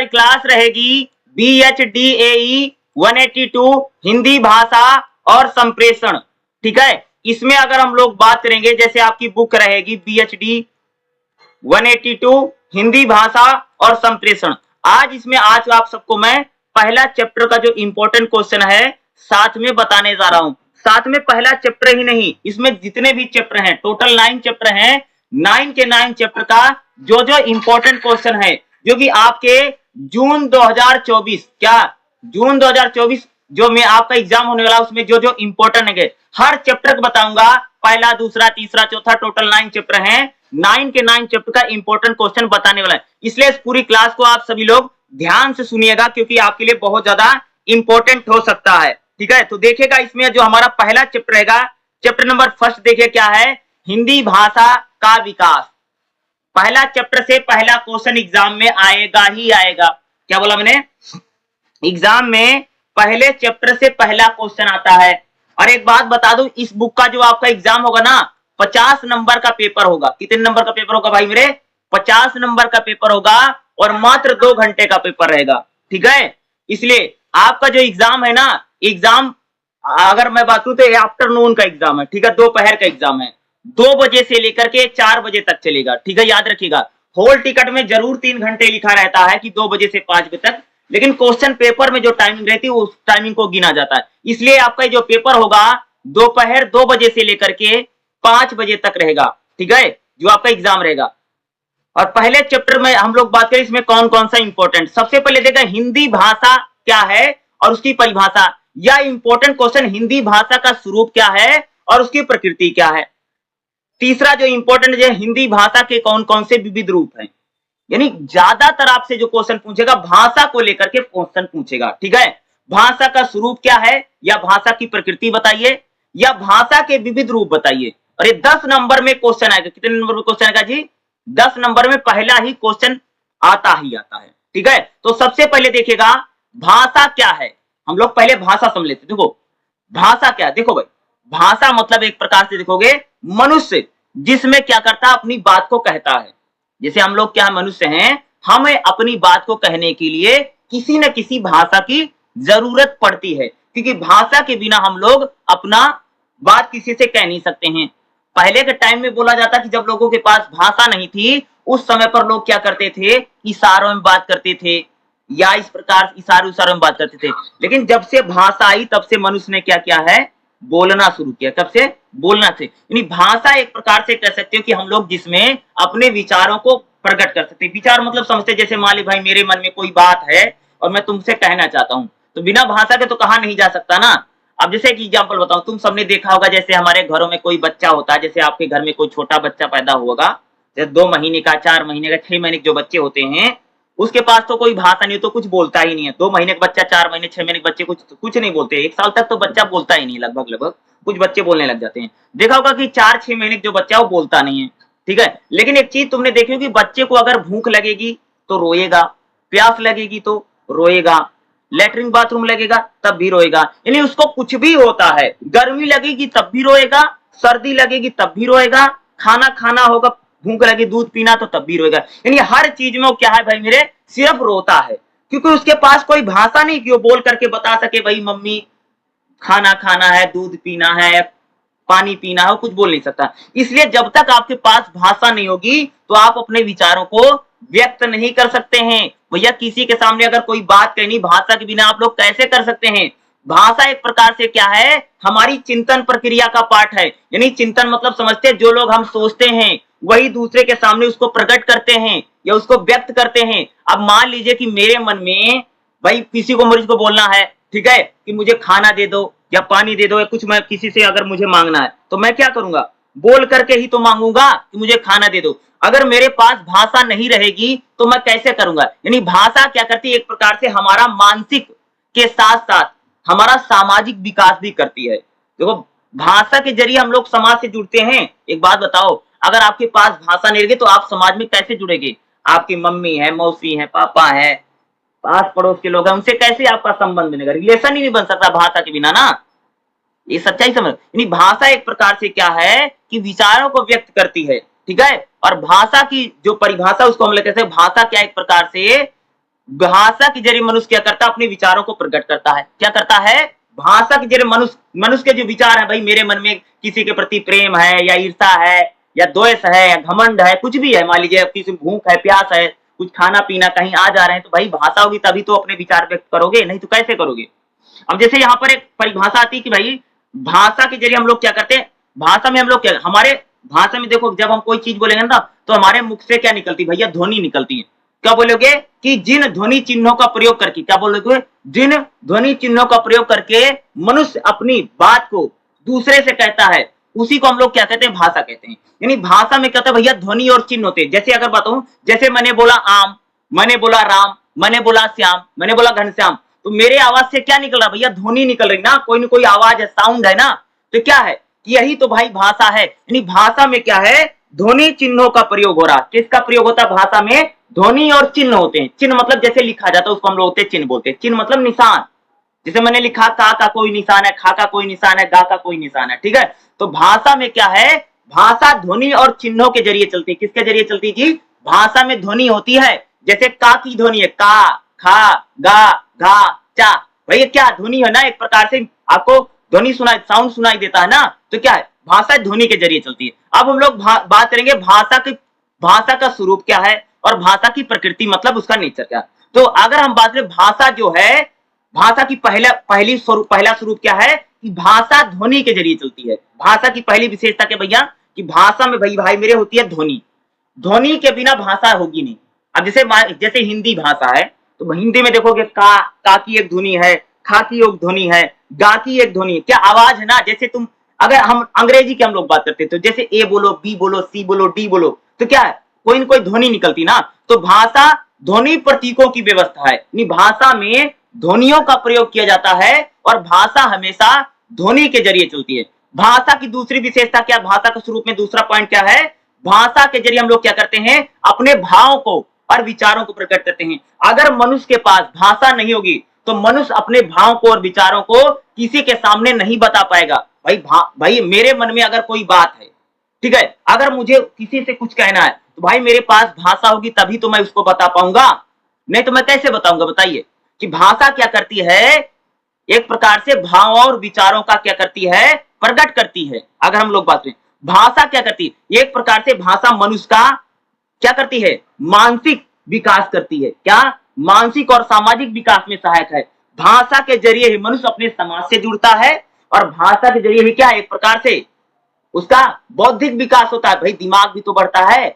हमारी क्लास रहेगी BHDAE 182 हिंदी भाषा और संप्रेषण। ठीक है, इसमें अगर हम लोग बात करेंगे, जैसे आपकी बुक रहेगी BHD 182 हिंदी भाषा और संप्रेषण। आज आप सबको मैं पहला चैप्टर का जो इंपॉर्टेंट क्वेश्चन है साथ में बताने जा रहा हूं। साथ में पहला चैप्टर ही नहीं, इसमें जितने भी चैप्टर हैं, टोटल 9 चैप्टर हैं, 9 के 9 चैप्टर का जो जो इंपॉर्टेंट क्वेश्चन है, जो कि आपके जून 2024 जून 2024 जो में आपका एग्जाम होने वाला, उसमें जो जो इंपॉर्टेंट है हर चैप्टर को बताऊंगा। पहला, दूसरा, तीसरा, चौथा, टोटल 9 चैप्टर हैं। 9 के 9 चैप्टर का इंपॉर्टेंट क्वेश्चन बताने वाला है, इसलिए इस पूरी क्लास को आप सभी लोग ध्यान से सुनिएगा, क्योंकि आपके लिए बहुत ज्यादा इंपॉर्टेंट हो सकता है। ठीक है, तो देखिएगा इसमें जो हमारा पहला चैप्टर रहेगा, चैप्टर नंबर फर्स्ट देखिए क्या है, हिंदी भाषा का विकास। पहला चैप्टर से पहला क्वेश्चन एग्जाम में आएगा ही आएगा। क्या बोला मैंने? एग्जाम में पहले चैप्टर से पहला क्वेश्चन आता है। और एक बात बता दूं, इस बुक का जो आपका एग्जाम होगा ना, 50 नंबर का पेपर होगा। कितने नंबर का पेपर होगा भाई मेरे? 50 नंबर का पेपर होगा और मात्र 2 घंटे का पेपर रहेगा। ठीक है, इसलिए आपका जो एग्जाम है ना, एग्जाम अगर मैं बात करूं तो आफ्टरनून का एग्जाम है। ठीक है, दोपहर का एग्जाम है, 2 बजे से लेकर के 4 बजे तक चलेगा। ठीक है, याद रखिएगा, होल टिकट में जरूर 3 घंटे लिखा रहता है कि 2 बजे से 5 बजे तक, लेकिन क्वेश्चन पेपर में जो टाइमिंग रहती है उस टाइमिंग को गिना जाता है। इसलिए आपका जो पेपर होगा दोपहर 2 बजे से लेकर के 5 बजे तक रहेगा। ठीक है, जो आपका एग्जाम रहेगा। और पहले चैप्टर में हम लोग बात करें इसमें कौन कौन सा इंपॉर्टेंट, सबसे पहले देखा हिंदी भाषा क्या है और उसकी परिभाषा, या इंपॉर्टेंट क्वेश्चन हिंदी भाषा का स्वरूप क्या है और उसकी प्रकृति क्या है। तीसरा जो इंपॉर्टेंट है, हिंदी भाषा के कौन कौन से विविध रूप हैं, यानी ज्यादातर आपसे जो क्वेश्चन पूछेगा भाषा को लेकर के क्वेश्चन पूछेगा। ठीक है, भाषा का स्वरूप क्या है, या भाषा की प्रकृति बताइए, या भाषा के विविध रूप बताइए। और ये 10 नंबर में क्वेश्चन आएगा। कितने नंबर में क्वेश्चन आएगा जी? 10 नंबर में पहला ही क्वेश्चन आता ही आता है। ठीक है, तो सबसे पहले देखिएगा भाषा क्या है। हम लोग पहले भाषा समझ लेते। देखो भाषा क्या है, देखो भाई, भाषा मतलब एक प्रकार से देखोगे मनुष्य जिसमें क्या करता है, अपनी बात को कहता है। जैसे हम लोग क्या मनुष्य हैं, हमें अपनी बात को कहने के लिए किसी न किसी भाषा की जरूरत पड़ती है, क्योंकि भाषा के बिना हम लोग अपना बात किसी से कह नहीं सकते हैं। पहले के टाइम में बोला जाता कि जब लोगों के पास भाषा नहीं थी, उस समय पर लोग क्या करते थे, इशारों में बात करते थे, या इस प्रकार इशारों में बात करते थे। लेकिन जब से भाषा आई तब से मनुष्य ने क्या किया है, बोलना शुरू किया। कब से? बोलना से। यानी भाषा एक प्रकार से कह सकते हो कि हम लोग जिसमें अपने विचारों को प्रकट कर सकते हैं। विचार मतलब समझते, जैसे मान ली भाई मेरे मन में कोई बात है और मैं तुमसे कहना चाहता हूं, तो बिना भाषा के तो कहा नहीं जा सकता ना। अब जैसे एक एग्जांपल बताऊं, तुम सबने देखा होगा, जैसे हमारे घरों में कोई बच्चा होता है, जैसे आपके घर में कोई छोटा बच्चा पैदा होगा, जैसे 2 महीने का, 4 महीने का, 6 महीने के जो बच्चे होते हैं, उसके पास तो कोई भाषा नहीं, तो कुछ बोलता ही नहीं है। 2 महीने का बच्चा, 4 महीने, 6 महीने के बच्चे कुछ नहीं बोलते। 1 साल तक तो बच्चा बोलता ही नहीं, लगभग कुछ बच्चे बोलने लग जाते हैं। देखा होगा कि 4-6 महीने का जो बच्चा है वो बोलता नहीं है। ठीक है, लेकिन एक चीज तुमने देखी होगी, बच्चे को अगर भूख लगेगी तो रोएगा, प्यास लगेगी तो रोएगा, लेटरिन बाथरूम लगेगा तब भी रोएगा। यानी उसको कुछ भी होता है, गर्मी लगेगी तब भी रोएगा, सर्दी लगेगी तब भी रोएगा, खाना खाना होगा, भूख लगी, दूध पीना तो तब भी रोएगा। यानी हर चीज में वो क्या है भाई मेरे, सिर्फ रोता है, क्योंकि उसके पास कोई भाषा नहीं कि वो बोल करके बता सके भाई मम्मी खाना खाना है, दूध पीना है, पानी पीना है, वो कुछ बोल नहीं सकता। इसलिए जब तक आपके पास भाषा नहीं होगी तो आप अपने विचारों को व्यक्त नहीं कर सकते हैं। भैया किसी के सामने अगर कोई बात कहनी, भाषा के बिना आप लोग कैसे कर सकते हैं? भाषा एक प्रकार से क्या है, हमारी चिंतन प्रक्रिया का पार्ट है। यानी चिंतन मतलब समझते हैं, जो लोग हम सोचते हैं वही दूसरे के सामने उसको प्रकट करते हैं या उसको व्यक्त करते हैं। अब मान लीजिए कि मेरे मन में भाई किसी को मुझको बोलना है, ठीक है, कि मुझे खाना दे दो या पानी दे दो या कुछ, मैं किसी से अगर मुझे मांगना है तो मैं क्या करूंगा, बोल करके ही तो मांगूंगा कि मुझे खाना दे दो। अगर मेरे पास भाषा नहीं रहेगी तो मैं कैसे करूंगा? यानी भाषा क्या करती है, एक प्रकार से हमारा मानसिक के साथ साथ हमारा सामाजिक विकास भी करती है। देखो भाषा के जरिए हम लोग समाज से जुड़ते हैं। एक बात बताओ, अगर आपके पास भाषा नहीं रहेगी तो आप समाज में कैसे जुड़ेंगे? आपकी मम्मी है, मौसी है, पापा है, पास पड़ोस के लोग हैं, उनसे कैसे आपका संबंध बनेगा? रिलेशन ही नहीं बन सकता भाषा के बिना ना। ये सच्चाई समझ। यानी भाषा एक प्रकार से क्या है कि विचारों को व्यक्त करती है। ठीक है, और भाषा की जो परिभाषा उसको हम कहते हैं, भाषा क्या एक प्रकार से भाषा के जरिए मनुष्य क्या करता है, अपने विचारों को प्रकट करता है। क्या करता है, भाषा के जरिए मनुष्य के जो विचार है, भाई मेरे मन में किसी के प्रति प्रेम है या ईर्षा है या द्वेष है या घमंड है, कुछ भी है, मान लीजिए किसी भूख है, प्यास है, कुछ खाना पीना, कहीं आ जा रहे हैं, तो भाई भाषा होगी तभी तो अपने विचार व्यक्त करोगे, नहीं तो कैसे करोगे। अब जैसे यहाँ पर एक परिभाषा आती है कि भाई भाषा के जरिए हम लोग क्या करते हैं, भाषा में हम लोग क्या, हमारे भाषा में देखो जब हम कोई चीज बोलेंगे ना तो हमारे मुख से क्या निकलती भैया, ध्वनि निकलती है। क्या बोलोगे कि जिन ध्वनि चिन्हों का प्रयोग करके, क्या बोलोगे, जिन ध्वनि चिन्हों का प्रयोग करके मनुष्य अपनी बात को दूसरे से कहता है, उसी को हम लोग क्या कहते हैं, भाषा कहते हैं। यानी भाषा में कहते हैं भैया ध्वनि और चिन्ह होते हैं। जैसे अगर बताऊं, जैसे मैंने बोला आम, मैंने बोला राम, मैंने बोला श्याम, मैंने बोला घनश्याम, तो मेरे आवाज से क्या निकल रहा भैया, ध्वनि निकल रही ना, कोई ना कोई आवाज है, साउंड है ना। तो क्या है, यही तो भाई भाषा है। यानी भाषा में क्या है, ध्वनि चिन्हों का प्रयोग हो रहा। किसका प्रयोग होता है भाषा में, ध्वनि और चिन्ह होते हैं। चिन्ह मतलब जैसे लिखा जाता है उसको हम लोग होते चिन्ह बोलते हैं। चिन्ह मतलब निशान, जैसे मैंने लिखा का कोई निशान है, खा का कोई निशान है, गा का कोई निशान है, ठीक है। तो भाषा में क्या है, भाषा ध्वनि और चिन्हों के जरिए चलती है। किसके जरिए चलती है जी, भाषा में ध्वनि होती है। जैसे का की ध्वनि है, का, खा, गा, घा, चा, भैया क्या ध्वनि है ना, एक प्रकार से आपको ध्वनि सुनाई, साउंड सुनाई देता है ना। तो क्या है, भाषा ध्वनि के जरिए चलती है। अब हम लोग बात करेंगे भाषा का स्वरूप क्या है और भाषा की प्रकृति, मतलब उसका नेचर क्या है। तो अगर हम बात करें भाषा जो है, भाषा की पहला स्वरूप क्या है कि भाषा ध्वनि के जरिए चलती है। भाषा की पहली विशेषता क्या भैया, कि भाषा में भाई मेरे होती है ध्वनि। ध्वनि के बिना भाषा होगी नहीं। अब जैसे हिंदी भाषा है, तो हिंदी में देखोगे का की एक ध्वनि है, खा की एक ध्वनि है, गा की एक ध्वनि, क्या आवाज है ना। जैसे तुम, अगर हम अंग्रेजी की हम लोग बात करते तो जैसे ए बोलो, बी बोलो, सी बोलो, डी बोलो, तो क्या है, कोई न कोई ध्वनि निकलती ना। तो भाषा ध्वनि प्रतीकों की व्यवस्था है। भाषा में ध्वनियों का प्रयोग किया जाता है और भाषा हमेशा ध्वनि के जरिए चलती है। भाषा की दूसरी विशेषता क्या, भाषा के स्वरूप में दूसरा पॉइंट क्या है, भाषा के जरिए हम लोग क्या करते हैं, अपने भाव को और विचारों को प्रकट करते हैं। अगर मनुष्य के पास भाषा नहीं होगी तो मनुष्य अपने भाव को और विचारों को किसी के सामने नहीं बता पाएगा। भाई मेरे मन में अगर कोई बात है, ठीक है, अगर मुझे किसी से कुछ कहना है तो भाई मेरे पास भाषा होगी तभी तो मैं उसको बता पाऊंगा, नहीं तो मैं कैसे बताऊंगा। बताइए कि भाषा क्या करती है, एक प्रकार से भाव और विचारों का क्या करती है, प्रकट करती है। अगर हम लोग बात करें भाषा क्या करती है, एक प्रकार से भाषा मनुष्य का क्या करती है, मानसिक विकास करती है। क्या, मानसिक और सामाजिक विकास में सहायक है। भाषा के जरिए ही मनुष्य अपने समाज से जुड़ता है और भाषा के जरिए ही क्या, एक प्रकार से उसका बौद्धिक विकास होता है। भाई दिमाग भी तो बढ़ता है,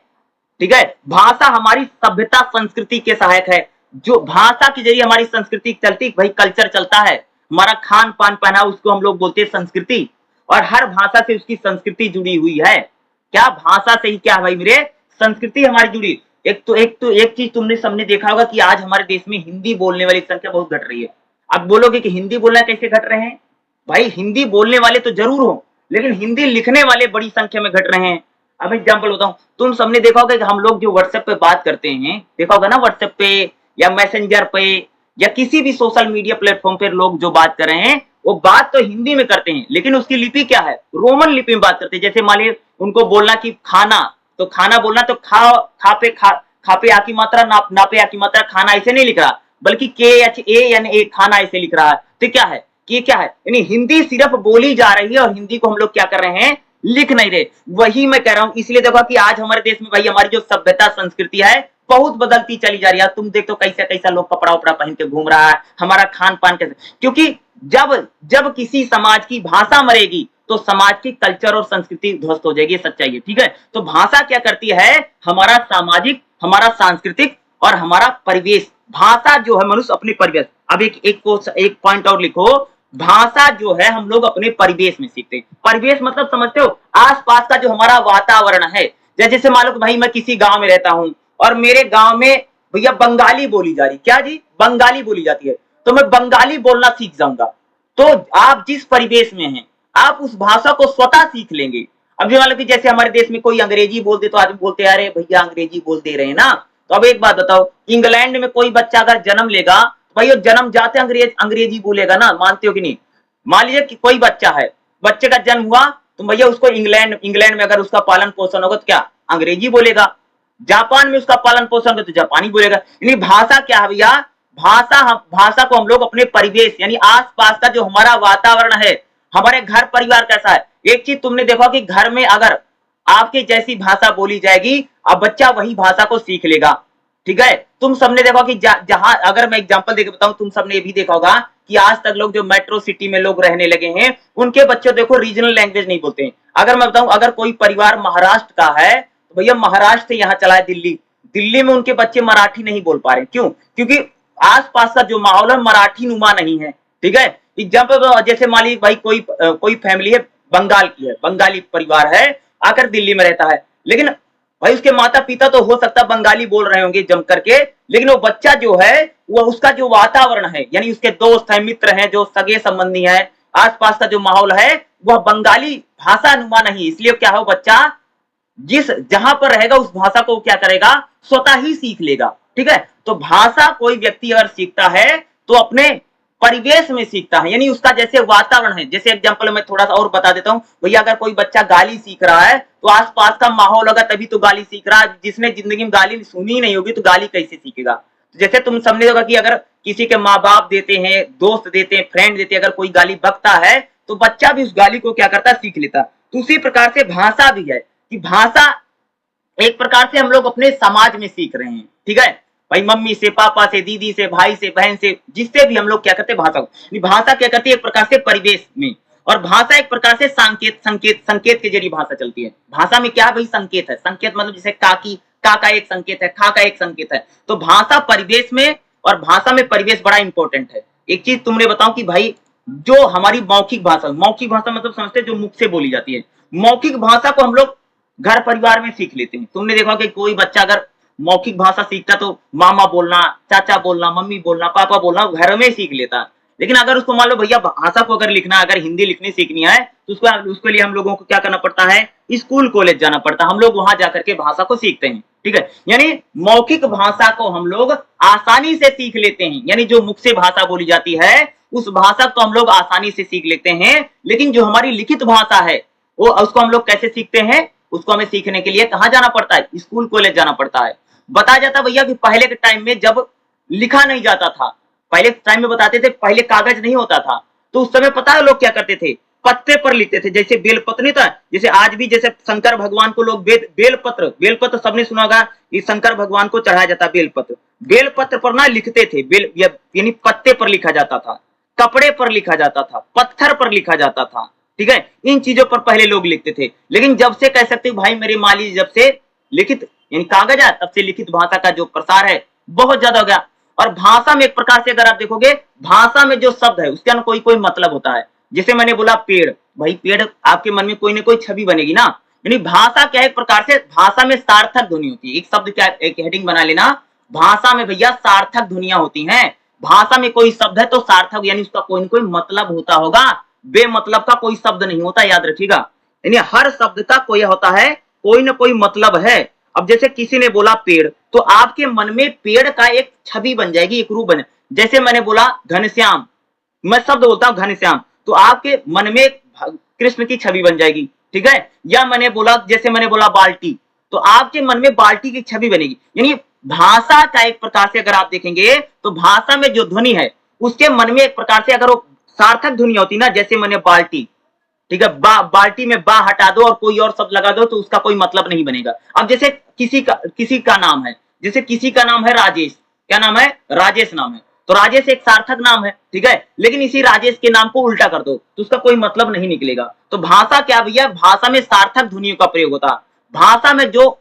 ठीक है। भाषा हमारी सभ्यता संस्कृति के सहायक है। जो भाषा के जरिए हमारी संस्कृति चलती, भाई कल्चर चलता है, हमारा खान पान पहना, उसको हम लोग बोलते हैं संस्कृति। और हर भाषा से उसकी संस्कृति जुड़ी हुई है। क्या, भाषा से ही क्या है भाई मेरे, संस्कृति हमारी जुड़ी। एक चीज तुमने सबने देखा होगा कि आज हमारे देश में हिंदी बोलने वाली संख्या बहुत घट रही है। अब बोलोगे कि हिंदी बोलना कैसे घट रहे हैं, भाई हिंदी बोलने वाले तो जरूर हो, लेकिन हिंदी लिखने वाले बड़ी संख्या में घट रहे हैं। अब एग्जाम्पल बताऊं, तुम सबने देखा होगा कि हम लोग जो व्हाट्सएप पे बात करते हैं, देखा होगा ना, व्हाट्सएप पे या मैसेंजर पे या किसी भी सोशल मीडिया प्लेटफॉर्म पे लोग जो बात कर रहे हैं वो बात तो हिंदी में करते हैं, लेकिन उसकी लिपि क्या है, रोमन लिपि में बात करते हैं। जैसे मान लीजिए उनको बोलना कि खाना, तो खाना बोलना तो खा पे आ की मात्रा, ना पे आ की मात्रा, खाना ऐसे नहीं लिख रहा, बल्कि के एच ए यानी एक खाना ऐसे लिख रहा है। तो क्या है कि क्या है, यानी हिंदी सिर्फ बोली जा रही है और हिंदी को हम लोग क्या कर रहे हैं, लिख नहीं रहे। वही मैं कह रहा हूं, इसलिए देखो कि आज हमारे देश में भाई हमारी जो सभ्यता संस्कृति है बहुत बदलती चली जा रही है। तुम देख तो कैसा कैसा लोग कपड़ा उपड़ा पहन के घूम रहा है, हमारा खान पान कैसे, क्योंकि जब किसी समाज की भाषा मरेगी तो समाज की कल्चर और संस्कृति ध्वस्त हो जाएगी, सच्चाई है, ठीक है। तो भाषा क्या करती है, हमारा सामाजिक, हमारा सांस्कृतिक और हमारा परिवेश। भाषा जो है मनुष्य अपने परिवेश, अब एक पॉइंट और लिखो, भाषा जो है हम लोग अपने परिवेश में सीखते हैं। परिवेश मतलब समझते हो, आसपास का जो हमारा वातावरण है। जैसे मान लो भाई मैं किसी गांव में रहता हूं और मेरे गांव में भैया बंगाली बोली जा रही, क्या जी, बंगाली बोली जाती है, तो मैं बंगाली बोलना सीख जाऊंगा। तो आप जिस परिवेश में हैं आप उस भाषा को स्वतः सीख लेंगे। अब मान लो कि जैसे हमारे देश में कोई अंग्रेजी बोलते तो आदमी बोलते अरे भैया अंग्रेजी बोल दे रहे हैं ना। तो अब एक बात बताओ, इंग्लैंड में कोई बच्चा अगर जन्म लेगा, भाई वो जन्म जाते अंग्रेजी बोलेगा ना, मानते हो कि नहीं। मान लीजिए कि कोई बच्चा है, बच्चे का जन्म हुआ तो भैया उसको इंग्लैंड में अगर उसका पालन पोषण होगा तो क्या अंग्रेजी बोलेगा। जापान में उसका पालन पोषण करते तो जापानी बोलेगा। यानी भाषा क्या है भैया, भाषा को हम लोग अपने परिवेश यानी आसपास का जो हमारा वातावरण है, हमारे घर परिवार कैसा है। एक चीज तुमने देखा कि घर में अगर आपके जैसी भाषा बोली जाएगी, अब बच्चा वही भाषा को सीख लेगा। ठीक है, तुम सबने देखा कि जहां अगर मैं एग्जांपल देकर बताऊं, तुम सबने ये भी देखा होगा कि आज तक लोग जो मेट्रो सिटी में लोग रहने लगे हैं, उनके बच्चे देखो रीजनल लैंग्वेज नहीं बोलते हैं। अगर मैं बताऊं, अगर कोई परिवार महाराष्ट्र का है तो भैया महाराष्ट्र से यहाँ चला है दिल्ली, दिल्ली में उनके बच्चे मराठी नहीं बोल पा रहे। क्यों? क्योंकि आसपास का जो माहौल है मराठी नुमा नहीं है। ठीक है, एग्जाम्पल जैसे मान लीजिए भाई कोई फैमिली है बंगाल की है, बंगाली परिवार है, आकर दिल्ली में रहता है, लेकिन भाई उसके माता पिता तो हो सकता है बंगाली बोल रहे होंगे जम करके, लेकिन वो बच्चा जो है वो उसका जो वातावरण है यानी उसके दोस्त हैं, मित्र हैं, जो सगे संबंधी हैं, आसपास का जो माहौल है वह बंगाली भाषा नुमा नहीं। इसलिए क्या हो, बच्चा जिस जहां पर रहेगा उस भाषा को क्या करेगा, स्वतः ही सीख लेगा। ठीक है, तो भाषा कोई व्यक्ति अगर सीखता है तो अपने परिवेश में सीखता है, यानी उसका जैसे वातावरण है। जैसे एग्जांपल मैं थोड़ा सा और बता देता हूं भैया, अगर कोई बच्चा गाली सीख रहा है तो आसपास का माहौल होगा तभी तो गाली सीख रहा है। जिसने जिंदगी में गाली सुनी नहीं होगी तो गाली कैसे सीखेगा। तो जैसे तुम समझे होगा कि अगर किसी के माँ बाप देते हैं, दोस्त देते हैं, फ्रेंड देते हैं, अगर कोई गाली बकता है तो बच्चा भी उस गाली को क्या करता है, सीख लेता। तो उसी प्रकार से भाषा भी है कि भाषा एक प्रकार से हम लोग अपने समाज में सीख रहे हैं। ठीक है भाई, मम्मी से, पापा से, दीदी से, भाई से, बहन से, जिससे भी हम लोग क्या करते हैं भाषा को। भाषा क्या करती है, एक प्रकार से परिवेश में, और भाषा एक प्रकार से संकेत के जरिए भाषा चलती है। भाषा में क्या भाई, संकेत है। संकेत मतलब जैसे काकी, का का एक संकेत है, खा का एक संकेत है। तो भाषा परिवेश में, और भाषा में परिवेश बड़ा इंपॉर्टेंट है। एक चीज तुमने बताओ कि भाई जो हमारी मौखिक भाषा मतलब समझते जो मुख से बोली जाती है, मौखिक भाषा को हम लोग घर परिवार में सीख लेते हैं। तुमने देखा कि कोई बच्चा अगर मौखिक भाषा सीखता तो मामा बोलना, चाचा बोलना, मम्मी बोलना, पापा बोलना घर में सीख लेता। लेकिन अगर उसको मान लो भैया भाषा को अगर लिखना, अगर हिंदी लिखनी सीखनी है तो उसके लिए हम लोगों को क्या करना पड़ता है, स्कूल कॉलेज जाना पड़ता है। हम लोग वहां जाकर के भाषा को सीखते हैं। ठीक है, यानी मौखिक भाषा को हम लोग आसानी से सीख लेते हैं, यानी जो मुख से भाषा बोली जाती है उस भाषा को हम लोग आसानी से सीख लेते हैं। लेकिन जो हमारी लिखित भाषा है वो उसको हम लोग कैसे सीखते हैं, उसको हमें सीखने के लिए कहां जाना पड़ता है, स्कूल कॉलेज जाना पड़ता है। बताया जाता भैया कि पहले के टाइम में जब लिखा नहीं जाता था, पहले टाइम में बताते थे पहले कागज नहीं होता था, तो उस समय पता है लोग क्या करते थे, पत्ते पर लिखते थे। जैसे बेलपत्र नहीं था, जैसे आज भी जैसे शंकर भगवान को लोग बेलपत्र सबने सुना होगा कि शंकर भगवान को चढ़ाया जाता बेलपत्र। बेलपत्र पर ना लिखते थे, यानी पत्ते पर लिखा जाता था, कपड़े पर लिखा जाता था, पत्थर पर लिखा जाता था। ठीक है, इन चीजों पर पहले लोग लिखते थे। लेकिन जब से कह सकते हो भाई मेरे मान लीजिए जब से लिखित यानी कागज आया, तब से लिखित भाषा का जो प्रसार है बहुत ज्यादा हो गया। और भाषा में एक प्रकार से अगर आप देखोगे, भाषा में जो शब्द है उसके कोई कोई मतलब होता है। जैसे मैंने बोला पेड़, भाई पेड़ आपके मन में कोई ना कोई छवि बनेगी ना। यानी भाषा क्या है, एक प्रकार से भाषा में सार्थक ध्वनि होती है। एक शब्द क्या, एक हेडिंग बना लेना, भाषा में भैया सार्थक ध्वनियां होती हैं। भाषा में कोई शब्द है तो सार्थक यानी उसका कोई ना कोई मतलब होता होगा, बेमतलब का कोई शब्द नहीं होता, याद रखिएगा। यानी हर शब्द का कोई होता है, कोई ना कोई मतलब है। अब जैसे किसी ने बोला पेड़, तो आपके मन में पेड़ का एक छवि बन जाएगी, एक रूप बने। जैसे मैंने बोला घनश्याम, मैं शब्द बोलता हूं घनश्याम, तो आपके मन में कृष्ण की छवि बन जाएगी। ठीक है, या मैंने बोला, जैसे मैंने बोला बाल्टी, तो आपके मन में बाल्टी की छवि बनेगी। यानी भाषा का एक प्रकार से अगर आप देखेंगे तो भाषा में जो ध्वनि है उसके मन में एक प्रकार से अगर वो सार्थक ध्वनि होती ना, जैसे मैंने बाल्टी, ठीक है, बाल्टी में बा हटा दो और कोई और शब्द लगा दो तो उसका कोई मतलब नहीं बनेगा। अब जैसे किसी का नाम है, जैसे किसी का नाम है राजेश, क्या नाम है, राजेश नाम है, तो राजेश एक सार्थक नाम है। ठीक है, लेकिन इसी राजेश के नाम को उल्टा कर दो तो उसका कोई मतलब नहीं निकलेगा। तो भाषा क्या भैया, भाषा में सार्थक ध्वनियों का प्रयोग होता है। भाषा में जो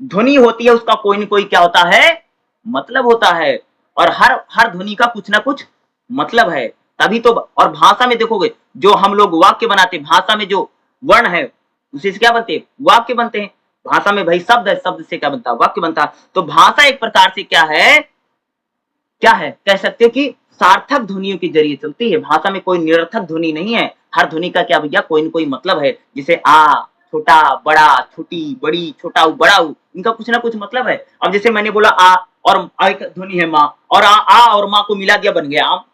ध्वनि होती है उसका कोई न कोई क्या होता है, मतलब होता है। और हर ध्वनि का कुछ ना कुछ मतलब है, तभी तो। और भाषा में देखोगे जो हम लोग वाक्य बनाते हैं, भाषा में जो वर्ण है उसी से क्या बनते हैं, वाक्य बनते हैं। भाषा में भाई शब्द है, शब्द से क्या बनता है, वाक्य बनता है। तो भाषा एक प्रकार से क्या है, कह सकते हो कि सार्थक ध्वनियों के जरिए चलती है। भाषा में कोई निरर्थक ध्वनि नहीं है, हर ध्वनि का क्या भैया कोई न कोई मतलब है। जैसे आ, छोटा, बड़ा, छोटी, बड़ी, छोटा, बड़ा, इनका कुछ ना कुछ मतलब है। अब जैसे मैंने बोला आ, और आ एक ध्वनि है माँ, और आ और माँ को मिला दिया बन गया आम।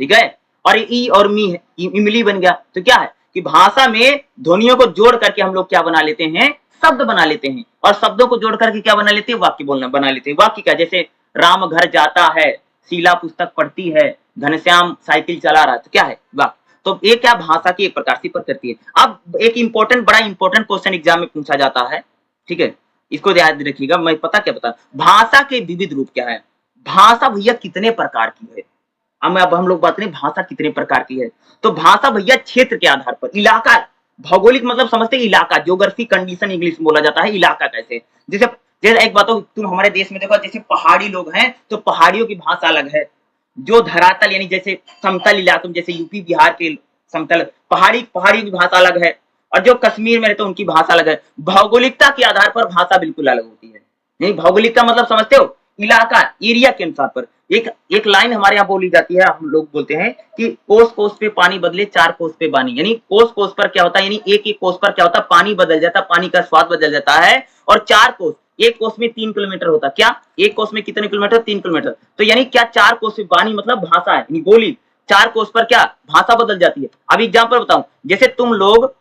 ठीक है, और ई और मी है, इमली बन गया। तो क्या है कि भाषा में ध्वनियों को जोड़ करके हम लोग क्या बना लेते हैं, शब्द बना लेते हैं और शब्दों को जोड़ करके क्या बना लेते हैं, वाक्य बोलना बना लेते हैं। वाक्य क्या, जैसे राम घर जाता है, शीला पुस्तक पढ़ती है, घनश्याम साइकिल चला रहा, तो क्या है, वाक्य। तो ये क्या भाषा की एक प्रकार से करती है। अब एक इंपॉर्टेंट, बड़ा इंपॉर्टेंट क्वेश्चन एग्जाम में पूछा जाता है, ठीक है, इसको ध्यान रखिएगा। मैं पता क्या बता, भाषा के विविध रूप क्या है, भाषा भैया कितने प्रकार की है। अब हम लोग बात करें भाषा कितने प्रकार की है, तो भाषा भैया क्षेत्र के आधार पर, इलाका, भौगोलिक मतलब समझते हैं इलाका, ज्योग्राफी कंडीशन इंग्लिश में बोला जाता है, इलाका कैसे, जैसे जैसे एक बात हो, तुम हमारे देश में देखो, जैसे पहाड़ी लोग हैं तो पहाड़ियों की भाषा अलग है, जो धरातल यानी जैसे समतल इलाकों में, जैसे यूपी बिहार के समतल पहाड़ी की भाषा अलग है, और जो कश्मीर में रहते हैं उनकी भाषा अलग है। भौगोलिकता के आधार पर भाषा बिल्कुल अलग होती है। नहीं, भौगोलिकता मतलब समझते हो, इलाका, एरिया के अनुसार पर। एक लाइन हमारे यहाँ बोली जाती है, हम लोग बोलते हैं कि कोस कोस पे पानी बदले, चार कोस पे पानी, यानी कोस कोस पर क्या होता है, यानी एक एक कोस पर क्या होता है, पानी बदल जाता है, पानी का स्वाद बदल जाता है। और चार कोस, एक कोस में 3 किलोमीटर होता, क्या एक कोस में कितने किलोमीटर, 3 किलोमीटर, तो यानी क्या चार कोस पे पानी मतलब भाषा है, यानी बोली, चार कोस पर क्या भाषा बदल जाती है। अब एग्जाम्पल बताऊं, जैसे तुम लोग,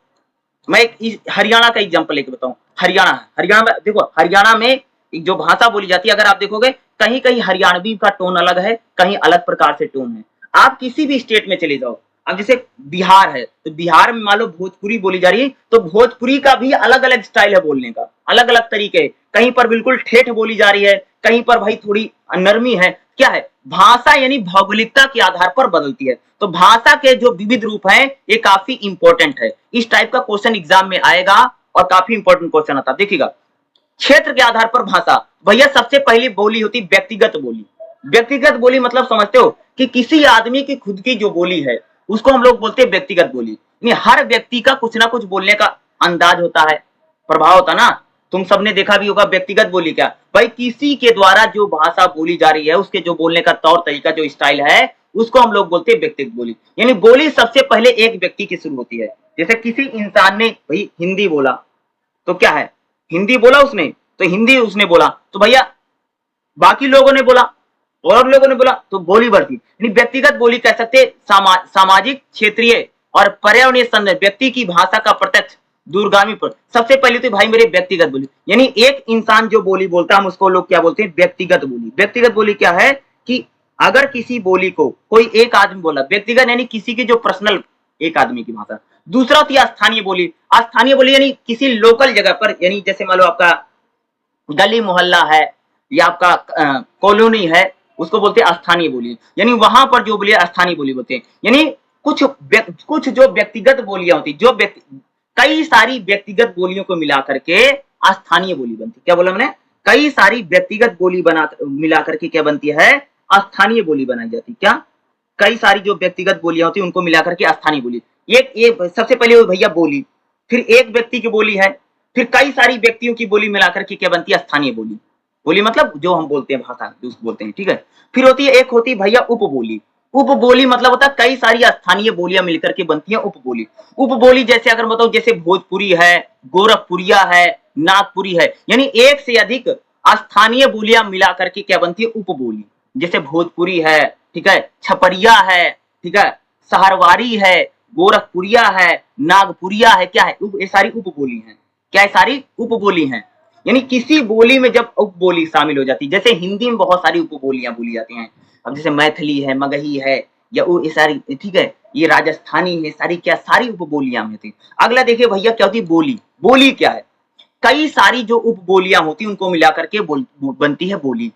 मैं एक हरियाणा का एग्जाम्पल लेके बताऊं, हरियाणा में देखो, हरियाणा में जो भाषा बोली जाती है, अगर आप देखोगे कहीं कहीं हरियाणवी का टोन अलग है, कहीं अलग प्रकार से टोन है। आप किसी भी स्टेट में चले जाओ, अब जैसे बिहार है तो बिहार में मान लो भोजपुरी बोली जा रही है, तो भोजपुरी का भी अलग अलग स्टाइल है बोलने का, अलग अलग तरीके, कहीं पर बिल्कुल ठेठ बोली जा रही है, कहीं पर भाई थोड़ी नरमी है, क्या है, भाषा यानी भौगोलिकता के आधार पर बदलती है। तो भाषा के जो विविध रूप हैं ये काफी इंपॉर्टेंट है, इस टाइप का क्वेश्चन एग्जाम में आएगा और काफी इंपॉर्टेंट क्वेश्चन आता है। देखिएगा, क्षेत्र के आधार पर भाषा, भैया सबसे पहली बोली होती व्यक्तिगत बोली। व्यक्तिगत बोली मतलब समझते हो कि किसी आदमी की खुद की जो बोली है उसको हम लोग बोलते हैं व्यक्तिगत बोली। यानी हर व्यक्ति का कुछ ना कुछ बोलने का अंदाज होता है, प्रभाव होता ना। तुम सबने देखा भी होगा व्यक्तिगत बोली क्या, भाई किसी के द्वारा जो भाषा बोली जा रही है उसके जो बोलने का तौर तरीका, जो स्टाइल है, उसको हम लोग बोलते हैं व्यक्तिगत बोली। यानी बोली सबसे पहले एक व्यक्ति की शुरू होती है। जैसे किसी इंसान ने भाई हिंदी बोला, तो क्या है, हिंदी बोला उसने, तो हिंदी उसने बोला, तो भैया बाकी लोगों ने बोला और लोगों ने बोला, तो बोली बढ़ती। यानी व्यक्तिगत बोली कह सकते, सामाजिक, क्षेत्रीय और पर्यावरणीय संदर्भ, व्यक्ति की भाषा का प्रत्यक्ष दूरगामी पर। सबसे पहले तो भाई मेरे व्यक्तिगत बोली, यानी एक इंसान जो बोली बोलता है हम उसको लोग क्या बोलते हैं, व्यक्तिगत बोली। व्यक्तिगत बोली क्या है कि अगर किसी बोली को कोई एक आदमी बोला, व्यक्तिगत यानी किसी की जो पर्सनल, एक आदमी की भाषा। दूसरा होती है स्थानीय बोली। स्थानीय बोली यानी किसी लोकल जगह पर, यानी जैसे मान लो आपका गली मोहल्ला है या आपका कॉलोनी है, उसको बोलते हैं स्थानीय बोली। यानी वहां पर जो बोली स्थानीय बोली बोलते हैं। यानी कुछ जो व्यक्तिगत बोलियां होती, जो कई सारी व्यक्तिगत बोलियों को मिला करके स्थानीय बोली बनती। क्या बोला मैंने, कई सारी व्यक्तिगत बोली बना मिला करके क्या बनती है, स्थानीय बोली बनाई जाती। क्या, कई सारी जो व्यक्तिगत बोलियां होती उनको मिलाकर के स्थानीय बोली। ये सबसे पहले भैया बोली, फिर एक व्यक्ति की बोली है, फिर कई सारी व्यक्तियों की बोली मिलाकर के क्या बनती है, स्थानीय बोली। बोली मतलब जो हम बोलते हैं भाषा, जो बोलते हैं, ठीक है। फिर होती है, एक होती है भैया उपबोली। उपबोली मतलब होता है कई सारी स्थानीय बोलियां मिलकर के बनती है उपबोली। उपबोली जैसे अगर बताओ, जैसे भोजपुरी है, गोरखपुरिया है, नागपुरी है, यानी एक से अधिक स्थानीय बोलियां मिला करके क्या बनती है, उपबोली। जैसे भोजपुरी है, ठीक है, छपरिया है, ठीक है, सहरवारी है, गोरखपुरिया है, नागपुरिया है, क्या है, ये सारी उपबोली हैं। क्या है, सारी उपबोली हैं। यानी किसी बोली में जब उपबोली शामिल हो जाती है, जैसे हिंदी में बहुत सारी उपबोलियां बोली जाती हैं। अब जैसे मैथिली है, मगही है, या वो ये सारी, ठीक है, ये राजस्थानी है, सारी क्या, सारी उपबोलियां में थी। अगला देखिए भैया क्या होती, बोली। बोली क्या है, कई सारी जो उपबोलियां होती उनको मिलाकर के बनती है बोली,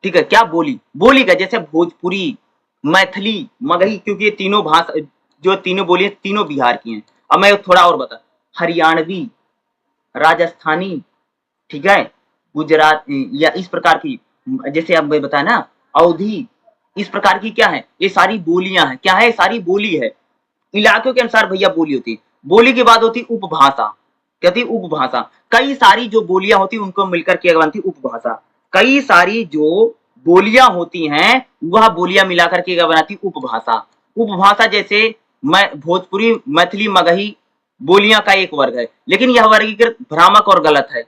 ठीक है। क्या, बोली। बोली का जैसे भोजपुरी, मैथिली, मगही, क्योंकि ये तीनों भाषा, जो तीनों बोली तीनों बिहार की हैं। अब मैं थोड़ा और बता, हरियाणवी, राजस्थानी, ठीक है, गुजरात, या इस प्रकार की, जैसे अब मैं बताया ना, अवधी, इस प्रकार की क्या है, ये सारी बोलियां हैं। क्या है, सारी बोली है। इलाकों के अनुसार भैया बोली होती है। बोली के बाद होती उपभाषा। क्या होती, उपभाषा। कई सारी जो बोलियां होती उनको मिलकर क्या बनती, उपभाषा। कई सारी जो बोलियां होती हैं वह बोलियां मिलाकर के क्या बनाती, उपभाषा। उपभाषा जैसे मैं भोजपुरी, मैथिली, मगही बोलियां का एक वर्ग है, लेकिन यह वर्गीकृत भ्रामक और गलत है।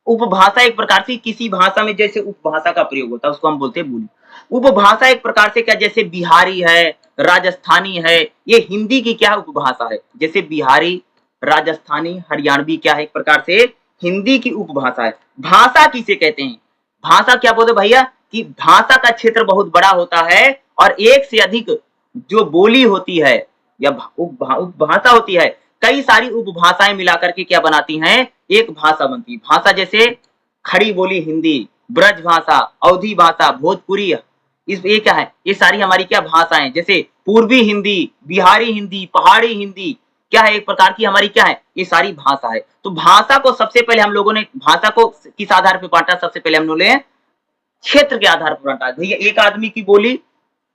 उपभाषा एक प्रकार से किसी भाषा में जैसे उपभाषा का प्रयोग होता है उसको हम बोलते हैं बोली। उपभाषा एक प्रकार से क्या, जैसे बिहारी है, राजस्थानी है, ये हिंदी की क्या उपभाषा है। जैसे बिहारी, राजस्थानी, हरियाणवी क्या है, एक प्रकार से हिंदी की उपभाषा है। भाषा किसे कहते हैं? भाषा क्या बोलते भैया कि भाषा का क्षेत्र बहुत बड़ा होता है और एक से अधिक जो बोली होती है या उपभाषा होती है, कई सारी उपभाषाएं मिलाकर के क्या बनाती हैं? एक भाषा बनती है। भाषा जैसे खड़ी बोली हिंदी, ब्रज भाषा, अवधी भाषा, भोजपुरी, इस ये क्या है? ये सारी हमारी क्या भाषाएं, जैसे पूर्वी हिंदी, बिहारी हिंदी, पहाड़ी हिंदी, क्या है? एक प्रकार की हमारी क्या है? ये सारी भाषा है। तो भाषा को सबसे पहले हम लोगों ने भाषा को किस आधार पर बांटा? सबसे पहले हम लोगों ने क्षेत्र के आधार पर बांटा। भैया एक आदमी की बोली,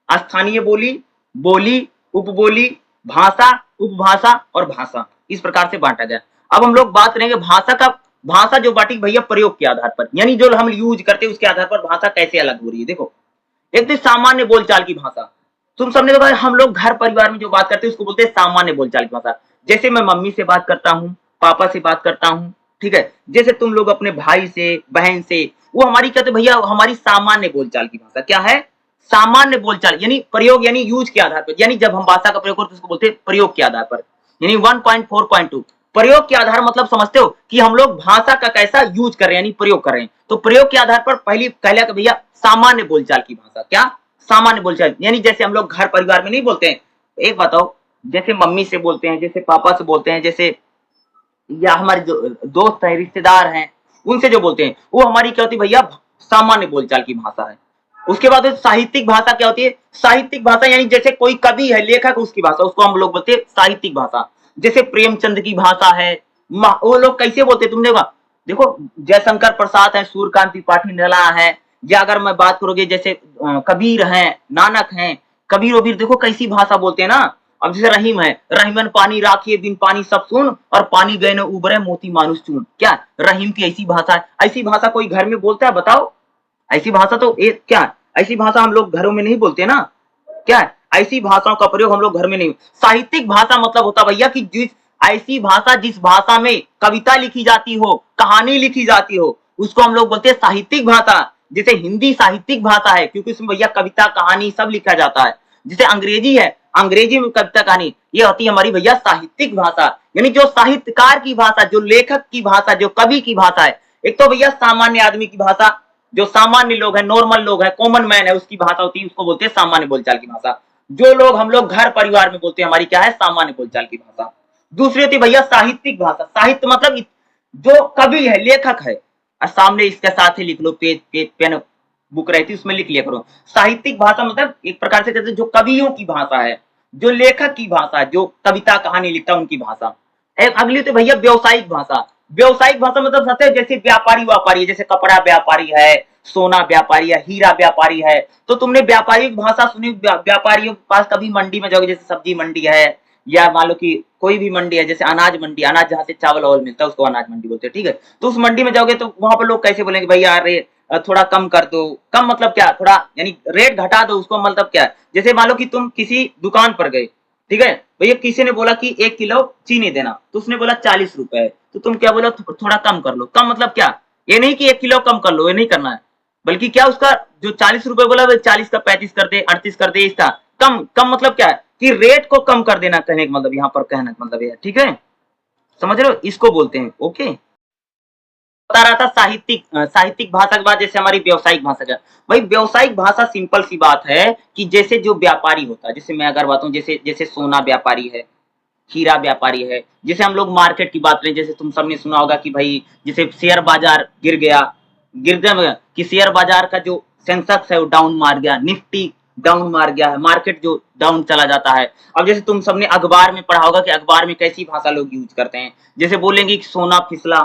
स्थानीय बोली, बोली, उपबोली, भाषा, उपभाषा और भाषा, इस प्रकार से बांटा गया। अब हम लोग बात करेंगे भाषा का। भाषा जो बांटी भैया प्रयोग के आधार पर, यानी जो हम यूज करते हैं उसके आधार पर भाषा कैसे अलग हो रही है। देखो, एक तो सामान्य बोलचाल की भाषा, तुम सबने देखा हम लोग घर परिवार में जो बात करते हैं उसको बोलते हैं सामान्य बोलचाल की भाषा। जैसे मैं मम्मी से बात करता हूँ, पापा से बात करता हूँ, ठीक है, जैसे तुम लोग अपने भाई से, बहन से, वो हमारी कहते भैया हमारी सामान्य बोलचाल की भाषा। क्या है? सामान्य बोलचाल, यानी प्रयोग, यानी यूज के आधार पर, यानी जब हम भाषा का प्रयोग करते हैं उसको बोलते हैं प्रयोग के आधार पर। यानी 1.4.2 प्रयोग के आधार मतलब समझते हो कि हम लोग भाषा का कैसा यूज कर रहे हैं, यानी प्रयोग कर रहे हैं। तो प्रयोग के आधार पर पहली कहला कि भैया सामान्य बोलचाल की भाषा। क्या? सामान्य बोलचाल, यानी जैसे हम लोग घर परिवार में नहीं बोलते हैं। एक बताओ, जैसे मम्मी से बोलते हैं, जैसे पापा से बोलते हैं, जैसे या हमारे दोस्त हैं, रिश्तेदार हैं, उनसे जो बोलते हैं वो हमारी क्या होती है भैया? सामान्य बोलचाल की भाषा है। उसके बाद साहित्यिक भाषा क्या होती है? साहित्यिक भाषा यानी जैसे कोई कवि है, लेखक, उसकी भाषा, उसको हम लोग बोलते हैं साहित्यिक भाषा। जैसे प्रेमचंद की भाषा है, वो लोग कैसे बोलते हैं तुमने देखो, जयशंकर प्रसाद है, सूर्यकांत त्रिपाठी निराला है, या अगर मैं बात करोगे जैसे कबीर हैं, नानक हैं, कबीर वबीर, देखो कैसी भाषा बोलते हैं ना। अब जैसे रहीम है, रहीमन पानी राखिए बिन पानी सब सुन, और पानी गए न उबरे मोती मानुष चून। क्या रहीम की ऐसी भाषा है? ऐसी भाषा कोई घर में बोलता है? बताओ। ऐसी भाषा तो क्या, ऐसी भाषा हम लोग घरों में नहीं बोलते ना। क्या है? ऐसी भाषाओं का प्रयोग हम लोग घर में नहीं। साहित्यिक भाषा मतलब होता भैया कि जिस ऐसी भाषा, जिस भाषा में कविता लिखी जाती हो, कहानी लिखी जाती हो, उसको हम लोग बोलते हैं साहित्यिक भाषा। जैसे हिंदी साहित्यिक भाषा है क्योंकि उसमें भैया कविता, कहानी सब लिखा जाता है। जैसे अंग्रेजी है, अंग्रेजी में कविता, कहानी, ये होती है हमारी भैया साहित्यिक भाषा। यानी जो साहित्यकार की भाषा, जो लेखक की भाषा, जो कवि की भाषा है। एक तो भैया सामान्य आदमी की भाषा, जो सामान्य लोग हैं, नॉर्मल लोग हैं, कॉमन मैन है, उसकी भाषा होती है, उसको बोलते हैं सामान्य बोलचाल की भाषा। जो लोग हम लोग घर परिवार में बोलते हैं, हमारी क्या है? सामान्य बोलचाल की भाषा। दूसरी होती है भैया साहित्यिक भाषा। साहित्य मतलब जो कवि है, लेखक है, और सामने इसके साथ ही लिख लो, पेन बुक रहती है उसमें लिख लिया करो। साहित्यिक भाषा मतलब एक प्रकार से कहते हैं जो कवियों की भाषा है, जो लेखक की भाषा, जो कविता, कहानी लिखता है, उनकी भाषा। अगली तो भैया व्यावसायिक भाषा। व्यावसायिक भाषा मतलब सत्य, जैसे व्यापारी व्यापारी है, जैसे कपड़ा व्यापारी है, सोना व्यापारी है, हीरा व्यापारी है। तो तुमने व्यापारिक भाषा सुनी? व्यापारियों के पास कभी मंडी में जाओगे, जैसे सब्जी मंडी है, या मान लो कि कोई भी मंडी है, जैसे अनाज मंडी, अनाज जहाँ से चावल वावल मिलता है उसको अनाज मंडी बोलते हैं, ठीक है। तो उस मंडी में जाओगे तो वहां पर लोग कैसे बोलेंगे? भैया अरे थोड़ा कम कर दो। कम मतलब क्या? थोड़ा यानी रेट घटा दो, उसको मतलब क्या? जैसे मान लो कि तुम किसी दुकान पर गए, ठीक है भैया, किसी ने बोला कि 1 किलो चीनी देना, तो उसने बोला 40 रुपए, तो तुम क्या बोला? थोड़ा कम कर लो। कम मतलब क्या? ये नहीं कि 1 किलो कम कर लो, ये नहीं करना है, बल्कि क्या उसका जो 40 रुपए बोला 40 का 35 कर दे, 38 कर दे, इसका कम। कम मतलब क्या है? कि रेट को कम कर देना, कहने का मतलब, यहाँ पर कहने का मतलब है, ठीक है, समझ रहे हो? इसको बोलते हैं। ओके, बता रहा था साहित्यिक भाषा के बाद जैसे हमारी व्यावसायिक भाषा का। भाई व्यावसायिक भाषा सिंपल सी बात है कि जैसे जो व्यापारी होता है, जैसे मैं अगर बात हूँ, जैसे जैसे सोना व्यापारी है, हीरा व्यापारी है, जैसे हम लोग मार्केट की बात करें, जैसे तुम सबने सुना होगा कि भाई जैसे शेयर बाजार गिर गया कि शेयर बाजार का जो सेंसेक्स है वो डाउन मार गया, निफ्टी डाउन मार गया है, मार्केट जो डाउन चला जाता है। अब जैसे तुम सबने अखबार में पढ़ा होगा कि अखबार में कैसी भाषा लोग यूज करते हैं, जैसे बोलेंगे कि सोना फिसला,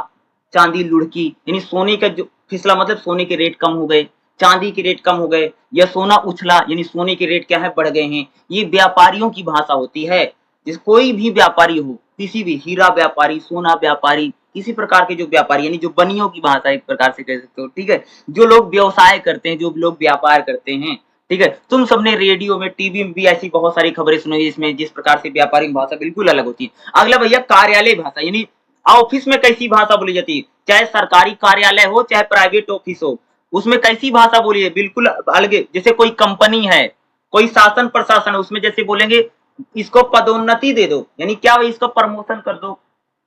चांदी लुढ़की, यानी सोने का जो फिसला मतलब सोने के रेट कम हो गए, चांदी के रेट कम हो गए, या सोना उछला यानी सोने के रेट क्या है? बढ़ गए हैं। ये व्यापारियों की भाषा होती है। जिस कोई भी व्यापारी हो, किसी भी हीरा व्यापारी, सोना व्यापारी, किसी प्रकार के जो व्यापारी, यानी जो बनियों की भाषा एक प्रकार से कह सकते हो, ठीक है, जो लोग व्यवसाय करते हैं, जो लोग व्यापार करते हैं, ठीक है। तुम सबने रेडियो में, टीवी में भी ऐसी बहुत सारी खबरें सुनी होगी जिसमें जिस प्रकार से व्यापारिक भाषा बिल्कुल अलग होती है। अगला भैया कार्यालय भाषा, यानी ऑफिस में कैसी भाषा बोली जाती है, चाहे सरकारी कार्यालय हो चाहे प्राइवेट ऑफिस हो, उसमें कैसी भाषा बोली है? बिल्कुल अलग। जैसे कोई कंपनी है, कोई शासन प्रशासन है, उसमें जैसे बोलेंगे इसको पदोन्नति दे दो, यानी क्या? इसको प्रमोशन कर दो,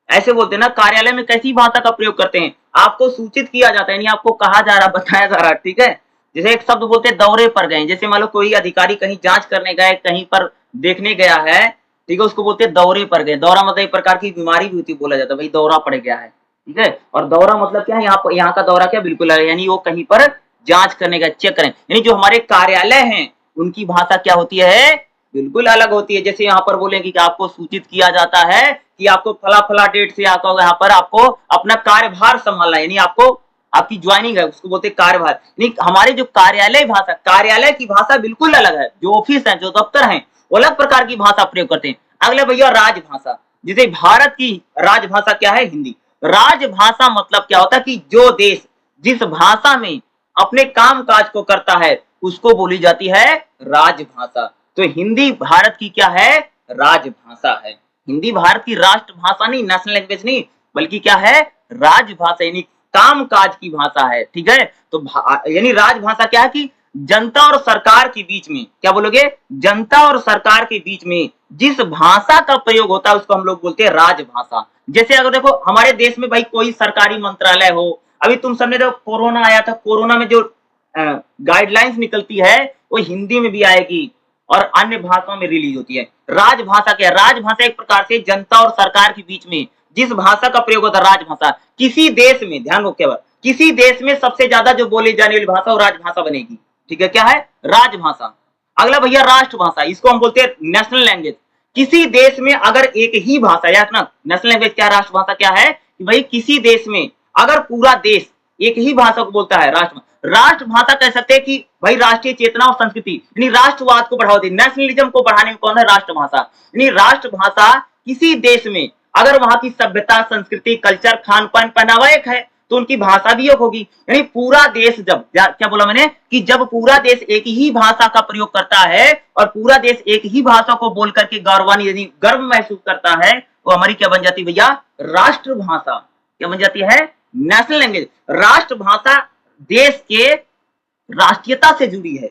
ऐसे बोलते हैं ना, कार्यालय में कैसी भाषा का प्रयोग करते हैं, आपको सूचित किया जाता है, यानी आपको कहा जा रहा, बताया जा रहा, ठीक है। जैसे एक शब्द बोलते हैं दौरे पर गए, जैसे मान लो कोई अधिकारी कहीं जांच करने गए, कहीं पर देखने गया है, ठीक है, उसको बोलते हैं दौरे पर गए। दौरा मतलब एक प्रकार की बीमारी भी होती है, बोला जाता है भाई दौरा पड़ गया है, ठीक है। और दौरा मतलब क्या है, यहाँ का दौरा क्या, बिल्कुल है, यानी वो कहीं पर जांच करने का, चेक करें, यानी जो हमारे कार्यालय हैं उनकी भाषा क्या होती है, बिल्कुल अलग होती है। जैसे यहाँ पर बोलेंगे कि आपको सूचित किया जाता है कि आपको फला फला डेट से यहाँ पर आपको अपना कार्यभार संभालना है, यानी आपको आपकी ज्वाइनिंग है, उसको बोलते हैं कार्यभार। यानी हमारे जो कार्यालय भाषा, कार्यालय की भाषा बिल्कुल अलग है, जो ऑफिस है, जो दफ्तर है, वो अलग प्रकार की भाषा प्रयोग करते हैं। अगले भैया राजभाषा, जैसे भारत की राजभाषा क्या है, हिंदी। राजभाषा मतलब क्या होता है कि जो देश जिस भाषा में अपने काम काज को करता है उसको बोली जाती है राजभाषा। तो हिंदी भारत की क्या है, राजभाषा है। हिंदी भारत की राष्ट्रभाषा नहीं, नेशनल लैंग्वेज नहीं, बल्कि क्या है, राजभाषा, यानी काम काज की भाषा है, ठीक है। तो यानी राजभाषा क्या है कि जनता और सरकार के बीच में, क्या बोलोगे, जनता और सरकार के बीच में जिस भाषा का प्रयोग होता है उसको हम लोग बोलते हैं राजभाषा। जैसे अगर देखो हमारे देश में भाई कोई सरकारी मंत्रालय हो, अभी तुम सबने जो कोरोना आया था, कोरोना में जो गाइडलाइंस निकलती है वो हिंदी में भी आएगी और अन्य भाषाओं में रिलीज होती है। राजभाषा क्या है, राजभाषा एक प्रकार से जनता और सरकार के बीच में जिस भाषा का प्रयोग होता है, राजभाषा। किसी देश में, ध्यान रखो केवल, किसी देश में सबसे ज्यादा जो बोली जाने वाली भाषा वो राजभाषा बनेगी, ठीक है, क्या है, राजभाषा। अगला भैया राष्ट्रभाषा, इसको हम बोलते हैं नेशनल लैंग्वेज। किसी देश में अगर एक ही भाषा, याद ना, नेशनल लैंग्वेज क्या, राष्ट्रभाषा क्या है कि भाई किसी देश में अगर पूरा देश एक ही भाषा को बोलता है, राष्ट्रभाषा कह सकते हैं कि भाई राष्ट्रीय चेतना और संस्कृति, यानी राष्ट्रवाद को बढ़ावा दे, नेशनलिज्म को बढ़ाने में कौन है, राष्ट्रभाषा। यानी राष्ट्रभाषा किसी देश में अगर वहां की सभ्यता, संस्कृति, कल्चर, खान पान, पहनावा एक है तो उनकी भाषा भी एक होगी। यानी पूरा देश, जब क्या बोला मैंने कि जब पूरा देश एक ही भाषा का प्रयोग करता है और पूरा देश एक ही भाषा को बोल करके गौरवान्वित, यदि गर्व महसूस करता है, तो हमारी क्या बन जाती है भैया, राष्ट्रभाषा। क्या बन जाती है, नेशनल लैंग्वेज। राष्ट्रभाषा देश के राष्ट्रीयता से जुड़ी है,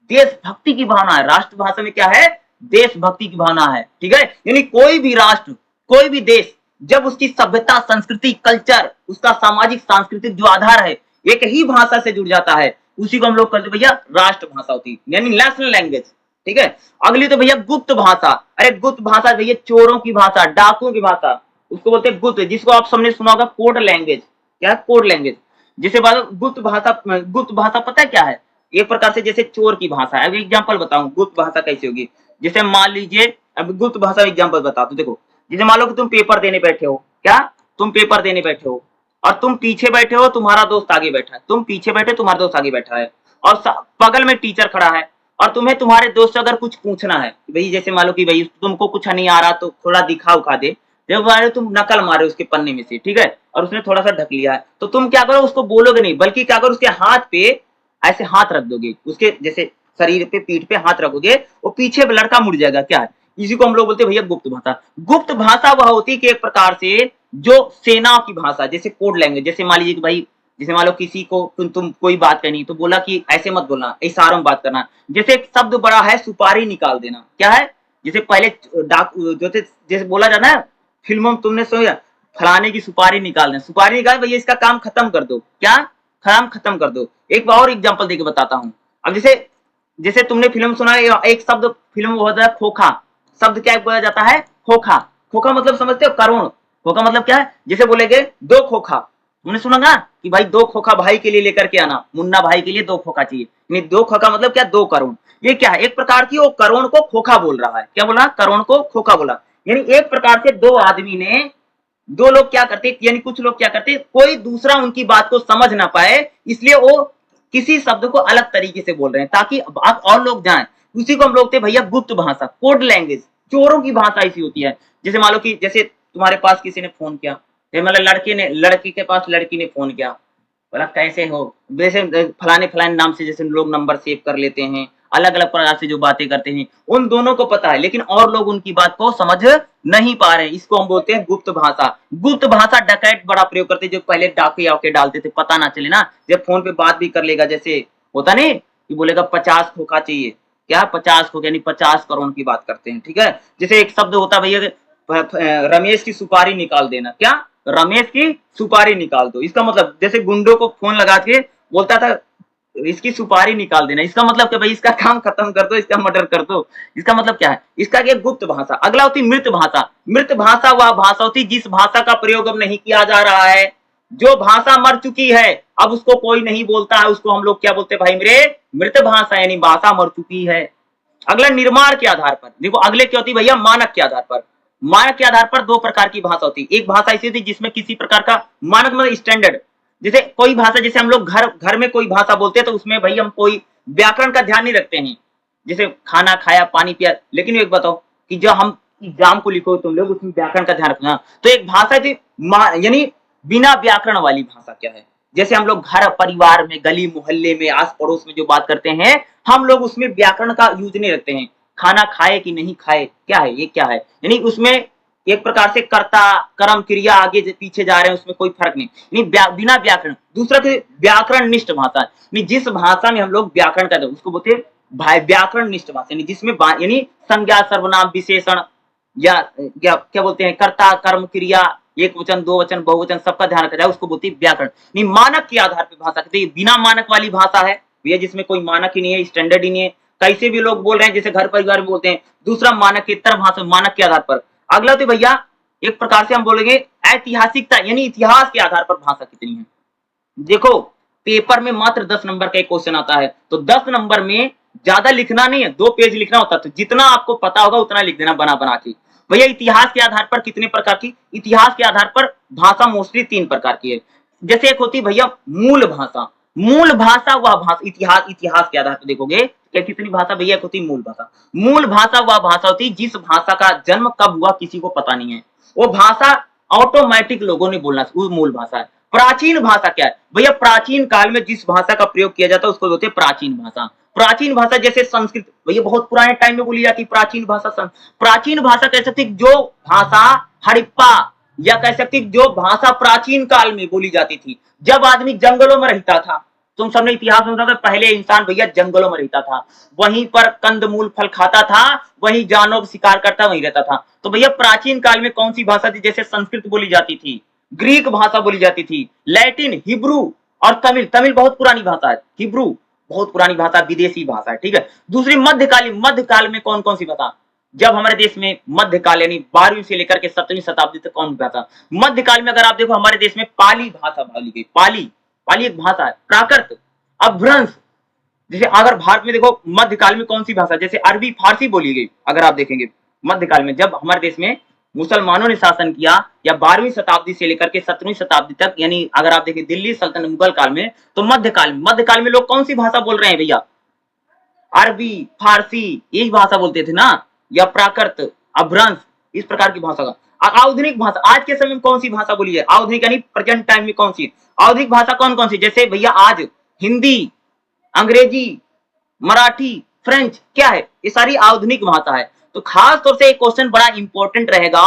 देशभक्ति की भावना है। राष्ट्रभाषा में क्या है, देशभक्ति की भावना है, ठीक है। यानी कोई भी राष्ट्र, कोई भी देश जब उसकी सभ्यता, संस्कृति, कल्चर, उसका सामाजिक सांस्कृतिक जो आधार है एक ही भाषा से जुड़ जाता है, उसी को हम लोग कहते भैया राष्ट्रभाषा होती है, यानी नेशनल लैंग्वेज, ठीक है। अगली तो भैया गुप्त भाषा। अरे गुप्त भाषा भैया चोरों की भाषा, डाकुओं की भाषा, उसको बोलते हैं गुप्त, जिसको आप सबने सुना होगा कोड लैंग्वेज। क्या है, कोड लैंग्वेज। जैसे गुप्त भाषा, गुप्त भाषा पता है क्या है, एक प्रकार से जैसे चोर की भाषा है। अब एग्जांपल बताऊं गुप्त भाषा कैसे होगी। जैसे मान लीजिए, अब गुप्त भाषा एग्जांपल बता दो, देखो जैसे मान लो कि तुम पेपर देने बैठे हो, क्या तुम पेपर देने बैठे हो और तुम पीछे बैठे हो, तुम्हारा दोस्त आगे बैठा है, तुम पीछे बैठे, तुम्हारा दोस्त आगे बैठा है और बगल में टीचर खड़ा है और तुम्हें तुम्हारे दोस्त से अगर कुछ पूछना है, भाई जैसे मान लो कि भाई तुमको कुछ नहीं आ रहा तो थोड़ा दिखा उखा दे, जब मारे तुम नकल मारे उसके पन्ने में से, ठीक है, और उसने थोड़ा सा ढक लिया है, तो तुम क्या करो, उसको बोलोगे नहीं, बल्कि क्या करो, उसके हाथ पे ऐसे हाथ रख दोगे, उसके जैसे शरीर पे, पीठ पे हाथ रखोगे, वो पीछे लड़का मुड़ जाएगा। क्या है, इसी को हम लोग बोलते हैं भैया गुप्त भाषा। गुप्त भाषा वह होती है कि एक प्रकार से जो सेना की भाषा, जैसे कोड लैंग्वेज। जैसे मान लीजिए कि भाई, जैसे मान लो किसी को तुम कोई बात कहनी तो बोला कि ऐसे मत बोलना, इशारों में बात करना। जैसे एक शब्द बड़ा है, सुपारी निकाल देना, क्या है, जैसे पहले जैसे बोला जाना है फिल्मों में, तुमने सुना फलाने की सुपारी निकाल देना, सुपारी निकाल भैया इसका काम खत्म कर दो, क्या काम खत्म कर दो। एक और एग्जाम्पल देके बताता हूँ। अब जैसे जैसे तुमने फिल्म सुना है, एक शब्द फिल्म में होता है खोखा, शब्द क्या बोला जाता है, खोखा। खोखा मतलब समझते हो, करुण। खोखा मतलब क्या है, जैसे बोलेगे दो खोखा, तुमने सुना ना कि भाई दो खोखा भाई के लिए लेकर के आना, मुन्ना भाई के लिए दो खोखा चाहिए, नहीं दो खोखा मतलब क्या, दो करुण। ये क्या है, एक प्रकार की वो करुण को खोखा बोल रहा है। क्या बोला, करुण को खोखा बोला। यानी एक प्रकार से दो आदमी ने, दो लोग क्या करते, यानी कुछ लोग क्या करते, कोई दूसरा उनकी बात को समझ ना पाए, इसलिए वो किसी शब्द को अलग तरीके से बोल रहे हैं ताकि आप और लोग जाएं, उसी को हम लोग भैया गुप्त भाषा, कोड लैंग्वेज। चोरों की भाषा ऐसी होती है। जैसे मान लो कि जैसे तुम्हारे पास किसी ने फोन किया, मतलब लड़की के पास लड़की ने फोन किया, बोला कैसे हो, जैसे फलाने फलाने नाम से जैसे लोग नंबर सेव कर लेते हैं, अलग अलग प्रकार से जो बातें करते हैं, उन दोनों को पता है, लेकिन और लोग उनकी बात को समझ नहीं पा रहे हैं, इसको हम बोलते हैं गुप्त भाषा। गुप्त भाषा डकैत बड़ा प्रयोग करते, जो पहले डाके आके डालते थे, पता ना चले ना, जब फोन पे बात भी कर लेगा, जैसे होता नहीं कि बोलेगा 50 खोखा चाहिए, क्या 50 खोखा, यानी 50 करोड़ की बात करते हैं, ठीक है। जैसे एक शब्द होता भैया रमेश की सुपारी निकाल देना, क्या रमेश की सुपारी निकाल दो, इसका मतलब जैसे गुंडों को फोन लगा के बोलता था इसकी सुपारी निकाल देना, इसका मतलब क्या भाई इसका काम खत्म कर दो, इसका मर्डर कर दो, इसका मतलब क्या है, इसका क्या गुप्त भाषा। अगला होती मृत भाषा। मृत भाषा वह भाषा होती जिस भाषा का प्रयोग अब नहीं किया जा रहा है, जो भाषा मर चुकी है, अब उसको कोई नहीं बोलता है, उसको हम लोग क्या बोलते हैं भाई मेरे, मृत भाषा, यानी भाषा मर चुकी है। अगला निर्माण के आधार पर, देखो अगले क्या होती भैया, मानक के आधार पर। मानक के आधार पर दो प्रकार की भाषा होती है, एक भाषा ऐसी होती है जिसमें किसी प्रकार का मानक मतलब स्टैंडर्ड, जैसे कोई भाषा, जैसे हम लोग घर में कोई भाषा बोलते हैं तो उसमें भाई हम कोई व्याकरण का ध्यान नहीं रखते हैं, जैसे खाना खाया, पानी पिया। लेकिन एक बताओ कि जो हम एग्जाम को लिखो तुम लोग, उसमें व्याकरण का ध्यान रखना। तो एक भाषा थी यानी बिना व्याकरण वाली भाषा क्या है, जैसे हम लोग घर परिवार में, गली मोहल्ले में, आस पड़ोस में जो बात करते हैं, हम लोग उसमें व्याकरण का यूज नहीं रखते हैं। खाना खाए कि नहीं खाए, क्या है ये, क्या है, यानी उसमें एक प्रकार से कर्ता कर्म क्रिया आगे पीछे जा रहे हैं, उसमें कोई फर्क नहीं, बिना व्याकरण। दूसरा व्याकरण निष्ठ भाषा, जिस भाषा में हम लोग व्याकरण करते हैं उसको बोलते हैं व्याकरण निष्ठ भाषा, जिसमें यानी संज्ञा सर्वनाम विशेषण या क्या बोलते हैं, कर्ता कर्म क्रिया, एक वचन दो वचन बहुवचन सबका ध्यान रखा जाए, उसको बोलती है व्याकरण। नहीं, मानक के आधार पर भाषा कहते हैं, बिना मानक वाली भाषा है भैया, जिसमें कोई मानक ही नहीं है, स्टैंडर्ड ही नहीं है, कैसे भी लोग बोल रहे हैं, जैसे घर परिवार में बोलते हैं। दूसरा मानक के तरह भाषा, मानक के आधार पर। अगला तो भैया एक प्रकार से हम बोलेंगे ऐतिहासिकता, यानी इतिहास के आधार पर भाषा कितनी है। देखो पेपर में मात्र 10 नंबर का एक क्वेश्चन आता है, तो 10 नंबर में ज्यादा लिखना नहीं है, 2 पेज लिखना होता है, तो जितना आपको पता होगा उतना लिख देना बना बना के। भैया इतिहास के आधार पर कितने प्रकार की, इतिहास के आधार पर भाषा मोस्टली 3 प्रकार की है। जैसे एक होती भैया मूल भाषा। मूल भाषा वह भाषा, इतिहास के आधार पर देखोगे क्या कितनी भाषा भैया, होती मूल भाषा। मूल भाषा वह भाषा होती जिस भाषा का जन्म कब हुआ किसी को पता नहीं है, वो भाषा ऑटोमेटिक लोगों ने बोलना, वो मूल भाषा है। प्राचीन भाषा क्या है भैया, प्राचीन काल में जिस भाषा का प्रयोग किया जाता है उसको बोलते हैं प्राचीन भाषा। प्राचीन भाषा जैसे संस्कृत, भैया बहुत पुराने टाइम में बोली जाती प्राचीन भाषा। प्राचीन भाषा कह सकते जो भाषा हड़प्पा, या कह सकते जो भाषा प्राचीन काल में बोली जाती थी, जब आदमी जंगलों में रहता था। तुम सबने इतिहास में सुना था, पहले इंसान भैया जंगलों में रहता था, वहीं पर कंदमूल फल खाता था, वहीं जानवरों का शिकार करता, वहीं रहता था। तो भैया प्राचीन काल में कौन सी भाषा थी, जैसे संस्कृत बोली जाती थी, ग्रीक भाषा बोली जाती थी, लैटिन, हिब्रू और तमिल। तमिल बहुत पुरानी भाषा है, हिब्रू बहुत पुरानी भाषा, विदेशी भाषा है, ठीक है। दूसरी मध्यकालीन, मध्यकाल में कौन कौन सी भाषा, जब हमारे देश में मध्यकाल यानी 12वीं से लेकर के 7वीं शताब्दी तक कौन भाषा, मध्यकाल में अगर आप देखो हमारे देश में पाली भाषा बोली गई। पाली, पाली एक भाषा है। प्राकृत, अपभ्रंश, जैसे अगर भारत में देखो मध्यकाल में कौन सी भाषा, जैसे अरबी फारसी बोली गई। अगर आप देखेंगे मध्यकाल में जब हमारे देश में मुसलमानों ने शासन किया, या 12वीं शताब्दी से लेकर के 7वीं शताब्दी तक, यानी अगर आप देखें दिल्ली सल्तनत मुगल काल में, तो मध्यकाल में लोग कौन सी भाषा बोल रहे हैं भैया, अरबी फारसी, यही भाषा बोलते थे ना, या प्राकृत, अपभ्रंश, इस प्रकार की भाषा का। आधुनिक भाषा आज के समय में कौन सी भाषा बोली है, आधुनिक यानी प्रेजेंट टाइम में कौन सी आधुनिक भाषा, कौन कौन सी, जैसे भैया आज हिंदी, अंग्रेजी, मराठी, फ्रेंच, क्या है, ये सारी आधुनिक भाषा है। तो खास तौर से एक क्वेश्चन बड़ा इंपॉर्टेंट रहेगा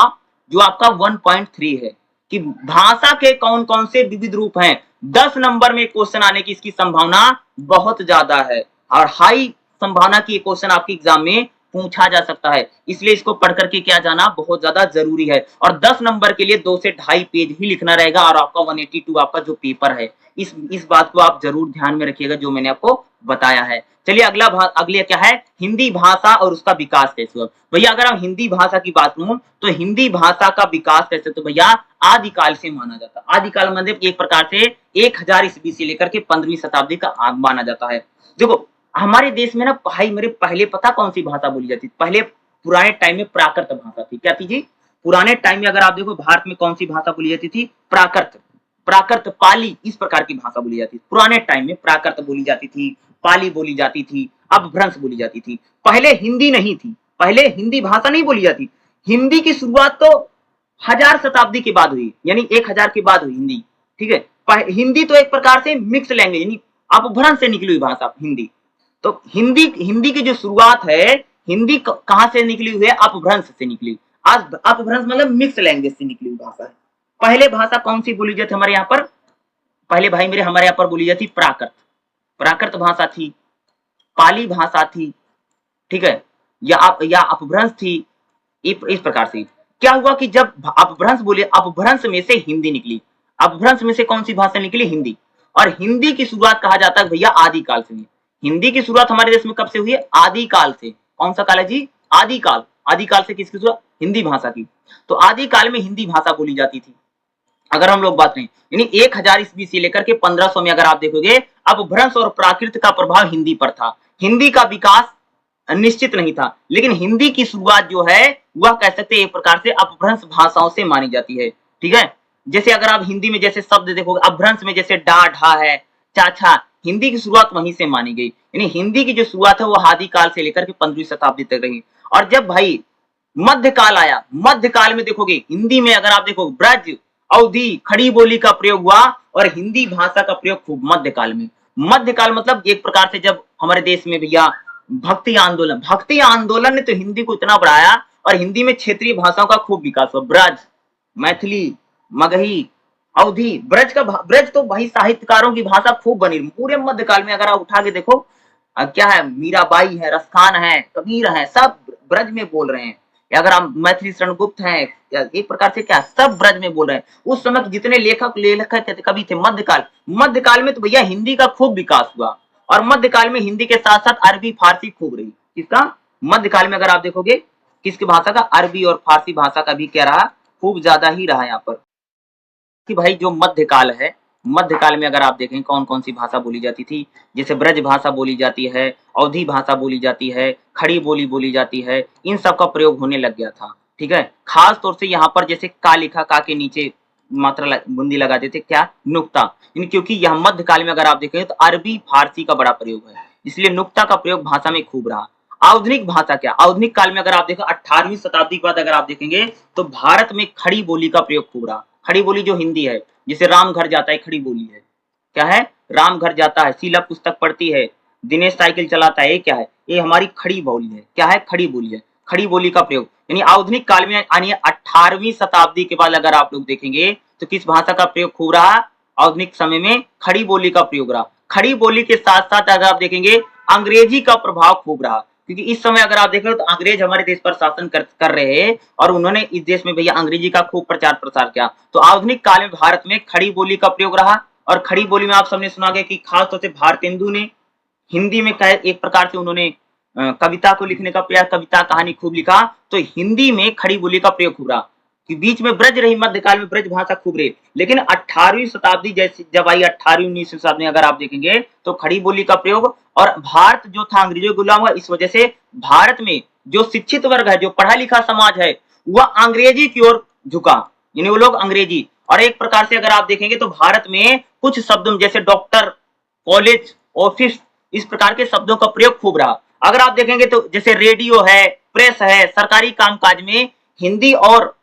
जो आपका 1.3 है, कि भाषा के कौन कौन से विविध रूप हैं। 10 नंबर में क्वेश्चन आने की इसकी संभावना बहुत ज्यादा है, और हाई संभावना की क्वेश्चन आपके एग्जाम में पूछा जा सकता है, इसलिए इसको पढ़ करके क्या जाना बहुत ज्यादा जरूरी है। और 10 नंबर के लिए 2 से 2.5 पेज ही लिखना रहेगा, और आपका 182 आपका जो पेपर है, इस बात को आप जरूर ध्यान में रखिएगा जो मैंने आपको बताया है। चलिए अगले क्या है, हिंदी भाषा और उसका विकास कैसे हुआ। भैया अगर हम हिंदी भाषा की बात करूं तो हिंदी भाषा का विकास कैसे, तो भैया आदिकाल से माना जाता है। आदिकाल मतलब एक प्रकार से 1000 ईस्वी से लेकर के 15वीं शताब्दी का माना जाता है। देखो हमारे देश में ना भाई मेरे पहले पता कौन सी भाषा बोली जाती थी, पहले पुराने टाइम में प्राकृत भाषा थी। क्या थी जी, पुराने टाइम में अगर आप देखो भारत में कौन सी भाषा बोली जाती थी, प्राकृत, प्राकृत, पाली, इस प्रकार की भाषा बोली जाती थी। पुराने टाइम में प्राकृत बोली जाती थी, पाली बोली जाती थी, अपभ्रंश बोली जाती थी। पहले हिंदी नहीं थी, पहले हिंदी भाषा नहीं बोली जाती। हिंदी की शुरुआत तो 1000 शताब्दी के बाद हुई, यानी 1000 के बाद हुई हिंदी, ठीक है। हिंदी तो एक प्रकार से मिक्स लैंग्वेज यानी अपभ्रंश से निकली हुई भाषा हिंदी। तो हिंदी की जो शुरुआत है, हिंदी कहां से निकली हुई है, अपभ्रंश से निकली। आज अपभ्रंश मतलब मिक्स लैंग्वेज से निकली हुई भाषा है। पहले भाषा कौन सी बोली जाती हमारे यहाँ पर, पहले भाई मेरे हमारे यहाँ पर बोली जाती प्राकृत, प्राकृत भाषा थी, पाली भाषा थी, ठीक है, या अपभ्रंश थी, इस प्रकार से। क्या हुआ कि जब अपभ्रंश बोले, अपभ्रंश में से हिंदी निकली। अपभ्रंश में से कौन सी भाषा निकली? हिंदी। और हिंदी की शुरुआत कहा जाता है भैया आदिकाल से हुई। हिंदी की शुरुआत हमारे देश में कब से हुई है? आदिकाल से। कौन सा काल है जी? आदिकाल। आदिकाल से किसकी शुरुआत? हिंदी भाषा की। तो आदिकाल में हिंदी भाषा बोली जाती थी। अगर हम लोग बात करें यानी 1000 ईस्वी से लेकर के 1500 में अगर आप देखोगे, अपभ्रंश और प्राकृत का प्रभाव हिंदी पर था। हिंदी का विकास निश्चित नहीं था, लेकिन हिंदी की शुरुआत जो है वह कह सकते हैं एक प्रकार से अपभ्रंश भाषाओं से मानी जाती है। ठीक है, जैसे अगर आप हिंदी में जैसे शब्द देखोगे अपभ्रंश में, जैसे डा ढा है, चाचा, हिंदी की शुरुआत वहीं से मानी गई। यानी हिंदी की जो शुरुआत है वो आदिकाल से लेकर के 15वीं शताब्दी तक रही। और जब भाई मध्यकाल आया, मध्यकाल में देखोगे हिंदी में अगर आप देखो ब्रज, अवधि, खड़ी बोली का प्रयोग हुआ और हिंदी भाषा का प्रयोग खूब मध्यकाल में। मध्यकाल मतलब एक प्रकार से जब हमारे देश में भैया भक्ति आंदोलन ने तो हिंदी को इतना बढ़ाया और हिंदी में क्षेत्रीय भाषाओं का खूब विकास हुआ। ब्रज, मैथिली, मगही, अवधि, ब्रज तो भाई साहित्यकारों की भाषा खूब बनी पूरे मध्यकाल में। अगर आप उठा के देखो क्या है, मीराबाई है, रसखान है, कबीर है, सब ब्रज में बोल रहे हैं। या अगर हम मैथिली शरण गुप्त हैं, एक प्रकार से क्या सब ब्रज में बोल रहे हैं। उस समय जितने लेखक कवि थे मध्यकाल में तो भैया हिंदी का खूब विकास हुआ। और मध्यकाल में हिंदी के साथ साथ अरबी फारसी खूब रही। किसका? मध्यकाल में अगर आप देखोगे किसकी भाषा का? अरबी और फारसी भाषा का भी क्या रहा? खूब ज्यादा ही रहा यहाँ पर। कि भाई जो मध्यकाल है, मध्यकाल में अगर आप देखें कौन कौन सी भाषा बोली जाती थी, जैसे ब्रज भाषा बोली जाती है, अवधी भाषा बोली जाती है, खड़ी बोली बोली जाती है, इन सब का प्रयोग होने लग गया था। ठीक है, खास तौर से यहाँ पर जैसे का लिखा, का के नीचे मात्रा बुंदी लगा देते, क्या? नुक्ता। क्योंकि यह मध्यकाल में अगर आप देखें तो अरबी फारसी का बड़ा प्रयोग है, इसलिए नुक्ता का प्रयोग भाषा में खूब रहा। आधुनिक भाषा क्या? आधुनिक काल में अगर आप देखें 18वीं शताब्दी के बाद अगर आप देखेंगे तो भारत में खड़ी बोली का प्रयोग खूब रहा। खड़ी बोली जो हिंदी है, जिसे राम घर जाता है, खड़ी बोली है। क्या है? राम घर जाता है, शीला पुस्तक पढ़ती है, दिनेश साइकिल चलाता है, ये क्या है? ये हमारी खड़ी बोली है। क्या है? खड़ी बोली है। खड़ी बोली का प्रयोग यानी आधुनिक काल में यानी 18वीं शताब्दी के बाद अगर आप लोग देखेंगे तो किस भाषा का प्रयोग खूब रहा? आधुनिक समय में खड़ी बोली का प्रयोग रहा। खड़ी बोली के साथ साथ अगर आप देखेंगे अंग्रेजी का प्रभाव खूब रहा, क्योंकि इस समय अगर आप देख रहे हो तो अंग्रेज हमारे देश पर शासन कर रहे हैं और उन्होंने इस देश में भैया अंग्रेजी का खूब प्रचार प्रसार किया। तो आधुनिक काल में भारत में खड़ी बोली का प्रयोग रहा। और खड़ी बोली में आप सबने सुना गया कि खास तौर से भारतेंदु ने हिंदी में एक प्रकार से उन्होंने कविता को लिखने का प्रयास, कविता कहानी खूब लिखा। तो हिंदी में खड़ी बोली का प्रयोग खूब रहा। कि बीच में ब्रज रही, मध्यकाल में ब्रज भाषा खूब रही, लेकिन 18वीं शताब्दी जैसे जब आई, 18वीं 19वीं शताब्दी में अगर आप देखेंगे तो खड़ी बोली का प्रयोग। और भारत जो था अंग्रेजों के गुलाम हुआ, इस वजह से भारत में जो शिक्षित वर्ग है, जो पढ़ा लिखा समाज है, वह अंग्रेजी की ओर झुका, यानी वो लोग अंग्रेजी। और एक प्रकार से अगर आप देखेंगे तो भारत में कुछ शब्दों जैसे डॉक्टर, कॉलेज, ऑफिस, इस प्रकार के शब्दों का प्रयोग खूब रहा। अगर आप देखेंगे तो जैसे रेडियो है, प्रेस है, सरकारी कामकाज में हिंदी और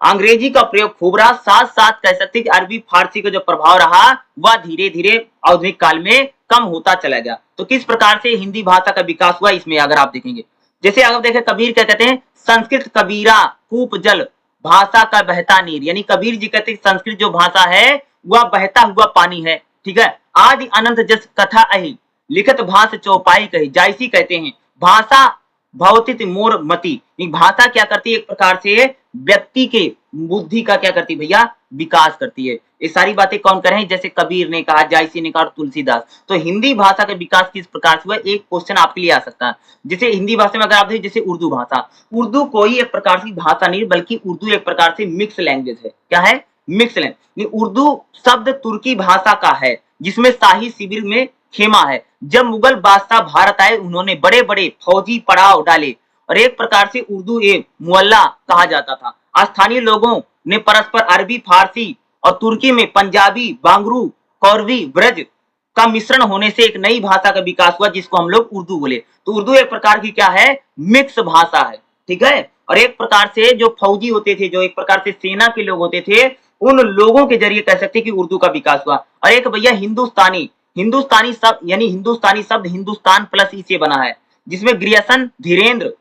अंग्रेजी का प्रयोग खूब रहा। साथ साथ कह सकते कि अरबी फारसी का जो प्रभाव रहा वह धीरे धीरे आधुनिक काल में कम होता चला गया। तो किस प्रकार से हिंदी भाषा का विकास हुआ इसमें अगर आप देखेंगे, जैसे अगर देखें कबीर क्या कहते हैं, संस्कृत कबीरा कूप जल भाषा का बहता नीर, यानी कबीर जी कहते हैं संस्कृत जो भाषा है वह बहता हुआ पानी है। ठीक है, आदि अनंत जस कथा अहि लिखत भाष चौपाई कही जायसी, कहते हैं भाषा भौतिक मोर मति। भाषा क्या करती है? एक प्रकार से व्यक्ति के बुद्धि का क्या करती है भैया? विकास करती है। ये सारी बातें कौन कर रहे हैं? जैसे कबीर ने कहा, जायसी ने कहा, तुलसीदास। तो हिंदी भाषा का विकास किस प्रकार से हुआ? एक क्वेश्चन आपके लिए आ सकता है। जैसे हिंदी भाषा में अगर आप देखें, जैसे उर्दू भाषा, उर्दू कोई एक प्रकार की भाषा नहीं बल्कि उर्दू एक प्रकार से मिक्स लैंग्वेज है। क्या है? Mix language. उर्दू शब्द तुर्की भाषा का है जिसमें शाही शिविर में खेमा है। जब मुगल बादशाह भारत आए उन्होंने बड़े बड़े फौजी पड़ाव डाले और एक प्रकार से उर्दू एक मुअल्ला कहा जाता था। स्थानीय लोगों ने परस्पर अरबी, फारसी और तुर्की में पंजाबी, बांगरू, कौरवी, ब्रज का मिश्रण होने से एक नई भाषा का विकास हुआ जिसको हम लोग उर्दू बोले। तो उर्दू एक प्रकार की क्या है? मिक्स भाषा है। ठीक है, और एक प्रकार से जो फौजी होते थे, जो एक प्रकार से सेना के लोग होते थे, उन लोगों के जरिए कह सकते कि उर्दू का विकास हुआ। और एक भैया हिंदुस्तानी, हिंदुस्तानी शब्द यानी हिंदुस्तानी शब्द हिंदुस्तान प्लस ई से बना है, जिसमें ग्रियसन, धीरेन्द्र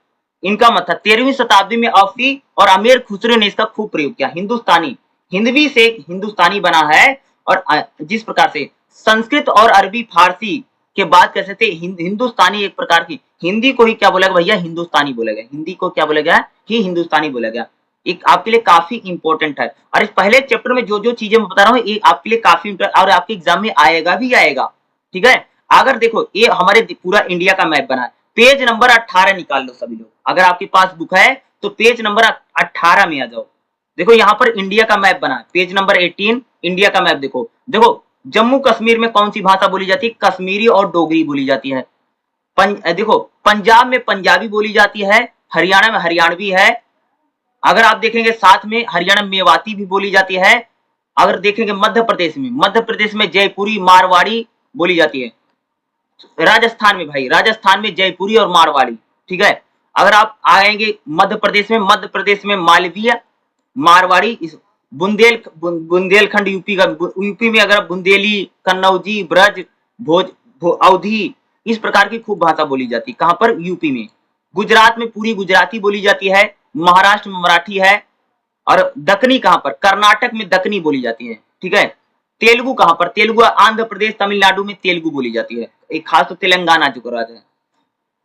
इनका मत था। 13वीं शताब्दी में औफी और अमीर खुसरो ने इसका खूब प्रयोग किया। हिंदुस्तानी, हिंदवी से हिंदुस्तानी बना है। और जिस प्रकार से संस्कृत और अरबी फारसी के बाद कह सकते हिंदुस्तानी एक प्रकार की, हिंदी को ही क्या बोला गया भैया? हिंदुस्तानी बोला गया। हिंदी को क्या बोला गया? ही हिंदुस्तानी बोला गया। एक आपके लिए काफी इंपॉर्टेंट है। और इस पहले चैप्टर में जो जो चीजें मैं बता रहा हूँ ये आपके लिए काफी और आपके एग्जाम में आएगा भी आएगा, ठीक है। अगर देखो ये हमारे पूरा इंडिया का मैप बना है, पेज नंबर 18 निकाल लो सभी लोग, अगर आपके पास बुक है तो पेज नंबर 18 में आ जाओ। देखो यहाँ पर इंडिया का मैप बना है, पेज नंबर 18 इंडिया का मैप देखो। देखो जम्मू कश्मीर में कौन सी भाषा बोली जाती है? कश्मीरी और डोगरी बोली जाती है। देखो पंजाब में पंजाबी बोली जाती है, हरियाणा में हरियाणवी है। अगर आप देखेंगे साथ में हरियाणा में मेवाती भी बोली जाती है। अगर देखेंगे मध्य प्रदेश में जयपुरी मारवाड़ी बोली जाती है। राजस्थान में भाई, राजस्थान में जयपुरी और मारवाड़ी, ठीक है। अगर आप आएंगे मध्य प्रदेश में मालवीय मारवाड़ी, बुंदेलखंड यूपी का, यूपी में अगर बुंदेली, कन्नौजी, ब्रज, अवधी, इस प्रकार की खूब भाषा बोली जाती है। कहां पर? यूपी में। गुजरात में पूरी गुजराती बोली जाती है, महाराष्ट्र में मराठी है। और दक्कनी कहां पर? कर्नाटक में दक्कनी बोली जाती है, ठीक है। तेलुगु कहां पर? तेलुगु आंध्र प्रदेश तमिलनाडु में तेलुगु बोली जाती है, एक खास तो तेलंगाना जो राज्य है,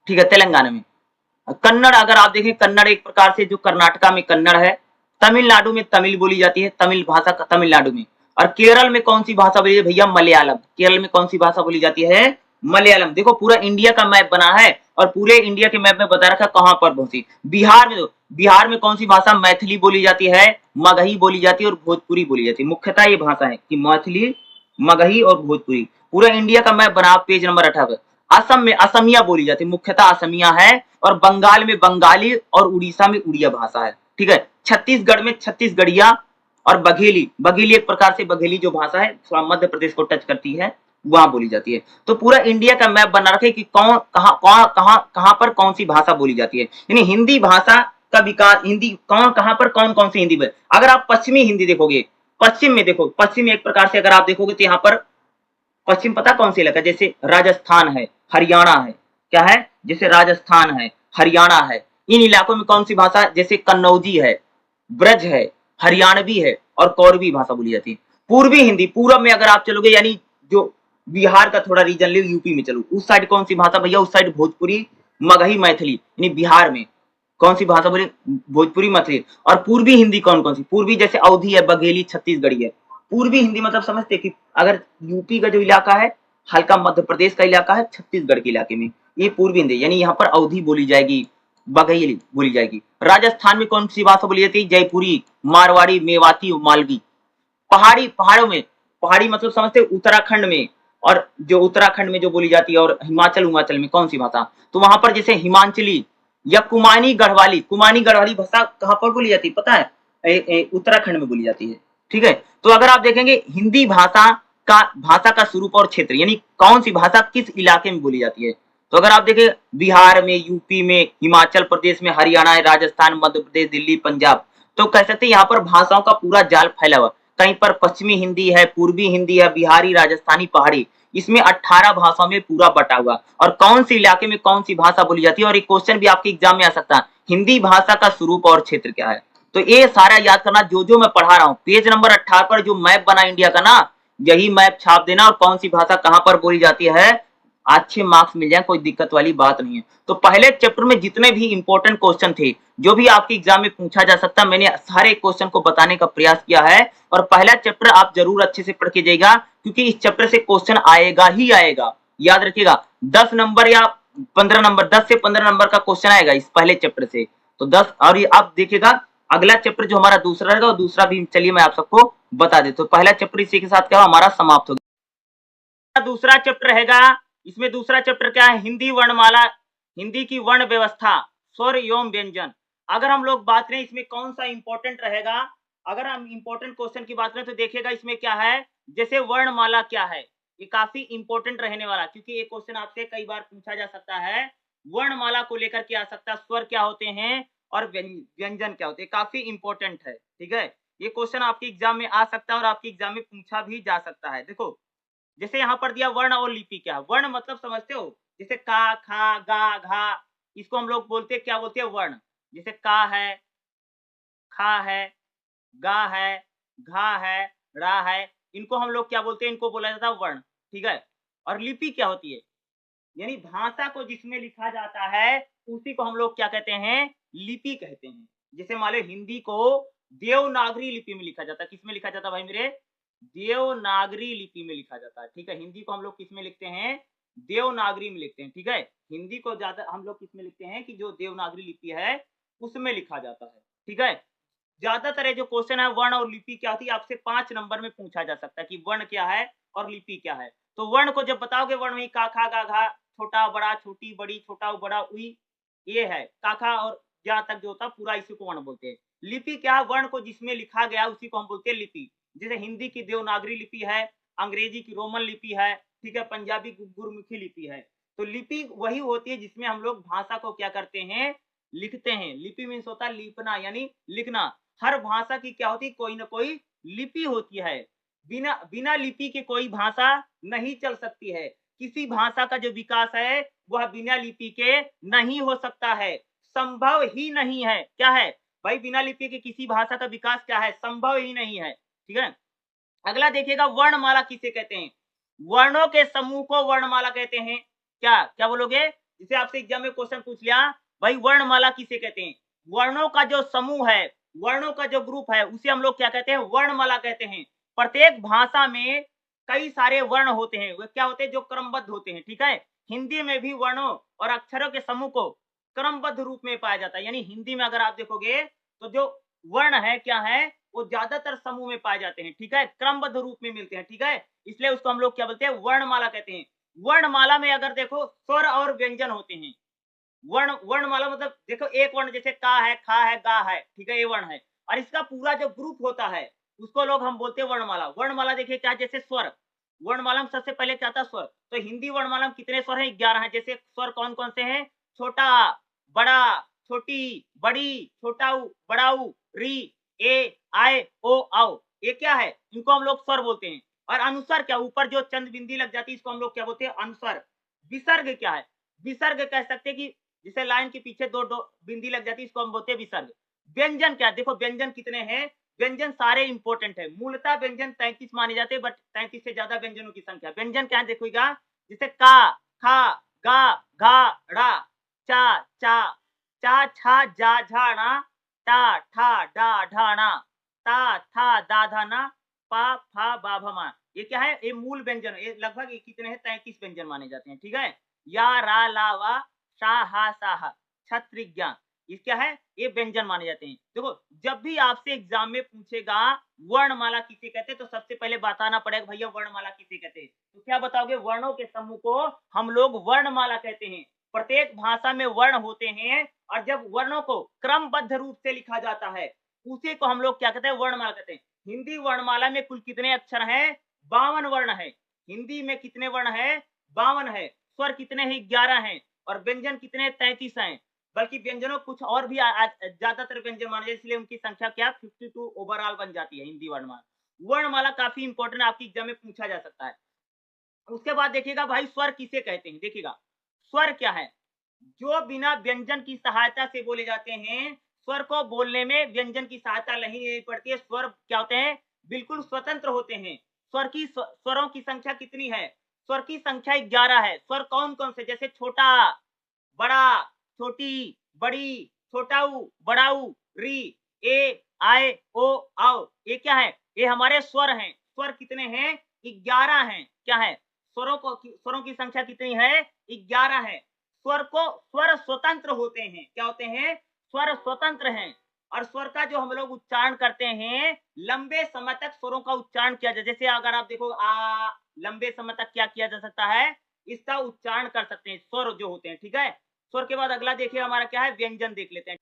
ठीक है, तेलंगाना में। कन्नड़ अगर आप देखें, कन्नड़ एक प्रकार से जो कर्नाटका में कन्नड़ है। तमिलनाडु में तमिल बोली जाती है, तमिल भाषा तमिलनाडु में। और केरल में कौन सी भाषा बोली जाती है भैया? मलयालम। केरल में कौन सी भाषा बोली जाती है? मलयालम। देखो पूरा इंडिया का मैप बना है और पूरे इंडिया के मैप में बता रखा कहां पर पहुंची। बिहार में कौन सी भाषा? मैथिली बोली जाती है, मगही बोली जाती है और भोजपुरी बोली जाती है। मुख्यतः ये भाषा है कि मैथिली, मगही और भोजपुरी। पूरा इंडिया का मैप बना पेज नंबर 18। असम में असमिया बोली जाती है, मुख्यतः असमिया है। और बंगाल में बंगाली और उड़ीसा में उड़िया भाषा है, ठीक है। छत्तीसगढ़ में छत्तीसगढ़िया और बघेली एक प्रकार से बघेली जो भाषा है मध्य प्रदेश को टच करती है, वहां बोली जाती है। तो पूरा इंडिया का मैप बना रखे कि कौन कहां पर कौन सी भाषा बोली जाती है। यानी हिंदी भाषा का विकास, हिंदी कहां पर कौन कौन सी हिंदी। अगर आप पश्चिमी हिंदी देखोगे, पश्चिम में देखो, पश्चिम में एक प्रकार से अगर आप देखोगे तो यहाँ पर पश्चिम पता कौन सी इलाका? जैसे राजस्थान है, हरियाणा है, क्या है? जैसे राजस्थान है, हरियाणा है। इन इलाकों में कौन सी भाषा? जैसे कन्नौजी है, ब्रज है, हरियाणवी है और कौरवी भाषा बोली जाती है। पूर्वी हिंदी, पूरब में अगर आप चलोगे, यानी जो बिहार का थोड़ा रीजन ले, यूपी में चलो, उस साइड कौन सी भाषा भैया? उस साइड भोजपुरी, मगही, मैथिली। यानी बिहार में कौन सी भाषा बोली? भोजपुरी, मैथिली। और पूर्वी हिंदी कौन कौन सी? पूर्वी जैसे अवधी है, बघेली, छत्तीसगढ़ी है। पूर्वी हिंदी मतलब समझते कि अगर यूपी का जो इलाका है, हल्का मध्य प्रदेश का इलाका है, छत्तीसगढ़ के इलाके में, ये पूर्वी हिंदी, यानी यहाँ पर अवधी बोली जाएगी, बघेली बोली जाएगी। राजस्थान में कौन सी भाषा बोली जाती है? जयपुरी, मारवाड़ी, मेवाती, मालवी। पहाड़ों में, पहाड़ी मतलब समझते उत्तराखंड में, और जो उत्तराखंड में जो बोली जाती है, और हिमाचल में कौन सी भाषा? तो वहां पर जैसे हिमांचली या कुमानी गढ़वाली भाषा कहां पर बोली जाती है पता है? उत्तराखंड में बोली जाती है, ठीक है। तो अगर आप देखेंगे हिंदी भाषा का स्वरूप और क्षेत्र, यानी कौन सी भाषा किस इलाके में बोली जाती है। तो अगर आप देखें बिहार में, यूपी में, हिमाचल प्रदेश में, हरियाणा, राजस्थान, मध्य प्रदेश, दिल्ली, पंजाब, तो कह सकते हैं यहाँ पर भाषाओं का पूरा जाल फैला हुआ। कहीं पर पश्चिमी हिंदी है, पूर्वी हिंदी है, बिहारी, राजस्थानी, पहाड़ी, इसमें 18 भाषाओं में पूरा बटा हुआ। और कौन सी इलाके में कौन सी भाषा बोली जाती है। और एक क्वेश्चन भी आपके एग्जाम में आ सकता है, हिंदी भाषा का स्वरूप और क्षेत्र क्या है। तो ये सारा याद करना, जो मैं पढ़ा रहा हूँ, पेज नंबर 18 पर जो मैप बना इंडिया का ना, यही मैप छाप देना, और कौन सी भाषा कहां पर बोली जाती है, अच्छे मार्क्स मिल जाए, कोई दिक्कत वाली बात नहीं है। तो पहले चैप्टर में जितने भी इंपॉर्टेंट क्वेश्चन थे, जो भी आपके एग्जाम में पूछा जा सकता, मैंने सारे क्वेश्चन को बताने का प्रयास किया है। और पहला चैप्टर आप जरूर अच्छे से पढ़ के जाइएगा, क्योंकि इस चैप्टर से क्वेश्चन आएगा ही आएगा। याद रखिएगा 10 नंबर या 15 नंबर, 10 से 15 नंबर का क्वेश्चन आएगा इस पहले चैप्टर से। तो 10, और ये आप देखिएगा अगला चैप्टर जो हमारा दूसरा रहेगा, दूसरा भी चलिए मैं आप सबको बता देता हूँ। पहला चैप्टर इसी के साथ क्या हमारा समाप्त हो गया। दूसरा चैप्टर रहेगा, इसमें दूसरा चैप्टर क्या है? हिंदी वर्णमाला, हिंदी की वर्ण व्यवस्था, स्वर एवं व्यंजन। अगर हम लोग बात करें इसमें कौन सा इंपॉर्टेंट रहेगा, अगर हम इंपॉर्टेंट क्वेश्चन की बात करें तो देखिएगा इसमें क्या है, जैसे वर्णमाला क्या है, ये काफी इंपॉर्टेंट रहने वाला, क्योंकि ये क्वेश्चन आपसे कई बार पूछा जा सकता है। वर्णमाला को लेकर के आ सकता है, स्वर क्या होते हैं और व्यंजन क्या होते हैं, काफी इंपॉर्टेंट है, ठीक है। ये क्वेश्चन आपके एग्जाम में आ सकता है और आपके एग्जाम में पूछा भी जा सकता है। देखो जैसे यहाँ पर दिया वर्ण और लिपि क्या है। वर्ण मतलब समझते हो, जैसे का, खा, गा, घा, इसको हम लोग बोलते हैं, क्या बोलते हैं? वर्ण। जैसे का है, खा है, गा है, घा है, रा है, इनको हम लोग क्या बोलते हैं? इनको बोला जाता है वर्ण, ठीक है। और लिपि क्या होती है? यानी भाषा को जिसमें लिखा जाता है उसी को हम लोग क्या कहते हैं? लिपि कहते हैं। जैसे मान लो हिंदी को देवनागरी लिपि में लिखा जाता है, किसमें लिखा जाता है भाई मेरे? देवनागरी लिपि में लिखा जाता है, ठीक है। हिंदी को हम लोग किसमें लिखते हैं? देवनागरी में लिखते हैं, ठीक है। हिंदी को ज्यादा हम लोग किसमें लिखते हैं कि जो देवनागरी लिपि है उसमें लिखा जाता है, ठीक है। ज्यादातर ये जो क्वेश्चन है वर्ण और लिपि क्या होती है आपसे 5 नंबर में पूछा जा सकता है कि वर्ण क्या है और लिपि क्या है। तो वर्ण को जब बताओगे वर्ण में का खा गा घा, छोटा बड़ा छोटी बड़ी छोटा बड़ा उई, ये है का खा और यहाँ तक जो होता है पूरा इसी को वर्ण बोलते हैं। लिपि क्या है? वर्ण को जिसमें लिखा गया उसी को हम बोलते हैं लिपि। जैसे हिंदी की देवनागरी लिपि है, अंग्रेजी की रोमन लिपि है, ठीक है, पंजाबी की गुरमुखी लिपि है। तो लिपि वही होती है जिसमें हम लोग भाषा को क्या करते हैं? लिखते हैं। लिपि मीन्स होता है लिपना यानी लिखना। हर भाषा की क्या होती है? कोई ना कोई लिपि होती है। बिना बिना लिपि के कोई भाषा नहीं चल सकती है। किसी भाषा का जो विकास है वह बिना लिपि के नहीं हो सकता है, संभव ही नहीं है। क्या है भाई? बिना लिपि के किसी भाषा का विकास क्या है? संभव ही नहीं है, ठीक है। अगला देखिएगा, वर्णमाला किसे कहते हैं? वर्णों के समूह को वर्णमाला कहते हैं। क्या क्या बोलोगे? जिसे आपसे एग्जाम में क्वेश्चन पूछ लिया भाई वर्णमाला किसे कहते हैं? वर्णों का जो समूह है, वर्णों का जो ग्रुप है उसे हम लोग क्या कहते हैं? वर्णमाला कहते हैं। प्रत्येक भाषा में कई सारे वर्ण होते हैं, वे क्या होते हैं? जो क्रमबद्ध होते हैं, ठीक है। हिंदी में भी वर्णों और अक्षरों के समूह को क्रमबद्ध रूप में पाया जाता है। यानी हिंदी में अगर आप देखोगे तो जो वर्ण है क्या है? वो ज्यादातर समूह में पाए जाते हैं, ठीक है, क्रमबद्ध रूप में मिलते हैं, ठीक है। इसलिए उसको हम लोग क्या बोलते हैं? वर्णमाला कहते हैं। वर्णमाला में अगर देखो स्वर और व्यंजन होते हैं। वर्णमाला मतलब देखो एक वर्ण जैसे का है, खा है, गा है, ठीक है, ये वर्ण है। और इसका पूरा जो ग्रुप होता है उसको लोग हम बोलते हैं वर्णमाला। वर्णमाला देखिए क्या, जैसे स्वर, वर्णमाला में सबसे पहले क्या था? स्वर। तो हिंदी वर्णमाला में कितने स्वर हैं? 11 हैं। जैसे स्वर कौन कौन से हैं? छोटा, बड़ा, छोटी, बड़ी, छोटा ऊ, बड़ा ऊ, री, ए, आए, ओ, आओ, ये क्या है? इनको हम लोग स्वर बोलते हैं। और अनुस्वर क्या? ऊपर जो चंद बिंदी लग जाती है इसको हम लोग क्या बोलते हैं? अनुस्वर। विसर्ग क्या है? विसर्ग कह सकते हैं कि जैसे लाइन के पीछे दो दो बिंदी लग जाती है इसको हम बोलते हैं विसर्ग। व्यंजन क्या? देखो व्यंजन कितने हैं? व्यंजन सारे इंपॉर्टेंट है। मूलतः व्यंजन 33 माने जाते हैं, बट 33 से ज्यादा व्यंजनों की संख्या। व्यंजन क्या है देखिएगा, जैसे का, खा, गा, घा, ड़ा, चा, चा, चा, छा, जा, झा, णा, टा, ठा, डा, ढा, णा, ता, था, दा, धा, ना, पा, फा, बा, भा, मा। ये क्या है? ये मूल व्यंजन, ये लगभग कितने हैं? 33 व्यंजन माने जाते हैं, ठीक है। या, रा, ला, वा, सा, हा, सा, हा, छत्र ज्ञान, ये क्या है? ये व्यंजन माने जाते हैं। देखो जब भी आपसे एग्जाम में पूछेगा वर्णमाला किसे कहते हैं तो सबसे पहले बताना पड़ेगा भैया वर्णमाला किसे कहते हैं। तो क्या बताओगे? वर्णों के समूह को हम लोग वर्णमाला कहते हैं। प्रत्येक भाषा में वर्ण होते हैं और जब वर्णों को क्रमबद्ध रूप से लिखा जाता है उसी को हम लोग क्या कहते हैं? वर्णमाला कहते हैं। हिंदी वर्णमाला में कुल कितने अक्षर हैं? 52 वर्ण है। हिंदी में कितने वर्ण है? 52 है। स्वर कितने हैं? 11 हैं। और व्यंजन कितने? 33 हैं। बल्कि व्यंजनों कुछ और भी ज्यादातर व्यंजन माने जाते, इसलिए उनकी संख्या क्या 52 ओवरऑल बन जाती है हिंदी वर्णमाला। वर्णमाला काफी इंपॉर्टेंट, आपकी एग्जाम में पूछा जा सकता है। उसके बाद देखिएगा भाई स्वर किसे कहते हैं? देखिएगा स्वर क्या है? जो बिना व्यंजन की सहायता से बोले जाते हैं। स्वर को बोलने में व्यंजन की सहायता नहीं लेनी पड़ती है। स्वर क्या होते हैं? बिल्कुल स्वतंत्र होते हैं। स्वरों की संख्या कितनी है? स्वर की संख्या 11 है। स्वर कौन कौन से? जैसे छोटा, बड़ा, छोटी, बड़ी, छोटा ऊ, बड़ा ऊ, री, ए, आए, ओ, आओ, ये क्या है? ये हमारे स्वर हैं। स्वर कितने हैं? 11 हैं। क्या है? स्वरों की संख्या कितनी है? 11 है। स्वर स्वतंत्र होते हैं। क्या होते हैं? स्वर स्वतंत्र हैं। और स्वर का जो हम लोग उच्चारण करते हैं लंबे समय तक स्वरों का उच्चारण किया जाए। जैसे अगर आप देखो आ, लंबे समय तक क्या किया जा सकता है? इसका उच्चारण कर सकते हैं स्वर जो होते हैं, ठीक है। स्वर के बाद अगला देखिए हमारा क्या है? व्यंजन देख लेते हैं।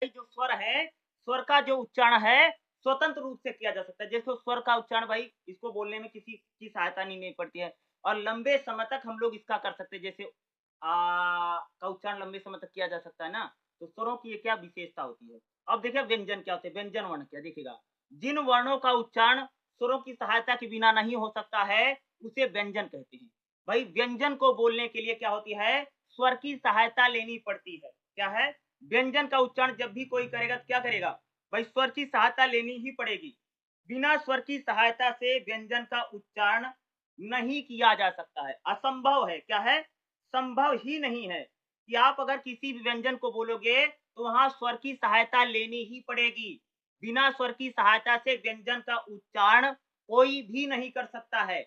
जो स्वर है, स्वर का जो उच्चारण है स्वतंत्र रूप से किया जा सकता है। जैसे स्वर का उच्चारण भाई इसको बोलने में किसी की सहायता नहीं पड़ती है और लंबे समय तक हम लोग इसका कर सकते हैं। जैसे आ का उच्चारण लंबे समय तक किया जा सकता है ना। तो स्वरों की ये क्या विशेषता होती है? अब देखिए व्यंजन क्या होते हैं? व्यंजन वर्ण क्या? देखिएगा जिन वर्णों का उच्चारण स्वरों की सहायता के बिना नहीं हो सकता है उसे व्यंजन कहते हैं। भाई व्यंजन को बोलने के लिए क्या होती है? स्वर की सहायता लेनी पड़ती है। क्या है? व्यंजन का उच्चारण जब भी कोई करेगा तो क्या करेगा भाई? स्वर की सहायता लेनी ही पड़ेगी। बिना स्वर की सहायता से व्यंजन का उच्चारण नहीं किया जा सकता है, असंभव है। क्या है? संभव ही नहीं है। कि आप अगर किसी भी व्यंजन को बोलोगे तो वहां स्वर की सहायता लेनी ही पड़ेगी। बिना स्वर की सहायता से व्यंजन का उच्चारण कोई भी नहीं कर सकता है,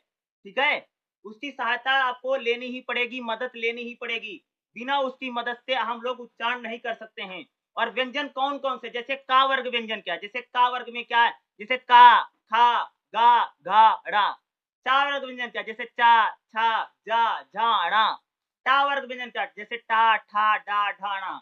ठीक है? उसकी सहायता आपको लेनी ही पड़ेगी, मदद लेनी ही पड़ेगी। बिना उसकी मदद से हम लोग उच्चारण नहीं कर सकते हैं। और व्यंजन कौन-कौन से, जैसे का वर्ग व्यंजन क्या है? जैसे का वर्ग में क्या है? जैसे का, खा, गा, घा, ड़ा। चा वर्ग व्यंजन क्या है? जैसे चा, छा, जा, झा, ड़ा। टा वर्ग व्यंजन क्या है? जैसे टा, ठा, डा, ढा, णा।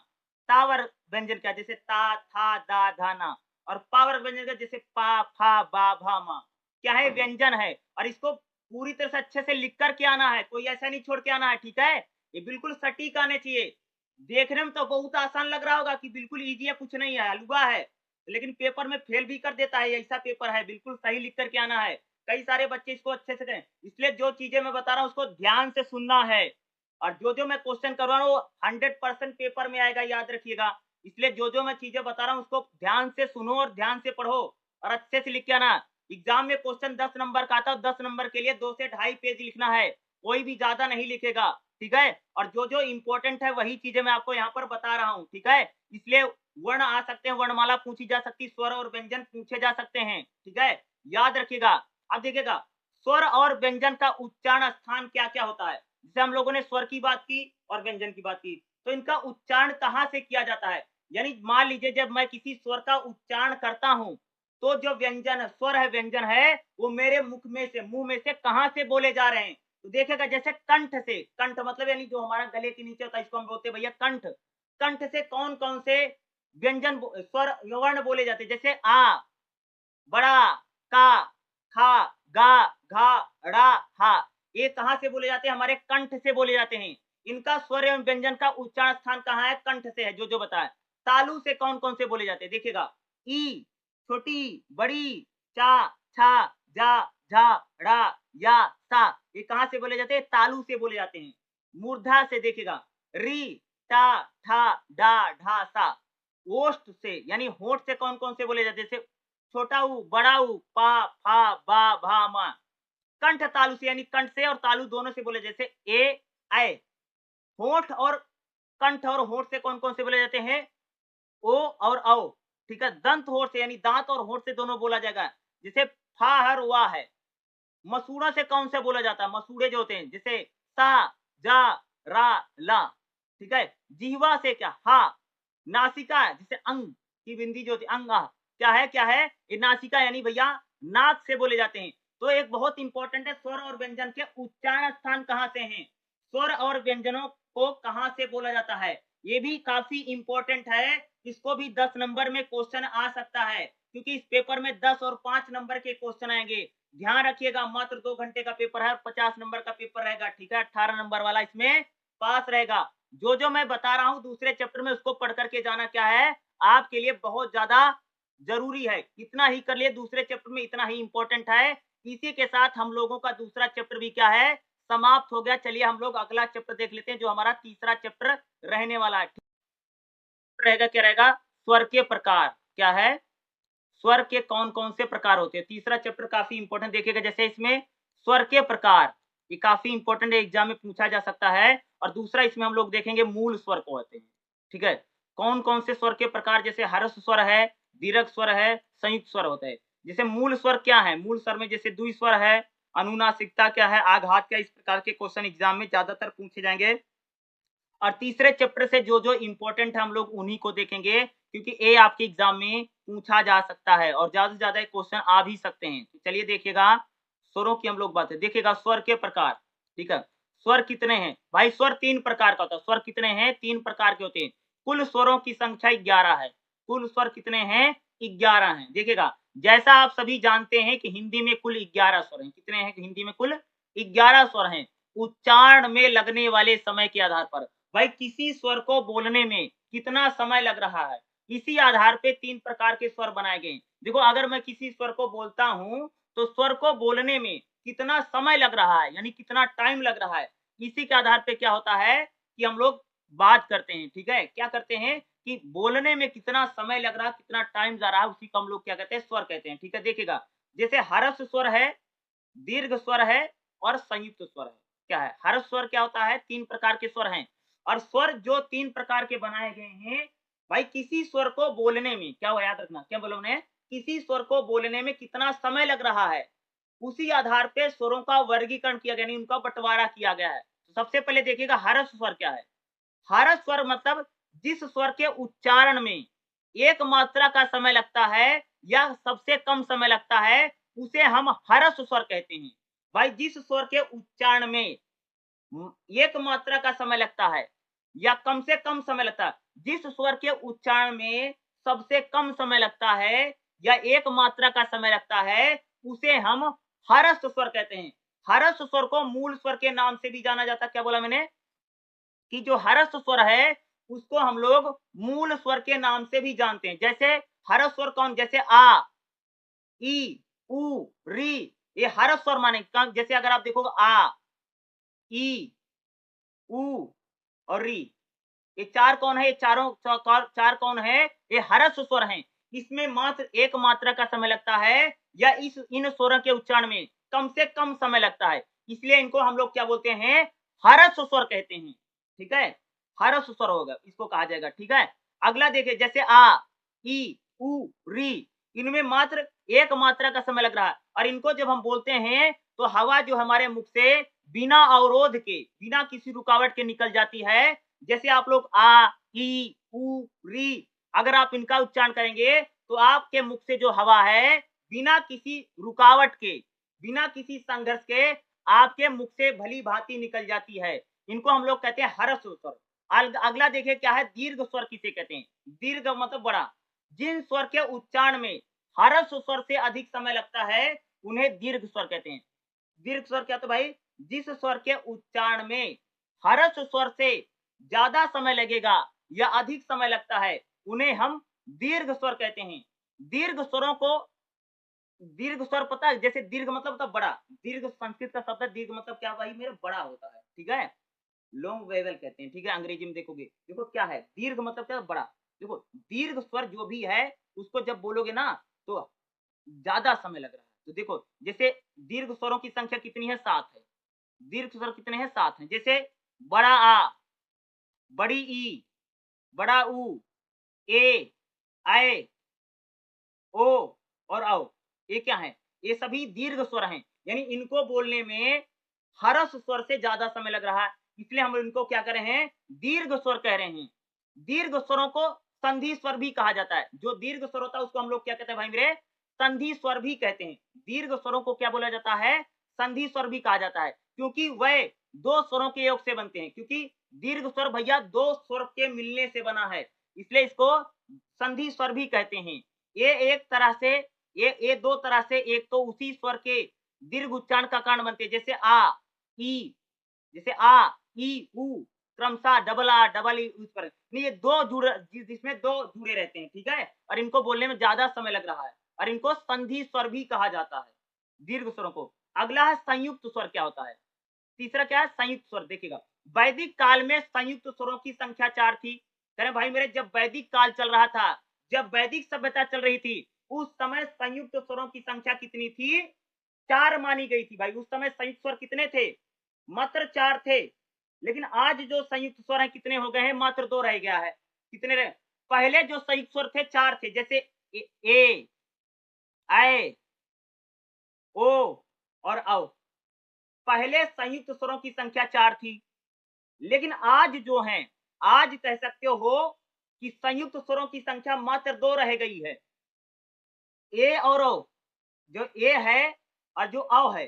ता वर्ग व्यंजन क्या है? जैसे ता, था, दा, धा, ना। और पा वर्ग व्यंजन क्या है? जैसे पा, फा, बा, भा, मा। क्या है? व्यंजन है और इसको पूरी तरह से अच्छे से लिख कर के आना है, कोई ऐसा नहीं छोड़ के आना है, ठीक है? ये बिल्कुल सटीक आने चाहिए। देखने में तो बहुत आसान लग रहा होगा कि बिल्कुल ईज़ी है, कुछ नहीं है, हलवा है, लेकिन पेपर में फेल भी कर देता है, ऐसा पेपर है, बिल्कुल सही लिख कर के आना है। कई सारे बच्चे इसको अच्छे से करें, इसलिए जो चीज़ें मैं बता रहा हूँ उसको ध्यान से सुनना है और जो-जो मैं क्वेश्चन कर रहा हूँ वो 100% पेपर में आएगा, याद रखिएगा। इसलिए जो-जो मैं चीज़ें बता रहा हूँ उसको ध्यान से सुनो और ध्यान से पढ़ो और अच्छे से लिख के आना। एग्ज़ाम में क्वेश्चन 10 नंबर का आता है, 10 नंबर के लिए 2 से ढाई पेज लिखना है, कोई भी ज़्यादा नहीं लिखेगा, ठीक है? और जो-जो इम्पोर्टेंट है वही चीज़ें मैं आपको यहाँ पर बता रहा हूँ, ठीक है? इसलिए वर्ण आ सकते हैं, वर्णमाला पूछी जा सकती है, स्वर और व्यंजन पूछे जा सकते हैं, ठीक है? याद रखिएगा। अब देखिएगा, स्वर और व्यंजन का उच्चारण स्थान क्या-क्या होता है? जैसे हम लोगों ने स्वर की बात की और व्यंजन की बात की, तो इनका उच्चारण कहाँ से किया जाता है? यानी मान लीजिए जब मैं किसी स्वर का उच्चारण करता हूँ, तो जो व्यंजन स्वर है, व्यंजन है, वो मेरे मुख में से, मुँह में से कहाँ से बोले जा रहे हैं? तो देखिएगा जैसे कंठ से, कंठ मतलब यानी जो हमारा गले के नीचे होता है इसको हम बोलते हैं भैया कंठ। कंठ से कौन-कौन से स्वर वर्ण बोले जाते हैं? जैसे आ, बड़ा, का, खा, गा, घा, ड़ा, हा। ये कहाँ से बोले जाते हैं? हमारे कंठ से बोले जाते हैं। इनका स्वर एवं व्यंजन का उच्चारण स्थान कहाँ है? कंठ से है, जो-जो बताया। तालु से कौन-कौन से बोले जाते हैं? देखिएगा, ई, छोटी, बड़ी, चा, छा, जा, झा, ड़ा, या, सा। ये कहाँ से बोले जाते हैं? तालु से बोले जाते हैं। मूर्धा से देखिएगा, री, टा, ठा, डा, ढा, सा। ओष्ठ से यानी होंठ से कौन-कौन से बोले जाते हैं? जैसे छोटा ऊ, बड़ा ऊ, पा, फा, बा, भा, मा। कंठ तालु से यानी कंठ से और तालु दोनों से बोले, जैसे ए, ऐ। होंठ और कंठ और होंठ से कौन-कौन से बोले जाते हैं? ओ और औ, ठीक है? दंत होंठ से यानी दाँत और होंठ से दोनों बोला जाएगा। जैसे फा हर वा है। मसूड़ा से कौन से बोला जाता है? मसूड़े जो होते हैं, जैसे सा, जा, रा, ला, ठीक है? जिह्वा से क्या? हा। नासिका जैसे अंग की बिंदी जो होती है, अंग क्या है? ये नासिका यानी भैया नाक से बोले जाते हैं। तो एक बहुत इंपॉर्टेंट है, स्वर और व्यंजन के उच्चारण स्थान कहाँ से हैं? स्वर और व्यंजनों को कहाँ से बोला जाता है? ये भी काफ़ी इम्पोर्टेंट है, इसको भी 10 नंबर में क्वेश्चन आ सकता है, क्योंकि इस पेपर में 10 और 5 नंबर के क्वेश्चन आएँगे। ध्यान रखिएगा, मात्र 2 घंटे का पेपर है और 50 नंबर का पेपर रहेगा, ठीक है? 18 नंबर वाला इसमें पास रहेगा। जो-जो मैं बता रहा हूँ दूसरे चैप्टर में उसको पढ़ कर के जाना क्या है, आपके लिए बहुत ज़्यादा ज़रूरी है। इतना ही कर लिए, दूसरे चैप्टर में इतना ही इम्पोर्टेंट है। इसी के साथ हम लोगों का दूसरा चैप्टर भी क्या है, समाप्त हो गया। चलिए हम लोग अगला चैप्टर देख लेते हैं, जो हमारा तीसरा चैप्टर रहने वाला है। रहेगा क्या रहेगा? स्वर के प्रकार। क्या है? स्वर के कौन-कौन से प्रकार होते हैं? तीसरा चैप्टर काफ़ी इम्पोर्टेंट देखिएगा, जैसे इसमें स्वर के प्रकार, ये काफ़ी इम्पोर्टेंट है, एग्ज़ाम में पूछा जा सकता है। और दूसरा इसमें हम लोग देखेंगे मूल स्वर को होते हैं, ठीक है? कौन-कौन से स्वर के प्रकार, जैसे हर्ष स्वर है, दीर्घ स्वर है, संयुक्त स्वर होता है। जैसे मूल स्वर क्या है? मूल स्वर में जैसे द्विस्वर है, अनुनासिकता क्या है, आघात क्या है, इस प्रकार के क्वेश्चन एग्ज़ाम में ज़्यादातर पूछे जाएँगे। और तीसरे चैप्टर से जो-जो इम्पोर्टेंट है हम लोग उन्हीं को देखेंगे, क्योंकि ये आपके एग्ज़ाम में पूछा जा सकता है और ज़्यादा से ज़्यादा क्वेश्चन आ भी सकते हैं। तो चलिए देखिएगा, स्वरों की हम लोग बात है। देखिएगा स्वर के प्रकार, ठीक है? स्वर कितने हैं? भाई स्वर 3 प्रकार का होता है। स्वर कितने हैं? 3 प्रकार के होते हैं। कुल स्वरों की संख्या 11 है। कुल स्वर कितने हैं? 11 हैं। देखिएगा, जैसा आप सभी जानते हैं कि हिंदी में कुल 11 स्वर हैं। कितने हैं? हिंदी में कुल 11 स्वर हैं। उच्चारण में लगने वाले समय के आधार पर। भाई किसी स्वर को बोलने में कितना समय लग रहा है, इसी आधार पे 3 प्रकार के स्वर बनाए गए हैं। देखो, अगर मैं किसी स्वर को बोलता हूँ, तो स्वर को बोलने में कितना समय लग रहा है, यानी कितना टाइम लग रहा है, इसी के आधार पे क्या होता है कि हम लोग बात करते हैं, ठीक है? क्या करते हैं कि बोलने में कितना समय लग रहा है, कितना टाइम जा रहा है, उसी को हम लोग क्या कहते हैं? स्वर कहते हैं, ठीक है? देखिएगा, जैसे हर्ष स्वर है, दीर्घ स्वर है और संयुक्त स्वर है। क्या है? हर्ष स्वर क्या होता है? 3 प्रकार के स्वर हैं। और स्वर जो 3 प्रकार के बनाए गए हैं भाई, किसी स्वर को बोलने में क्या हो, याद रखना, क्या बोला उन्हें, किसी स्वर को बोलने में कितना समय लग रहा है, उसी आधार पे स्वरों का वर्गीकरण किया गया, यानी उनका बंटवारा किया गया है। तो सबसे पहले देखिएगा हरस स्वर क्या है। हरस स्वर मतलब जिस स्वर के उच्चारण में एक मात्रा का समय लगता है या सबसे कम समय लगता है, उसे हम हरस स्वर कहते हैं। भाई जिस स्वर के उच्चारण में एक मात्रा का समय लगता है या कम से कम समय लगता है, जिस स्वर के उच्चारण में सबसे कम समय लगता है या एक मात्रा का समय लगता है, उसे हम हरस स्वर कहते हैं। हरस स्वर को मूल स्वर के नाम से भी जाना जाता है। क्या बोला मैंने कि जो हरस स्वर है उसको हम लोग मूल स्वर के नाम से भी जानते हैं। जैसे हरस स्वर कौन, जैसे आ, ई, उ, री, ये हरस स्वर माने। जैसे अगर आप देखोगे आ, ई, उ और री, ये चार कौन है, ये चारों चार कौन है, ये हरस स्वर हैं। इसमें मात्र एक मात्रा का समय लगता है या इन स्वरों के उच्चारण में कम से कम समय लगता है, इसलिए इनको हम लोग क्या बोलते हैं, हरस स्वर कहते हैं। ठीक है, हरस स्वर होगा, इसको कहा जाएगा। ठीक है, अगला देखिए, जैसे आ, ई, उ, री, इनमें मात्र एक मात्रा का समय लग रहा है और इनको जब हम बोलते हैं तो हवा जो हमारे मुख से बिना अवरोध के, बिना किसी रुकावट के निकल जाती है। जैसे आप लोग आ, ई, उ, री, अगर आप इनका उच्चारण करेंगे तो आपके मुख से जो हवा है बिना किसी रुकावट के, बिना किसी संघर्ष के आपके मुख से भली भांति निकल जाती है। इनको हम लोग कहते हैं हरस स्वर। अगला देखिए क्या है, दीर्घ स्वर किसे कहते हैं। दीर्घ मतलब बड़ा। जिन स्वर के उच्चारण में हरस स्वर से अधिक समय लगता है उन्हें दीर्घ स्वर कहते हैं। दीर्घ स्वर क्या, तो भाई जिस स्वर के उच्चारण में हरस स्वर से ज्यादा समय लगेगा या अधिक समय लगता है उन्हें हम दीर्घ स्वर कहते हैं। दीर्घ स्वरों को, दीर्घ स्वर पता है, जैसे दीर्घ मतलब होता बड़ा, दीर्घ संस्कृत का शब्द है, दीर्घ मतलब क्या भाई मेरे, बड़ा होता है। ठीक है, लॉन्ग वेवल कहते हैं। ठीक है, अंग्रेजी में देखोगे, देखो क्या है दीर्घ मतलब क्या, बड़ा। देखो दीर्घ स्वर जो भी है उसको जब बोलोगे ना तो ज्यादा समय लग रहा है। तो देखो जैसे दीर्घ स्वरों की संख्या कितनी है, 7 है। दीर्घ स्वर कितने हैं, 7 हैं। जैसे बड़ा आ, बड़ी ई, बड़ा ऊ, ए, आए, ओ और औ, ये क्या है, ये सभी दीर्घ स्वर हैं। यानी इनको बोलने में हरस स्वर से ज्यादा समय लग रहा है, इसलिए हम इनको क्या कर रहे हैं, दीर्घ स्वर कह रहे हैं। दीर्घ स्वरों को संधि स्वर भी कहा जाता है। जो दीर्घ स्वर होता है उसको हम लोग क्या कहते हैं भाई मेरे, संधि स्वर भी कहते हैं। दीर्घ स्वरों को क्या बोला जाता है, संधि स्वर भी कहा जाता है, क्योंकि वह दो स्वरों के योग से बनते हैं। क्योंकि दीर्घ स्वर भैया दो स्वर के मिलने से बना है, इसलिए इसको संधि स्वर भी कहते हैं। ये एक तरह से, ये दो तरह से, एक तो उसी स्वर के दीर्घ उच्चारण का कारण बनते हैं। जैसे आ, ई, जैसे आ, ई, उ, क्रमशः डबल आ, डबल ई, उस पर ये दो जुड़े, जिसमें दो जुड़े रहते हैं। ठीक है, और इनको बोलने में ज्यादा समय लग रहा है और इनको संधि स्वर भी कहा जाता है, दीर्घ स्वरों को। अगला है संयुक्त स्वर। क्या होता है, तीसरा क्या है, संयुक्त स्वर। देखिएगा वैदिक काल में संयुक्त स्वरों की संख्या 4 थी। कह रहे भाई मेरे, जब वैदिक काल चल रहा था, जब वैदिक सभ्यता चल रही थी, उस समय संयुक्त स्वरों की संख्या कितनी थी, 4 मानी गई थी। भाई उस समय संयुक्त स्वर कितने थे, मात्र 4 थे। लेकिन आज जो संयुक्त स्वर है कितने हो गए हैं, मात्र 2 रह गया है। कितने रहे, पहले जो संयुक्त स्वर थे 4 थे। जैसे ए, आए, ओ और औ, पहले संयुक्त स्वरों की संख्या 4 थी। लेकिन आज जो है, आज कह सकते हो कि संयुक्त स्वरों की संख्या मात्र 2 रह गई है। ए और ओ, जो ए है और जो औ है,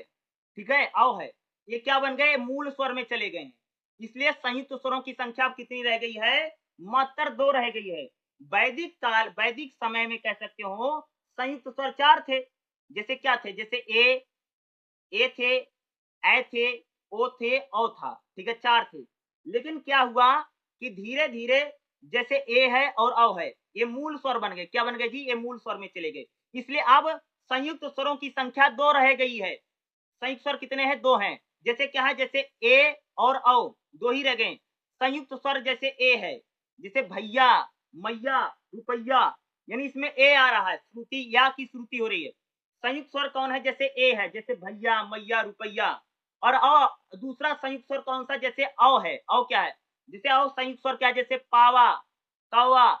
ठीक है, औ है, ये क्या बन गए, मूल स्वर में चले गए हैं। इसलिए संयुक्त स्वरों की संख्या अब कितनी रह गई है, मात्र 2 रह गई है। वैदिक काल, वैदिक समय में कह सकते हो संयुक्त स्वर 4 थे। जैसे क्या थे, जैसे ए थे, ऐ थे, ओ थे, औ था। ठीक है, 4 थे। लेकिन क्या हुआ कि धीरे धीरे जैसे ए है और औ है, ये मूल स्वर बन गए। क्या बन गए जी, ये मूल स्वर में चले गए। इसलिए अब संयुक्त स्वरों की संख्या 2 रह गई है। संयुक्त स्वर कितने हैं, 2 हैं। जैसे क्या है, जैसे ए और औ, 2 ही रह गए। संयुक्त स्वर जैसे ए है, जैसे भैया, मैया, रुपैया, यानी इसमें ए आ रहा है, श्रुति या की श्रुति हो रही है। संयुक्त स्वर कौन है, जैसे ए है, जैसे भैया, मैया, रुपैया। और अ, दूसरा संयुक्त स्वर कौन सा, जैसे औ है। औ क्या है, जैसे आओ संयुक्त स्वर क्या है, जैसे पावा, कौवा,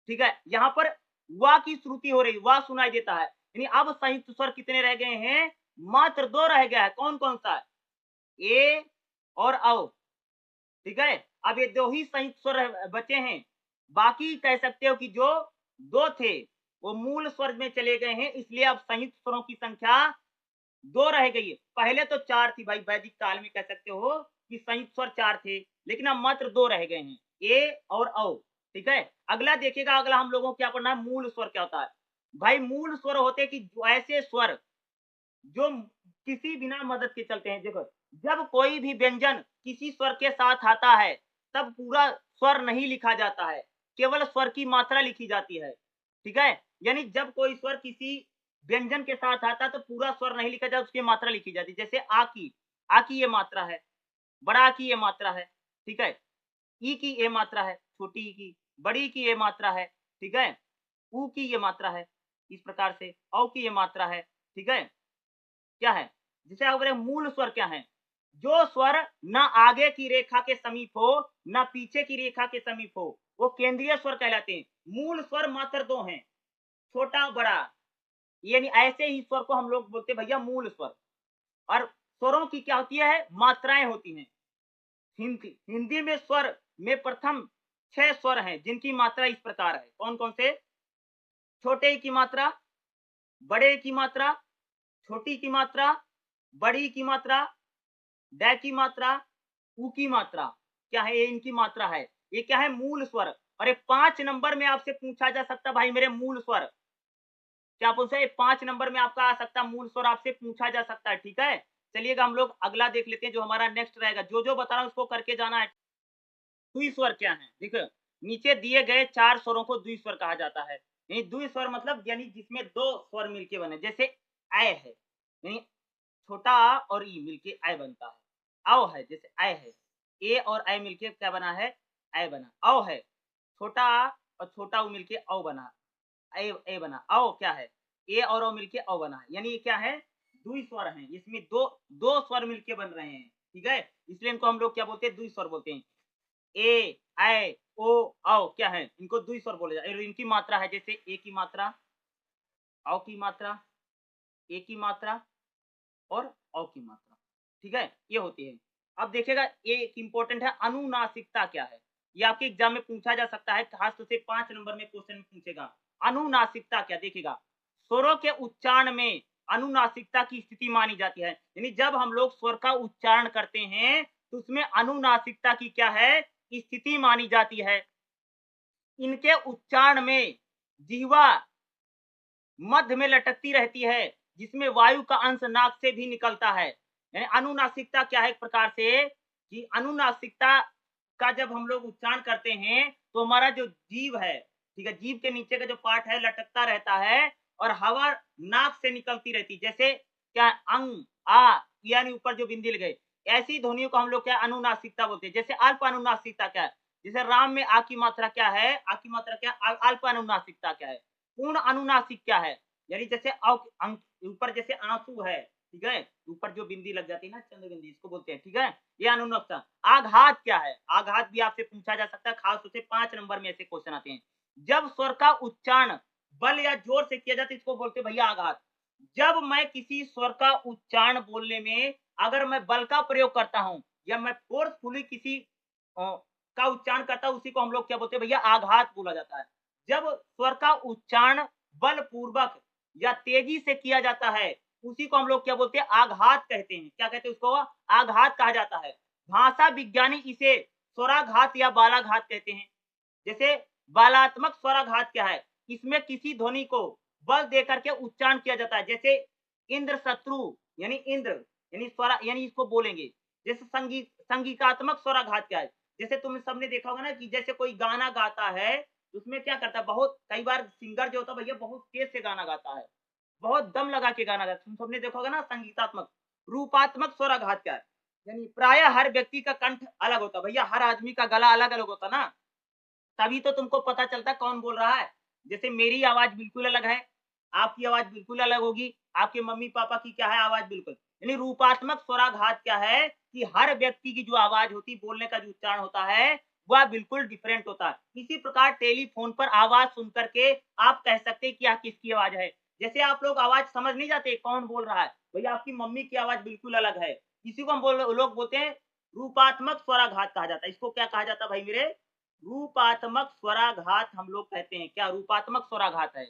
ठीक है, यहाँ पर वा की श्रुति हो रही, वा सुनाई देता है, यानी अब संयुक्त स्वर कितने रह गए हैं, मात्र 2 रह गया है। कौन कौन सा, ए और औ, ठीक है। अब ये 2 ही संयुक्त स्वर बचे हैं, बाकी कह सकते हो कि जो 2 थे वो मूल स्वर में चले गए हैं, इसलिए अब संयुक्त स्वरों की संख्या 2 रह गई है। पहले तो 4 थी भाई, वैदिक काल में कह सकते हो कि संयुक्त स्वर 4 थे, लेकिन अब मात्र 2 रह गए हैं, ए और औ, ठीक है। अगला देखिएगा, अगला हम लोगों को क्या पढ़ना है, मूल स्वर क्या होता है। भाई मूल स्वर होते हैं कि ऐसे स्वर जो किसी बिना मदद के चलते हैं। देखो, जब कोई भी व्यंजन किसी स्वर के साथ आता है, तब पूरा स्वर नहीं लिखा जाता है, केवल स्वर की मात्रा लिखी जाती है, ठीक है। यानी जब कोई स्वर किसी व्यंजन के साथ आता है तो पूरा स्वर नहीं लिखा जाता, उसकी मात्रा लिखी जाती है। जैसे आ की ये मात्रा है, बड़ा आ की ये मात्रा है, ठीक है। ई की ये मात्रा है, छोटी ई की, बड़ी की ये मात्रा है, ठीक है। ऊ की ये मात्रा है, इस प्रकार से औ की ये मात्रा है, ठीक है। क्या है, जिसे आप बोले मूल स्वर क्या है, जो स्वर न आगे की रेखा के समीप हो न पीछे की रेखा के समीप हो, वो केंद्रीय स्वर कहलाते हैं। मूल स्वर मात्र 2 हैं, छोटा बड़ा, यानी ऐसे ही स्वर को हम लोग बोलते हैं भैया मूल स्वर। और स्वरों की क्या होती है, मात्राएं होती हैं। हिंदी में स्वर में प्रथम 6 स्वर हैं, जिनकी मात्रा इस प्रकार है। कौन कौन से, छोटे ई की मात्रा, बड़े ई की मात्रा, छोटी की मात्रा, बड़ी की मात्रा, ड की मात्रा, उ की मात्रा, क्या है, ये इनकी मात्रा है। ये क्या है, मूल स्वर। और ये 5 नंबर में आपसे पूछा जा सकता भाई मेरे मूल स्वर, क्या पूछा, ये 5 नंबर में आपका आ सकता, मूल स्वर आपसे पूछा जा सकता है, ठीक है। चलिएगा हम लोग अगला देख लेते हैं, जो हमारा नेक्स्ट रहेगा। जो बता रहा हूं उसको करके जाना है। द्विस्वर क्या है, देखो नीचे दिए गए 4 स्वरों को द्विस्वर कहा जाता है। यानी द्विस्वर मतलब यानी जिसमें 2 स्वर मिलके बने, जैसे ऐ है, यानी छोटा आ और ई मिलके ऐ बनता है। औ है, जैसे ऐ है, ए और ऐ मिलके क्या बना है, ऐ बना। औ है, छोटा आ और छोटा ऊ मिलके औ बना, ए बना। औ क्या है, ए और औ मिलके औ बना। यानी ये क्या है, द्विस्वर हैं, इसमें दो स्वर मिलके बन रहे हैं, ठीक है। इसलिए इनको हम लोग क्या बोलते हैं, द्विस्वर बोलते हैं। ए, ऐ, ओ, औ क्या है, इनको द्विस्वर बोला जाए। इनकी मात्रा है, जैसे ए की मात्रा, औ की मात्रा, ए की मात्रा और औ की मात्रा, ठीक है, ये होती है। अब देखिएगा ये एक इंपॉर्टेंट है, अनुनासिकता क्या है, ये आपके एग्जाम में पूछा जा सकता है, खास तौर से 5 नंबर में क्वेश्चन में पूछेगा। अनुनासिकता क्या, देखिएगा स्वरों के उच्चारण में अनुनासिकता की स्थिति मानी जाती है। यानी जब हम लोग स्वर का उच्चारण करते हैं तो उसमें अनुनासिकता की क्या है, स्थिति मानी जाती है। इनके उच्चारण में जिह्वा मध्य में लटकती रहती है, जिसमें वायु का अंश नाक से भी निकलता है। यानी अनुनासिकता क्या है, एक प्रकार से कि अनुनासिकता का जब हम लोग उच्चारण करते हैं तो हमारा जो जीभ है, ठीक है, जीभ के नीचे का जो पार्ट है लटकता रहता है और हवा नाक से निकलती रहती है। जैसे क्या, अंग, आ, यानी ऊपर जो बिंदी लगे, ऐसी ध्वनियों को हम लोग क्या अनुनासिकता बोलते हैं। जैसे अल्प अनुनासिकता क्या है, जैसे राम में आ की मात्रा क्या है, आ की मात्रा क्या, अल्प अनुनासिकता क्या है। पूर्ण अनुनासिक क्या है, यानी जैसे ऊपर जैसे आंसू है, ठीक है, ऊपर जो बिंदी लग जाती है ना, चंद्र बिंदी, इसको बोलते हैं, ठीक है, ये अनुनासिकता। आघात क्या है, आघात भी आपसे पूछा जा सकता है, खास तौर से 5 नंबर में ऐसे क्वेश्चन आते हैं। जब स्वर का उच्चारण बल या जोर से किया जाता है, इसको बोलते हैं भैया आघात। जब मैं किसी स्वर का उच्चारण बोलने में अगर मैं बल का प्रयोग करता हूं या मैं फोर्सफुली किसी का उच्चारण करता हूं, उसी को हम लोग क्या बोलते हैं भैया, आघात बोला जाता है। जब स्वर का उच्चारण बलपूर्वक या तेजी से किया जाता है, उसी को हम लोग क्या बोलते हैं, आघात कहते हैं। क्या कहते हैं उसको, आघात कहा जाता है। भाषा विज्ञानी इसे स्वराघात या बालाघात कहते हैं। जैसे बालात्मक स्वराघात क्या है, इसमें किसी ध्वनि को बल देकर के उच्चारण किया जाता है। जैसे इंद्र शत्रु, यानी इंद्र, यानी स्वरा, यानी इसको बोलेंगे। जैसे संगीतात्मक स्वराघात क्या है, जैसे तुमने सबने देखा होगा ना कि जैसे कोई गाना गाता है, उसमें क्या करता है, बहुत कई बार सिंगर जो होता है भैया बहुत तेज से गाना गाता है, बहुत दम लगा के गाना गाता है, तुम सबने देखा होगा ना। संगीतात्मक। रूपात्मक स्वराघात क्या है, यानी प्राय हर व्यक्ति का कंठ अलग होता है भैया, हर आदमी का गला अलग अलग होता ना, तभी तो तुमको पता चलता है कौन बोल रहा है। जैसे मेरी आवाज बिल्कुल अलग है, आपकी आवाज बिल्कुल अलग होगी, आपके मम्मी पापा की क्या है आवाज बिल्कुल। यानी रूपात्मक स्वराघात क्या है कि हर व्यक्ति की जो आवाज होती है, बोलने का जो उच्चारण होता है वह बिल्कुल डिफरेंट होता है। इसी प्रकार टेलीफोन पर आवाज सुन करके आप कह सकते हैं कि यह किसकी आवाज है। जैसे आप लोग आवाज समझ नहीं जाते कौन बोल रहा है, भैया आपकी मम्मी की आवाज बिल्कुल अलग है। इसी को हम लोग बोलते हैं रूपात्मक स्वराघात कहा जाता है। इसको क्या कहा जाता है भाई मेरे? रूपात्मक स्वराघात हम लोग कहते हैं। क्या रूपात्मक स्वराघात है?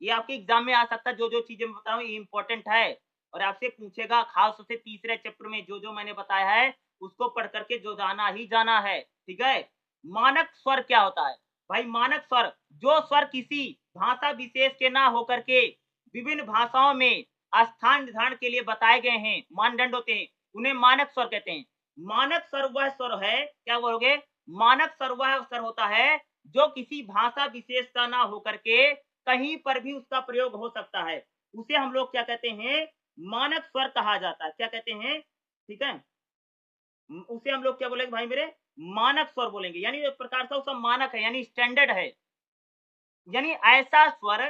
ये आपके एग्जाम में आ सकता है। जो चीजें मैं बता रहा हूँ ये इंपॉर्टेंट है और आपसे पूछेगा खास तौर से तीसरे चैप्टर में जो मैंने बताया है उसको पढ़ करके जो जाना ही जाना है। ठीक है। मानक स्वर क्या होता है? भाई मानक स्वर जो स्वर किसी भाषा विशेष के ना होकर के विभिन्न भाषाओं में स्थान निर्धारण के लिए बताए गए हैं, मानदंड होते हैं, उन्हें मानक स्वर कहते हैं। मानक स्वर वह स्वर है, क्या बोलोगे? मानक स्वर वह स्वर होता है जो किसी भाषा विशेष का ना होकर के कहीं पर भी उसका प्रयोग हो सकता है। उसे हम लोग क्या कहते हैं? मानक स्वर कहा जाता है। क्या कहते हैं? ठीक है। उसे हम लोग क्या बोलेंगे भाई मेरे? मानक स्वर बोलेंगे। यानी एक प्रकार से उसका मानक है, यानी स्टैंडर्ड है। यानी ऐसा स्वर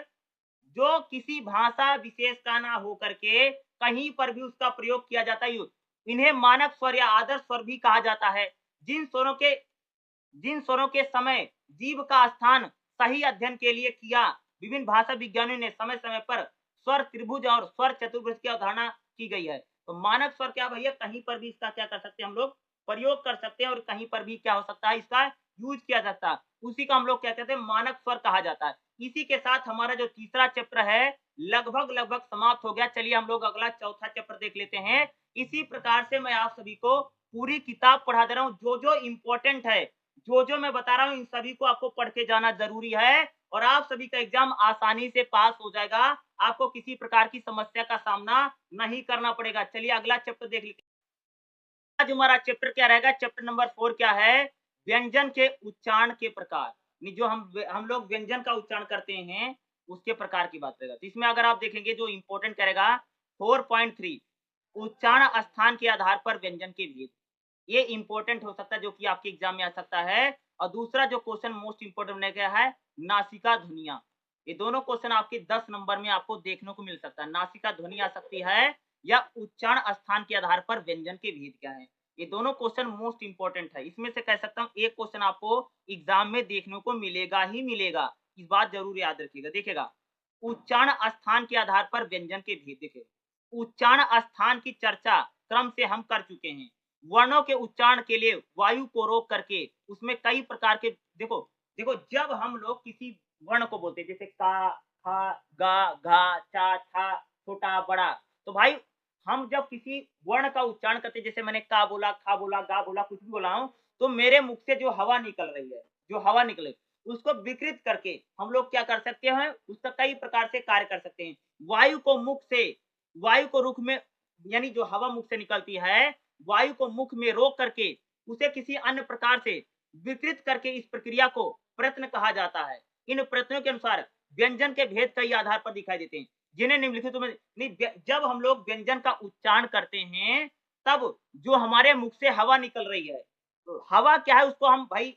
जो किसी भाषा विशेष का ना होकर के कहीं पर भी उसका प्रयोग किया जाता है। इन्हें मानक स्वर या आदर्श स्वर भी कहा जाता है। जिन स्वरों के समय जीव का स्थान सही अध्ययन के लिए किया, विभिन्न भाषा विज्ञानियों ने समय समय पर स्वर त्रिभुज और स्वर चतुर्भुज की अवधारणा की गई है। तो मानक स्वर क्या भैया? कहीं पर भी इसका क्या कर सकते हैं हम लोग? प्रयोग कर सकते हैं और कहीं पर भी क्या हो सकता है? इसका यूज किया जा सकता है। उसी का हम लोग क्या कहते हैं? मानक स्वर कहा जाता है। इसी के साथ हमारा जो तीसरा चैप्टर है लगभग समाप्त हो गया। चलिए हम लोग अगला चौथा चैप्टर देख लेते हैं। इसी प्रकार से मैं आप सभी को पूरी किताब पढ़ा दे रहा हूँ। जो इम्पोर्टेंट है, जो मैं बता रहा हूँ इन सभी को आपको पढ़ के जाना जरूरी है और आप सभी का एग्जाम आसानी से पास हो जाएगा। आपको किसी प्रकार की समस्या का सामना नहीं करना पड़ेगा। चलिए अगला चैप्टर देख लेते हैं। आज हमारा चैप्टर क्या रहेगा? चैप्टर नंबर 4 क्या है? व्यंजन के उच्चारण के प्रकार। जो हम लोग व्यंजन का उच्चारण करते हैं उसके प्रकार की बात करेगा। तो इसमें अगर आप देखेंगे जो इंपॉर्टेंट करेगा 4.3 उच्चारण स्थान के आधार पर व्यंजन के भेद। ये इंपॉर्टेंट हो सकता है जो कि आपके एग्जाम में आ सकता है। और दूसरा जो क्वेश्चन मोस्ट इंपोर्टेंट बने गया है नासिका ध्वनिया। ये दोनों क्वेश्चन आपके 10 नंबर में आपको देखने को मिल सकता है। नासिका ध्वनि आ सकती है या उच्चारण स्थान के आधार पर व्यंजन के भेद क्या है। ये दोनों क्वेश्चन मोस्ट इंपोर्टेंट है। इसमें से कह सकता हूँ एक क्वेश्चन आपको एग्जाम में देखने को मिलेगा ही मिलेगा। इस बात जरूर याद रखिएगा। देखिएगा उच्चारण स्थान के आधार पर व्यंजन के भेद। देखिए उच्चारण स्थान की चर्चा क्रम से हम कर चुके हैं। वर्णों के उच्चारण के लिए वायु को रोक करके उसमें कई प्रकार के देखो जब हम लोग किसी वर्ण को बोलते हैं जैसे का, खा, गा, घा, चा, छा, छोटा, बड़ा, तो भाई हम जब किसी वर्ण का उच्चारण करते हैं, जैसे मैंने का बोला, खा बोला, गा बोला, कुछ भी बोला हूं, तो मेरे मुख से जो हवा निकल रही है, जो हवा निकले उसको विकृत करके हम लोग क्या कर सकते हैं? उसका कई प्रकार से कार्य कर सकते हैं। वायु को रुख में, यानी जो हवा मुख से निकलती है वायु को मुख में रोक करके उसे किसी अन्य प्रकार से विकृत करके इस प्रक्रिया को प्रयत्न कहा जाता है। इन प्रयत्नों के अनुसार व्यंजन के भेद कई आधार पर दिखाई देते हैं जिन्हें निम्नलिखित में जब हम लोग व्यंजन का उच्चारण करते हैं तब जो हमारे मुख से हवा निकल रही है, तो हवा क्या है उसको हम भाई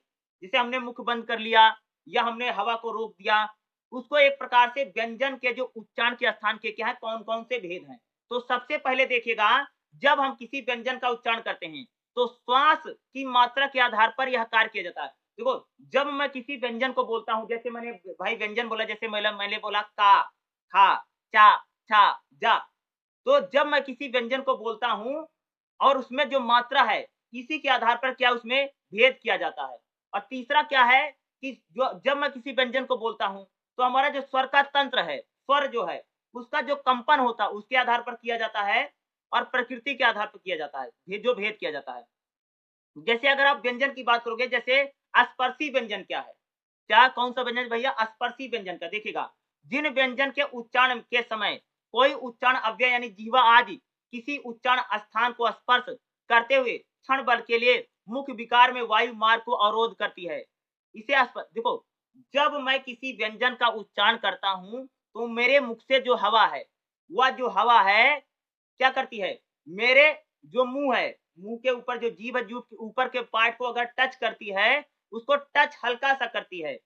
जैसे हमने मुख बंद कर लिया या हमने हवा को रोक दिया, उसको एक प्रकार से व्यंजन के जो उच्चारण के स्थान के क्या है, कौन कौन से भेद हैं। तो सबसे पहले देखिएगा जब हम किसी व्यंजन का उच्चारण करते हैं तो श्वास की मात्रा के आधार पर यह कार्य किया जाता है। देखो जब मैं किसी व्यंजन को बोलता हूं, जैसे मैंने भाई व्यंजन बोला, जैसे मैंने बोला का, खा, चा, छा, जा, तो जब मैं किसी व्यंजन को बोलता हूं और उसमें जो मात्रा है इसी के आधार पर क्या उसमें भेद किया जाता है। और तीसरा क्या है कि जो जब मैं किसी व्यंजन को बोलता हूं तो हमारा जो स्वर का तंत्र है, स्वर जो है उसका जो कंपन होता है उसके आधार पर किया जाता है और प्रकृति के आधार पर किया जाता है, जो भेद किया जाता है। जैसे अगर आप व्यंजन की बात करोगे, जैसे स्पर्शी व्यंजन क्या है? क्या कौन सा व्यंजन भैया? स्पर्शी व्यंजन का। देखिएगा जिन व्यंजन के उच्चारण के समय कोई उच्चारण अव्यय यानी जीवा आदि किसी उच्चारण स्थान को स्पर्श करते हुए क्षण बल के लिए मुख्य विकार में वायु मार्ग को अवरोध करती है, इसे देखो जब मैं किसी व्यंजन का उच्चारण करता हूं तो मेरे मुख से जो हवा है वह जो हवा है क्या करती है, मेरे जो मुंह है, मुंह के ऊपर जो जीभ है, जीभ के ऊपर के पार्ट को अगर टच करती है उसको टच हल्का सा करती है,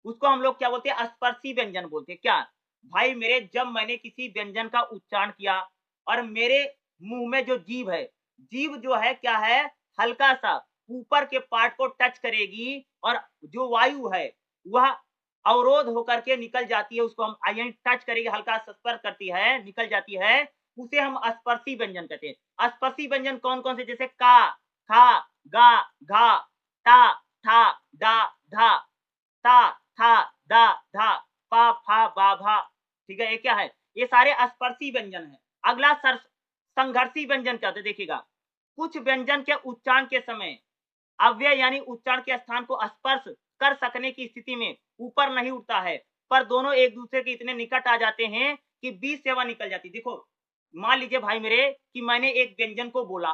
उसको हम लोग क्या बोलते हैं? स्पर्शी व्यंजन बोलते हैं। क्या भाई मेरे जब मैंने किसी व्यंजन का उच्चारण किया और मेरे मुंह में जो जीभ है जीभ जो है क्या है, हल्का सा ऊपर के पार्ट को टच करेगी और जो वायु है वह अवरोध होकर के निकल जाती है, उसको हम यानी टच करेगी, हल्का सा स्पर्श करती है, निकल जाती है, उसे हम स्पर्शी व्यंजन कहते हैं। स्पर्शी व्यंजन कौन-कौन से, जैसे का, खा, गा, घा, टा, ठा, डा, धा, ता, था, दा, धा, पा, फा, बा, भा। ठीक है, ये क्या है? ये सारे स्पर्शी व्यंजन हैं। अगला संघर्षी व्यंजन क्या होता है, देखिएगा। कुछ व्यंजन के उच्चारण के समय अव्यय यानी उच्चारण के स्थान को स्पर्श कर सकने की स्थिति में ऊपर नहीं उठता है, पर दोनों एक दूसरे के इतने निकट आ जाते हैं कि बीच से हवा निकल जाती है। देखो, मान लीजिए भाई मेरे कि मैंने एक व्यंजन को बोला,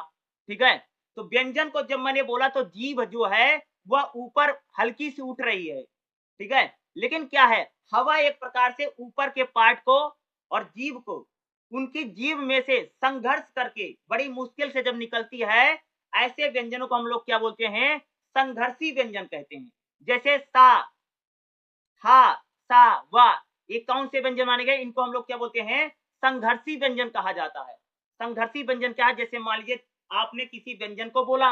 ठीक है? तो व्यंजन को जब मैंने बोला तो जीभ जो है वह ऊपर हल्की सी उठ रही है, ठीक है? लेकिन क्या है, हवा एक प्रकार से ऊपर के पार्ट को और जीभ को, उनकी जीभ में से संघर्ष करके बड़ी मुश्किल से जब निकलती है, ऐसे व्यंजनों को हम लोग क्या बोलते हैं, संघर्षी व्यंजन कहते हैं। जैसे सा, हा, सा, वा, ये कौन से व्यंजन माने गए, इनको हम लोग क्या बोलते हैं, संघर्षी व्यंजन कहा जाता है। संघर्षी व्यंजन क्या है, जैसे मान लीजिए आपने किसी व्यंजन को बोला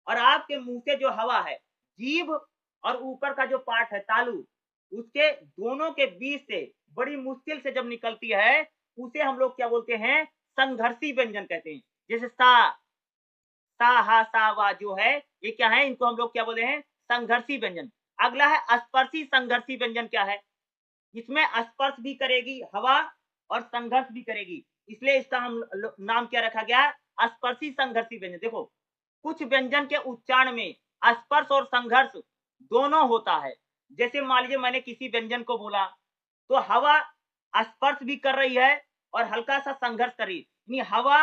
और आपके मुंह से जो हवा है, जीभ और ऊपर का जो पार्ट है तालू, उसके दोनों के बीच से बड़ी मुश्किल से जब निकलती है, उसे हम लोग क्या बोलते हैं, संघर्षी व्यंजन कहते हैं। जैसे सा, हा, सा, वा जो है, ये क्या है, इनको हम लोग क्या बोले हैं, संघर्षी व्यंजन। अगला है स्पर्शी संघर्षी व्यंजन। क्या है, इसमें स्पर्श भी करेगी हवा और संघर्ष भी करेगी, इसलिए इसका हम नाम क्या रखा गया, स्पर्शी संघर्षी व्यंजन। देखो, कुछ व्यंजन के उच्चारण में स्पर्श और संघर्ष दोनों होता है। जैसे मान लीजिए मैंने किसी व्यंजन को बोला तो हवा स्पर्श भी कर रही है और हल्का सा संघर्ष कर रही है, यानी हवा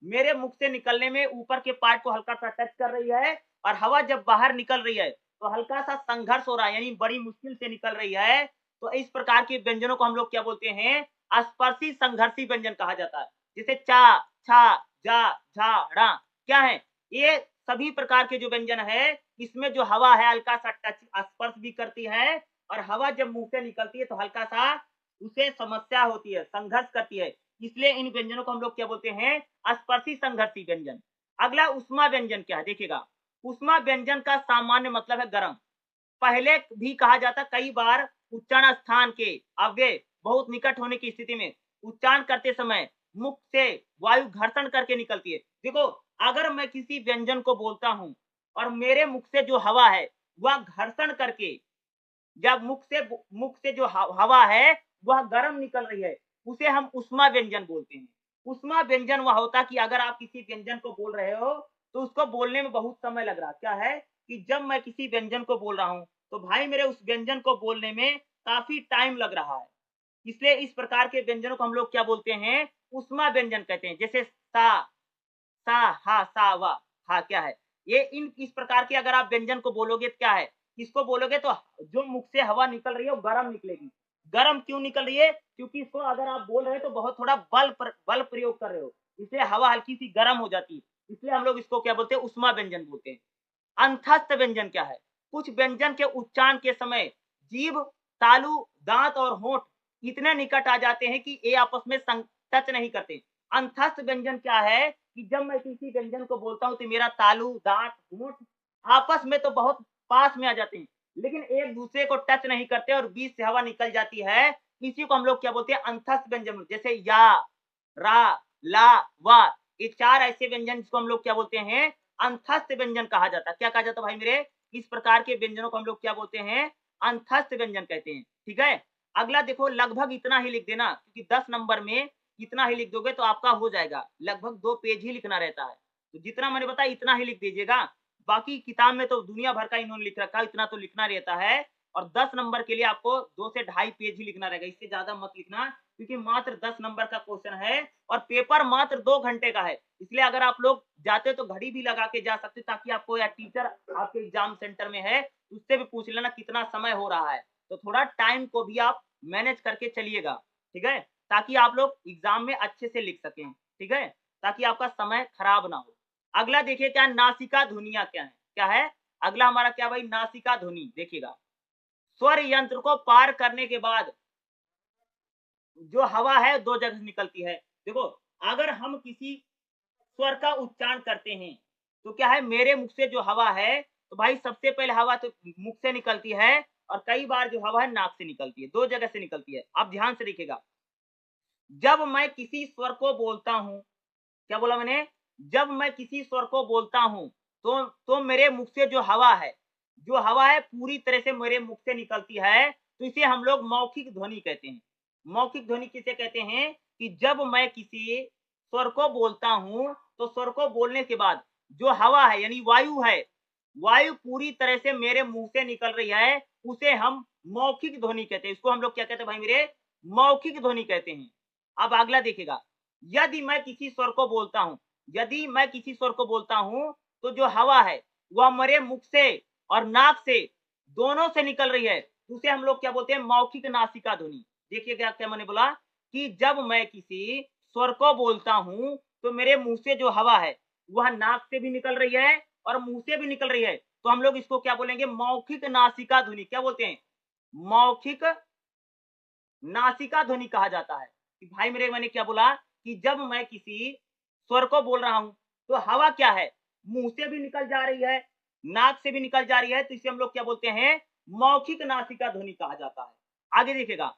मेरे मुख से निकलने में ऊपर के पार्ट को हल्का सा टच कर रही है और हवा जब बाहर निकल रही है तो हल्का सा संघर्ष हो रहा है, यानी बड़ी मुश्किल से निकल रही है। तो इस प्रकार के व्यंजनों को हम लोग क्या बोलते हैं, स्पर्शी संघर्षी व्यंजन कहा जाता है। जैसे चा, छा, जा, झा, ड़ा, क्या है, ये सभी प्रकार के जो व्यंजन है, इसमें जो हवा है हल्का सा टच स्पर्श भी करती है और हवा जब मुंह से निकलती है तो हल्का सा उसे समस्या होती है, संघर्ष करती है, इसलिए इन व्यंजनों को हम लोग क्या बोलते हैं, स्पर्शी संघर्षी व्यंजन। अगला उष्मा व्यंजन क्या है, देखिएगा। उष्मा व्यंजन का सामान्य मतलब है गर्म। पहले भी कहा जाता, कई बार उच्चारण स्थान के अव्यय बहुत निकट होने की स्थिति में उच्चारण करते समय मुख से वायु घर्षण करके निकलती है। देखो, अगर मैं किसी व्यंजन को बोलता हूं और मेरे मुख से जो हवा है वह घर्षण करके, जब मुख से जो हवा है वह गर्म निकल रही है, उसे हम उष्मा व्यंजन बोलते हैं। उष्मा व्यंजन वह होता कि अगर आप किसी व्यंजन को बोल रहे हो तो उसको बोलने में बहुत समय लग रहा, क्या है कि जब मैं किसी व्यंजन को बोल रहा हूं तो भाई मेरे उस व्यंजन को बोलने में काफी टाइम लग रहा है, इसलिए इस प्रकार के व्यंजनों को हम लोग क्या बोलते हैं, उष्मा व्यंजन कहते हैं। जैसे सा, हा, सा, वा, हा, क्या है, ये इन इस प्रकार के अगर आप व्यंजन को बोलोगे तो क्या है, इसको बोलोगे तो जो मुख से हवा निकल रही है वो गर्म निकलेगी। गर्म क्यों निकल रही है, क्योंकि इसको अगर आप बोल रहे हो तो बहुत थोड़ा बल प्रयोग कर रहे हो, इसलिए हवा हल्की सी गर्म हो जाती है, इसलिए हम लोग इसको क्या बोलते हैं, उष्मा व्यंजन बोलते हैं। अंतस्थ व्यंजन क्या है, कुछ व्यंजन के उच्चारण के समय जीभ, तालु, दांत और होंठ इतने निकट आ जाते हैं कि ये आपस में टच नहीं करते। अंतस्थ व्यंजन क्या है कि जब मैं किसी व्यंजन को बोलता हूं तो मेरा तालु, दांत, होंठ आपस में तो बहुत पास में आ जाते हैं, लेकिन एक दूसरे को टच नहीं करते और बीच से हवा निकल जाती है, इसी को हम लोग क्या बोलते हैं, अंतस्थ व्यंजन। जैसे या, रा, ला, वा, ये चार ऐसे व्यंजन जिसको हम लोग क्या बोलते हैं, अंतस्थ व्यंजन कहा जाता है। क्या कहा जाता है भाई मेरे, इस प्रकार के व्यंजनों को हम लोग क्या बोलते हैं, अंतस्थ व्यंजन कहते हैं। ठीक है, अगला देखो, लगभग इतना ही लिख देना, क्योंकि 10 नंबर में इतना ही लिख दोगे तो आपका हो जाएगा, लगभग 2 पेज ही लिखना रहता है, तो जितना मैंने बताया इतना ही लिख दीजिएगा। बाकी किताब में तो दुनिया भर का इन्होंने लिख रखा है, इतना तो लिखना रहता है, और 10 नंबर के लिए आपको 2 से ढाई पेज ही लिखना रहेगा, इससे ज्यादा मत लिखना, क्योंकि मात्र 10 नंबर का क्वेश्चन है और पेपर मात्र 2 घंटे का है। इसलिए अगर आप लोग जाते तो घड़ी भी लगा के जा सकते, ताकि आपको या टीचर आपके एग्जाम सेंटर में है उससे भी पूछ लेना कितना समय हो रहा है, तो थोड़ा टाइम को भी आप मैनेज करके चलिएगा, ठीक है, ताकि आप लोग एग्जाम में अच्छे से लिख सकें, ठीक है, ताकि आपका समय खराब ना हो। अगला देखिए क्या, नासिका ध्वनियां क्या है, क्या है अगला हमारा, क्या भाई, नासिका ध्वनि। देखिएगा, स्वर यंत्र को पार करने के बाद जो हवा है 2 जगह से निकलती है। देखो, अगर हम किसी स्वर का उच्चारण करते हैं। तो क्या है, मेरे मुख से जो हवा है, तो भाई सबसे पहले हवा तो मुख से निकलती है और कई बार जो हवा है नाक से निकलती है, 2 जगह से निकलती है। आप ध्यान से देखिएगा, जब मैं किसी स्वर को बोलता हूँ, क्या बोला मैंने? जब मैं किसी स्वर को बोलता हूँ, तो मेरे मुख से जो हवा है पूरी तरह से मेरे मुख से निकलती है, तो इसे हम लोग मौखिक ध्वनि कहते हैं। मौखिक ध्वनि किसे कहते हैं? कि जब मैं किसी स्वर को बोलता हूँ, तो स्वर को बोलने के बाद जो हवा है यानी वायु है, वायु पूरी तरह से मेरे मुँह से निकल रही है, उसे हम मौखिक ध्वनि कहते हैं। इसको हम लोग क्या कहते हैं भाई मेरे? मौखिक ध्वनि कहते हैं। अब अगला देखिएगा, यदि मैं किसी स्वर को बोलता हूँ, यदि मैं किसी स्वर को बोलता हूँ, तो जो हवा है, वह मेरे मुख से और नाक से दोनों से निकल रही है, उसे हम लोग क्या बोलते हैं? मौखिक नासिका ध्वनि। देखिए क्या क्या मैंने बोला कि जब मैं किसी स्वर को बोलता हूँ, तो मेरे मुँह से जो हवा है, वह नाक से भी निकल रही है और मुँह से भी निकल रही है। तो हम लोग इसको क्या बोलेंगे? मौखिक नासिका ध्वनि। क्या बोलते हैं? मौखिक नासिका ध्वनि कहा जाता है। कि भाई मेरे मैंने क्या बोला कि जब मैं किसी स्वर को बोल रहा हूँ, तो हवा क्या है? मुँह से भी निकल जा रही है, नाक से भी निकल जा रही है, तो इसे हम लोग क्या बोलते हैं? मौखिक नासिका ध्वनि कहा जाता है। आगे देखिएगा,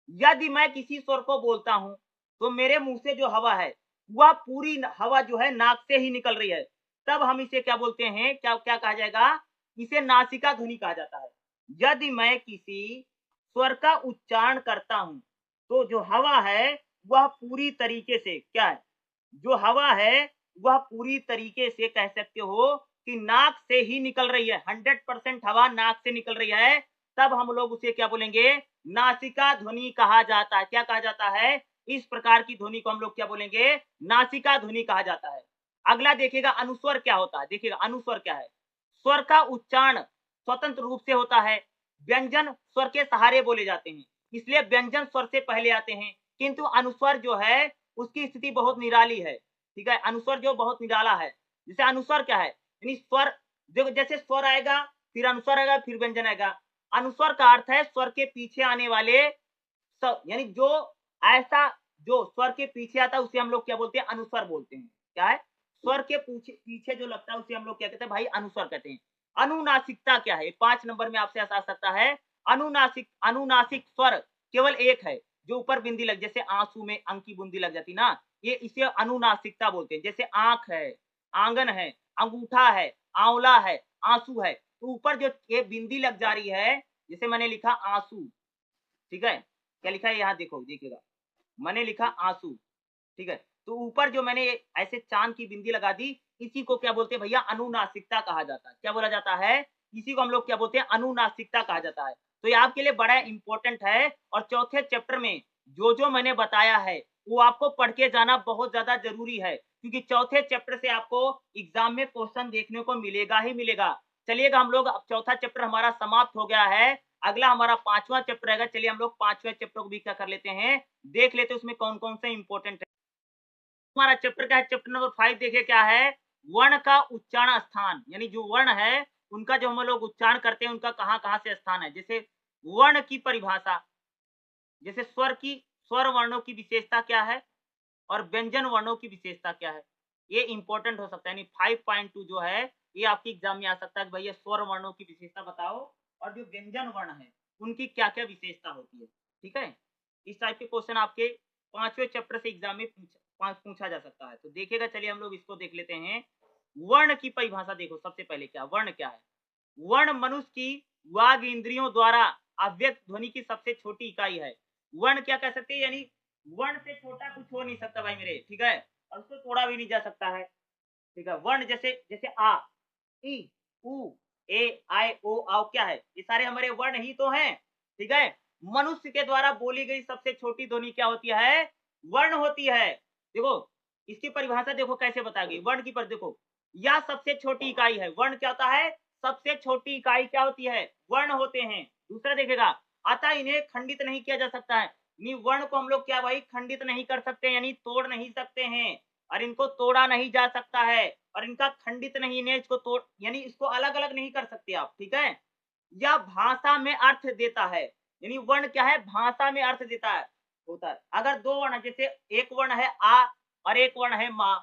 यदि मैं किसी स्वर को बोलता हूँ, तो मेरे मुँह से जो हवा है, वह पूरी हवा जो है नाक से ही निकल रही है। तब हम इसे क्या बोलते हैं? क्या क्या कहा जाएगा? इसे नासिका ध्वनि कहा जाता है। यदि मैं किसी स्वर का उच्चारण करता हूँ, तो जो हवा है, वह पूरी तरीके से क्या है? जो हवा है, वह पूरी तरीके से कह सकते हो कि नाक से ही निकल रही है। 100% हवा नाक से निकल रही है, तब हम लोग उसे क्या बोलेंगे? नासिका ध्वनि कहा जाता है। क्या कहा जाता है? इस प्रकार की ध्वनि को हम लोग क्या बोलेंगे? नासिका ध्वनि कहा जाता है। अगला देखिएगा, अनुस्वर क्या होता है? देखिएगा अनुस्वर क्या है? स्वर का उच्चारण स्वतंत्र रूप से होता है। व्यंजन स्वर के सहारे बोले जाते हैं, इसलिए व्यंजन स्वर से पहले आते हैं। किंतु अनुस्वर जो है, उसकी स्थिति बहुत निराली है। ठीक है, अनुस्वर जो बहुत निराला है। जैसे अनुस्वर क्या है? यानी स्वर, देखो जैसे स्वर आएगा, फिर अनुस्वर आएगा, फिर व्यंजन आएगा। अनुस्वर का अर्थ है स्वर के पीछे आने वाले यानी जो ऐसा जो स्वर के पीछे आता है, उसे हम लोग क्या बोलते हैं? अनुस्वर बोलते हैं। क्या है? स्वर के पीछे पीछे जो लगता है, उसे हम लोग क्या कहते हैं भाई? अनुस्वर कहते हैं। अनुनासिकता क्या है? 5 नंबर में आपसे आ सकता है। अनुनासिक स्वर केवल एक है, जो ऊपर बिंदी लग, जैसे आंसू में अंक की बूंदी लग जाती ना, ये इसे अनुनासिकता बोलते हैं। जैसे आंख है, आंगन है, अंगूठा है, आंवला है, आंसू है, तो ऊपर जो ये बिंदी लग जा रही है, जैसे मैंने लिखा आंसू, ठीक है? क्या लिखा है यहाँ देखो, देखिएगा, मैंने लिखा आंसू, ठीक है? तो ऊपर जो मैंने ऐसे चाँद की बिंदी लगा दी, इसी को क्या बोलते हैं भैया? अनुनासिकता कहा जाता है। क्या बोला जाता है? इसी को हम लोग क्या बोलते हैं? अनुनासिकता कहा जाता है। तो ये आपके लिए बड़ा इम्पोर्टेंट है और चौथे चैप्टर में जो-जो मैंने बताया है, वो आपको पढ़ के जाना बहुत ज़्यादा ज़रूरी है, क्योंकि चौथे चैप्टर से आपको एग्ज़ाम में क्वेश्चन देखने को मिलेगा ही मिलेगा। चलिएगा, हम लोग अब चौथा चैप्टर हमारा समाप्त हो गया है। अगला हमारा 5वां चैप्टर रहेगा। चलिए हम लोग 5वें चैप्टर को भी क्या कर लेते हैं? देख लेते हैं उसमें कौन-कौन से इम्पोर्टेंट है। हमारा चैप्टर क्या है? चैप्टर नंबर 5 देखिए क्या है? वर्ण का उच्चारण स्थान, यानी जो वर्ण है, उनका जो हम लोग उच्चारण करते हैं, उनका कहाँ-कहाँ से स्थान है। जैसे वर्ण की परिभाषा, जैसे स्वर वर्णों की विशेषता क्या है और व्यंजन वर्णों की विशेषता क्या है? ये इम्पोर्टेंट हो सकता है, यानी 5.2 जो है, ये आपके एग्ज़ाम में आ सकता है कि भैया स्वर वर्णों की विशेषता बताओ और जो व्यंजन वर्ण है, उनकी क्या-क्या विशेषता होती है। ठीक है? इस टाइप के क्वेश्चन आपके 5वें चैप्टर से एग्ज़ाम में पूछा जा सकता है। तो देखिएगा, चलिए हम लोग इसको देख लेते हैं। वर्ण की परिभाषा देखो, सबसे पहले वर्ण क्या है? वर्ण मनुष्य की वाग इंद्रियों द्वारा अव्यक्त ध्वनि की सबसे छोटी इकाई है। वर्ण क्या कह सकते हैं? यानी वर्ण से छोटा कुछ हो नहीं सकता भाई मेरे, ठीक है? और उसको तोड़ा भी नहीं जा सकता है, ठीक है? वर्ण जैसे जैसे आ, ई, उ, ए, आई, ओ, औ क्या है? ये सारे हमारे वर्ण ही तो हैं, ठीक है? मनुष्य के द्वारा बोली गई सबसे छोटी ध्वनि क्या होती है? वर्ण होती है। देखो, इसकी परिभाषा देखो कैसे बताई गई, वर्ण की पर देखो, यह सबसे छोटी इकाई है। वर्ण क्या होता है? सबसे छोटी इकाई क्या होती है? वर्ण होते हैं। दूसरा देखिएगा, अतः इन्हें खंडित नहीं किया जा सकता है। यानी वर्ण को हम लोग क्या भाई? खंडित नहीं कर सकते, यानी तोड़ नहीं सकते हैं और इनको तोड़ा नहीं जा सकता है और इनका खंडित नहीं, इन्हें इसको तोड़ यानी इसको अलग-अलग नहीं कर सकते आप, ठीक है? यह भाषा में अर्थ देता है, यानी वर्ण क्या है? भाषा में अर्थ देता है, होता है। अगर 2 वर्ण है, जैसे एक वर्ण है आ और एक वर्ण है मा,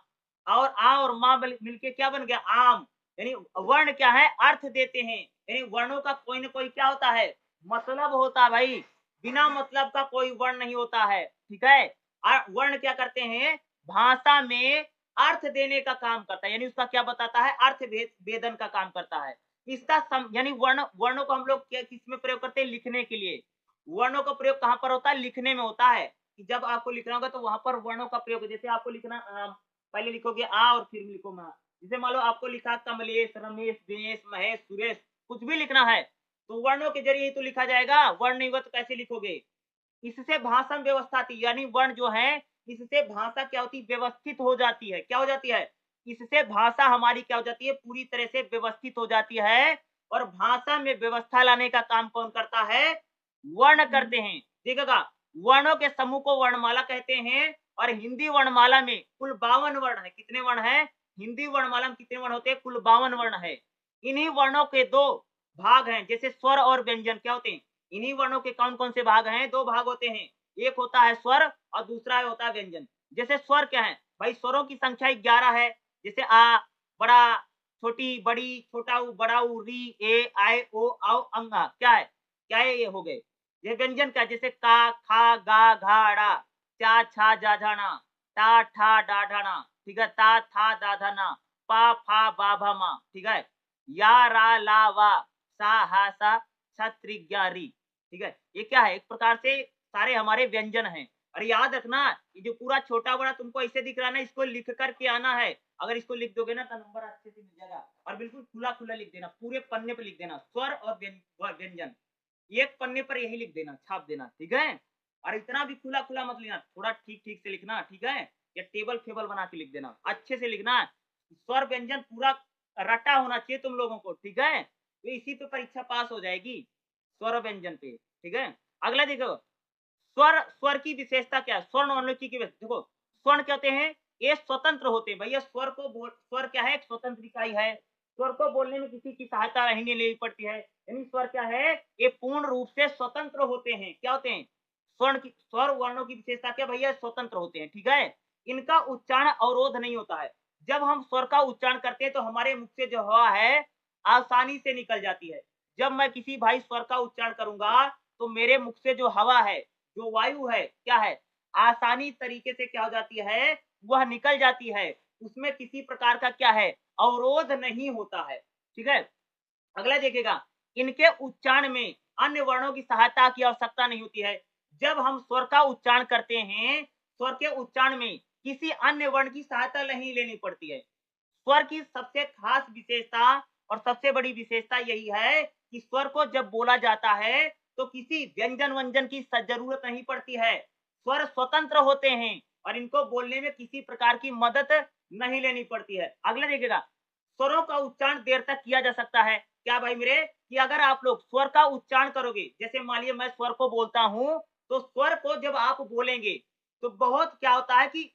और आ और मा मिलके क्या बन गया? आम। यानी वर्ण क्या है? अर्थ देते हैं। यानी वर्णों का कोई ना कोई क्या होता है? मतलब होता है भाई। बिना मतलब का कोई वर्ण नहीं होता है, ठीक है? वर्ण क्या करते हैं? भाषा में अर्थ देने का काम करता है, यानी उसका क्या बताता है? अर्थ भेदन का काम करता है। इसका यानी वर्णों को हम लोग किस में प्रयोग करते हैं? लिखने के लिए। वर्णों का प्रयोग कहाँ पर होता है? लिखने में होता है। कि जब आपको लिखना होगा तो वहां पर वर्णों का प्रयोग, जैसे आपको लिखना पहले लिखोगे आ और फिर लिखो मा। जैसे मान लो आपको लिखा कमलेश, रमेश, दिनेश, महेश, सुरेश, कुछ भी लिखना है तो वर्णों के जरिए ही तो लिखा जाएगा। वर्ण नहीं हुआ तो कैसे लिखोगे? इससे भाषा व्यवस्था थी, यानी वर्ण जो है इससे भाषा क्या होती? व्यवस्थित हो जाती है। क्या हो जाती है? इससे भाषा हमारी क्या हो जाती है? पूरी तरह से व्यवस्थित हो जाती है। और भाषा में व्यवस्था लाने का काम कौन करता है? वर्ण करते हैं। देखिएगा, वर्णों के समूह को वर्णमाला कहते हैं। और हिंदी वर्णमाला में कुल 52 वर्ण है। कितने वर्ण है? हिंदी वर्णमाला में कितने वर्ण होते हैं? कुल 52 वर्ण है। इन्हीं वर्णों के दो भाग हैं, जैसे स्वर और व्यंजन क्या होते हैं? इन्हीं वर्णों के कौन कौन से भाग हैं? दो भाग होते हैं। एक होता है स्वर और दूसरा होता है व्यंजन। जैसे स्वर क्या है भाई? स्वरों की संख्या 11 है। जैसे आ, बड़ा, छोटी, बड़ी, छोटा ऊ, बड़ा ऊ, री, ए, आई, ओ, औ, अंगा। क्या है? क्या है? ये हो गए। ये व्यंजन क्या? जैसे का, खा, गा, घा, ड़ा, चा, छा, जा, झाना, टा, ठा, डा, ढाना, ठीक है? ता, था, दा, धाना, पा, फा, बा, भा, मा, ठीक है? या, रा, ला, वा, सा, हा, सा, छत्रिज्ञारी, ठीक है? ये क्या है? एक प्रकार से सारे हमारे व्यंजन हैं। और याद रखना, ये जो पूरा छोटा बड़ा तुमको ऐसे दिख रहा है ना, इसको लिख करके आना है। अगर इसको लिख दोगे ना तो नंबर अच्छे से मिल जाएगा। और बिल्कुल खुला खुला लिख देना, पूरे पन्ने पे लिख देना, स्वर और व्यंजन एक पन्ने पर यही लिख देना, छाप देना, ठीक है? और इतना भी खुला खुला मत लिखना, थोड़ा ठीक ठीक से लिखना, ठीक है? या टेबल फेबल बना के लिख देना, अच्छे से लिखना। स्वर व्यंजन पूरा रटा होना चाहिए तुम लोगों को, ठीक है? तो इसी पे परीक्षा पास हो जाएगी, स्वर व्यंजन पे, ठीक है? अगला देखो, स्वर स्वर की विशेषता क्या है? स्वर्ण और अनुच्ची की देखो, स्वर्ण कहते हैं ये स्वतंत्र होते हैं भैया। स्वर क्या है? एक स्वतंत्र इकाई है। स्वर को बोलने में किसी की सहायता नहीं लेनी पड़ती है। यानी स्वर क्या है? ये पूर्ण रूप से स्वतंत्र होते हैं। क्या होते हैं? स्वर वर्णों की विशेषता क्या भैया? स्वतंत्र होते हैं, ठीक है? इनका उच्चारण अवरोध नहीं होता है। जब हम स्वर का उच्चारण करते हैं तो हमारे मुख से जो हवा है आसानी से निकल जाती है। जब मैं किसी भाई स्वर का उच्चारण करूंगा तो मेरे मुख से जो हवा है, जो वायु है, क्या है? आसानी तरीके से क्या हो जाती है? वह निकल जाती है। उसमें किसी प्रकार का क्या है? अवरोध नहीं होता है, ठीक है? अगला देखिएगा, इनके उच्चारण में अन्य वर्णों की सहायता की आवश्यकता नहीं होती है। जब हम स्वर का उच्चारण करते हैं, स्वर के उच्चारण में किसी अन्य वर्ण की सहायता नहीं लेनी पड़ती है। स्वर की सबसे खास विशेषता और सबसे बड़ी विशेषता यही है कि स्वर को जब बोला जाता है तो किसी व्यंजन वंजन की जरूरत नहीं पड़ती है। स्वर स्वतंत्र होते हैं और इनको बोलने में किसी प्रकार की मदद नहीं लेनी पड़ती है। अगला देखिएगा, स्वरों का उच्चारण देर तक किया जा सकता है। क्या भाई मेरे? कि अगर आप लोग स्वर का उच्चारण करोगे, जैसे मान लीजिए मैं स्वर को बोलता हूं, तो स्वर को जब आप बोलेंगे तो बहुत क्या होता है कि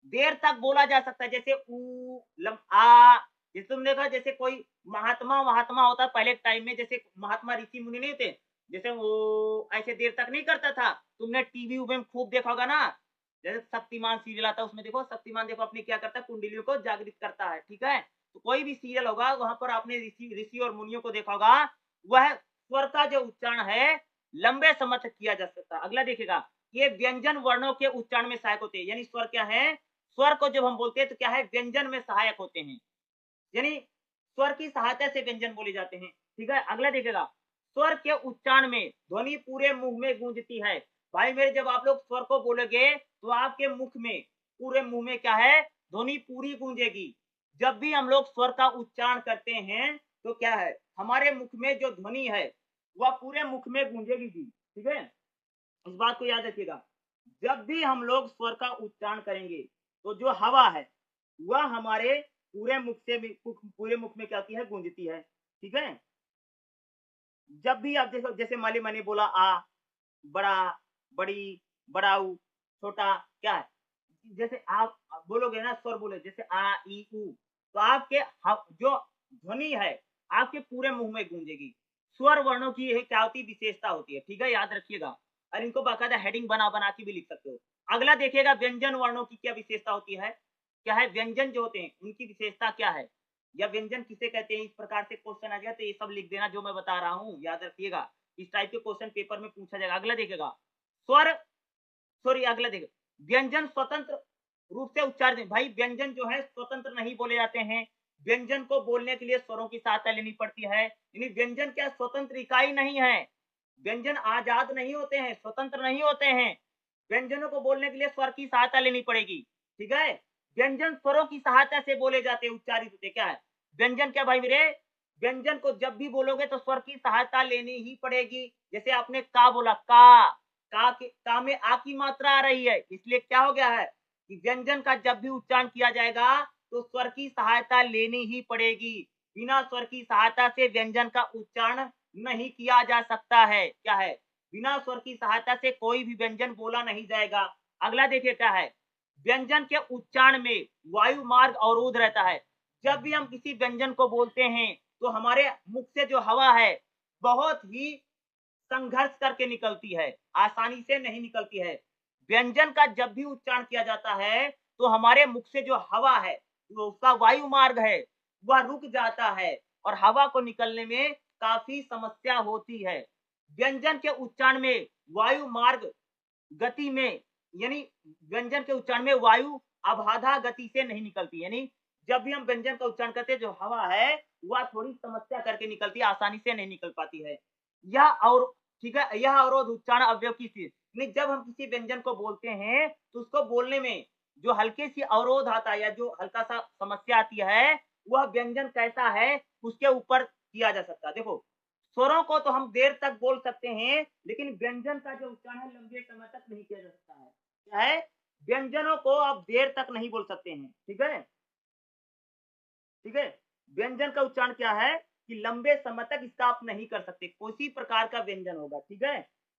देर तक बोला जा सकता है। जैसे ऊ, लम, आ, जैसे तुमने देखा, जैसे कोई महात्मा महात्मा होता पहले टाइम में, जैसे महात्मा ऋषि मुनि नहीं थे, जैसे वो ऐसे देर तक नहीं करता था। तुमने टीवी में खूब देखा होगा ना, जैसे शक्तिमान सीरियल आता है, उसमें देखो शक्तिमान देखो अपनी क्या करता है? कुंडलियों को जागृत करता है, ठीक है? तो कोई भी सीरियल होगा वहां पर आपने ऋषि ऋषि और मुनियों को देखा होगा। वह स्वर का जो उच्चारण है लंबे समय तक किया जा सकता है। अगला देखिएगा, ये व्यंजन वर्णों के उच्चारण में सहायक होते हैं। यानी स्वर क्या है? स्वर को जब हम बोलते हैं तो क्या है? व्यंजन में सहायक होते हैं। यानी स्वर की सहायता से व्यंजन बोले जाते हैं, ठीक है? अगला देखिएगा, स्वर के उच्चारण में ध्वनि पूरे मुंह में गूंजती है। भाई मेरे, जब आप लोग स्वर को बोलोगे तो आपके मुख में, पूरे मुंह में क्या है? ध्वनि पूरी गूंजेगी। जब भी हम लोग स्वर का उच्चारण करते हैं तो क्या है? हमारे मुख में जो ध्वनि है वह पूरे मुख में गूंजेगी जी, ठीक है? इस बात को याद रखिएगा। जब भी हम लोग स्वर का उच्चारण करेंगे तो जो हवा है वह हमारे पूरे मुख में क्या होती है? गूंजती है, ठीक है? जब भी आप देखो, जैसे मान ली मैंने बोला आ, बड़ा, बड़ी, बड़ाऊ, छोटा, क्या है? जैसे आप बोलोगे ना, स्वर बोले जैसे आ, ई, ऊ, तो आपके जो ध्वनि है आपके पूरे मुंह में गूंजेगी। स्वर वर्णों की यही क्या होती? विशेषता होती है, ठीक है? याद रखिएगा। और इनको बाकायदा हेडिंग बना बना के भी लिख सकते हो। अगला देखिएगा, व्यंजन वर्णों की क्या विशेषता होती है? क्या है, व्यंजन जो होते हैं उनकी विशेषता क्या है, या व्यंजन किसे कहते हैं, इस प्रकार से क्वेश्चन आ जाए तो ये सब लिख देना जो मैं बता रहा हूँ, याद रखिएगा। इस टाइप के क्वेश्चन पेपर में पूछा जाएगा। अगला देखिएगा, स्वर, सॉरी अगला देखिए, व्यंजन स्वतंत्र रूप से उच्चारित, भाई व्यंजन जो है स्वतंत्र नहीं बोले जाते हैं, व्यंजन को बोलने के लिए स्वरों की सहायता लेनी पड़ती है, यानी व्यंजन क्या स्वतंत्र इकाई नहीं है, व्यंजन आजाद नहीं होते हैं, स्वतंत्र नहीं होते हैं, व्यंजनों को बोलने के लिए स्वर की सहायता लेनी पड़ेगी, ठीक है। व्यंजन स्वरों की सहायता से बोले जाते हैं, उच्चारित होते, क्या है व्यंजन, क्या भाई मेरे, व्यंजन को जब भी बोलोगे तो स्वर की सहायता लेनी ही पड़ेगी। जैसे आपने का बोला, का में आ की मात्रा आ रही है, इसलिए क्या हो गया है कि व्यंजन का जब भी उच्चारण किया जाएगा तो स्वर की सहायता लेनी ही पड़ेगी। बिना स्वर की सहायता से व्यंजन का उच्चारण नहीं किया जा सकता है, क्या है, बिना स्वर की सहायता से कोई भी व्यंजन बोला नहीं जाएगा। अगला देखिए क्या है, व्यंजन के उच्चारण में वायु मार्ग अवरोध रहता है। जब भी हम किसी व्यंजन को बोलते हैं तो हमारे मुख से जो हवा है बहुत ही संघर्ष करके निकलती है, आसानी से नहीं निकलती है। व्यंजन का जब भी उच्चारण किया जाता है तो हमारे मुख से जो हवा है, जो उसका वायु मार्ग है, वह रुक जाता है और हवा को निकलने में काफी समस्या होती है। व्यंजन के उच्चारण में वायु मार्ग गति में, यानी व्यंजन के उच्चारण में वायु अबाधा गति से नहीं निकलती, यानी जब भी हम व्यंजन का उच्चारण करते हैं जो हवा है वह थोड़ी समस्या करके निकलती है, आसानी से नहीं निकल पाती है। यह और ठीक है, यह अवरोध उच्चारण अवयव की थी, यानी जब हम किसी व्यंजन को बोलते हैं तो उसको बोलने में जो हल्के सी अवरोध आता है या जो हल्का सा समस्या आती है, वह व्यंजन कैसा है उसके ऊपर किया जा सकता है। देखो, स्वरों को तो हम देर तक बोल सकते हैं, लेकिन व्यंजन का जो उच्चारण है लंबे समय तक नहीं किया जा सकता है। क्या है, व्यंजनों को आप देर तक नहीं बोल सकते हैं, ठीक है, ठीक है। व्यंजन का उच्चारण क्या है कि लंबे समय तक इसका आप नहीं कर सकते, किसी प्रकार का व्यंजन होगा, ठीक है।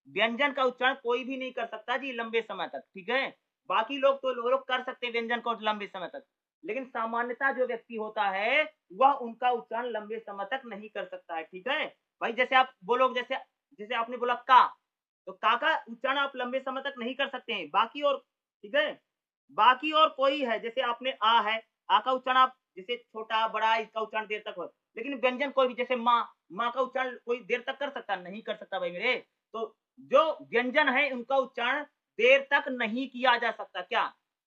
व्यंजन का उच्चारण कोई भी नहीं कर सकता जी लंबे समय तक, ठीक है। बाकी लोग तो लोग कर सकते हैं व्यंजन को लंबे समय तक, लेकिन सामान्यता जो व्यक्ति होता है वह उनका उच्चारण लंबे समय तक नहीं कर सकता है, ठीक है। भाई जैसे आप बोलोगे, जैसे जैसे आपने बोला का, तो का उच्चारण आप लंबे समय तक नहीं कर सकते हैं, बाकी और, ठीक है, बाकी और कोई है, जैसे आपने आ है, आ का उच्चारण आप जैसे छोटा बड़ा इसका उच्चारण देर तक हो, लेकिन व्यंजन कोई भी जैसे माँ, माँ का उच्चारण कोई देर तक कर सकता, नहीं कर सकता भाई मेरे। तो जो व्यंजन है उनका उच्चारण देर तक नहीं किया जा सकता, क्या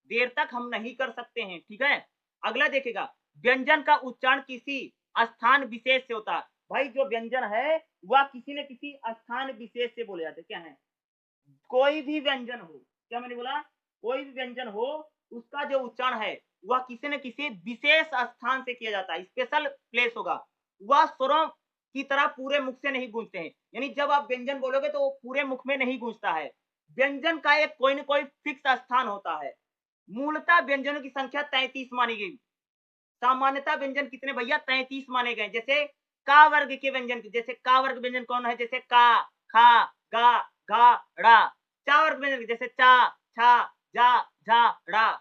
देर तक हम नहीं कर सकते हैं, ठीक है। अगला देखेगा, व्यंजन का उच्चारण किसी स्थान विशेष से होता है। भाई जो व्यंजन है वह किसी न किसी स्थान विशेष से बोले जाते, क्या है, कोई भी व्यंजन हो, क्या मैंने बोला, कोई भी व्यंजन हो उसका जो उच्चारण है वह किसी न किसी विशेष स्थान से किया जाता है, स्पेशल प्लेस होगा, वह स्वरों की तरह पूरे मुख से नहीं गूंजते हैं, यानी जब आप व्यंजन बोलोगे तो वो पूरे मुख में नहीं गूंजता है। व्यंजन का एक कोई न कोई फिक्स स्थान होता है। मूलतः व्यंजनों की संख्या 33 मानी गई। सामान्यतः व्यंजन कितने भैया, 33 माने गए। जैसे का वर्ग के व्यंजन, जैसे का वर्ग व्यंजन कौन है, जैसे का, खा, गा, घा, ड़ा। चा वर्ग व्यंजन जैसे चा, छा, जा, झा, ड़ा।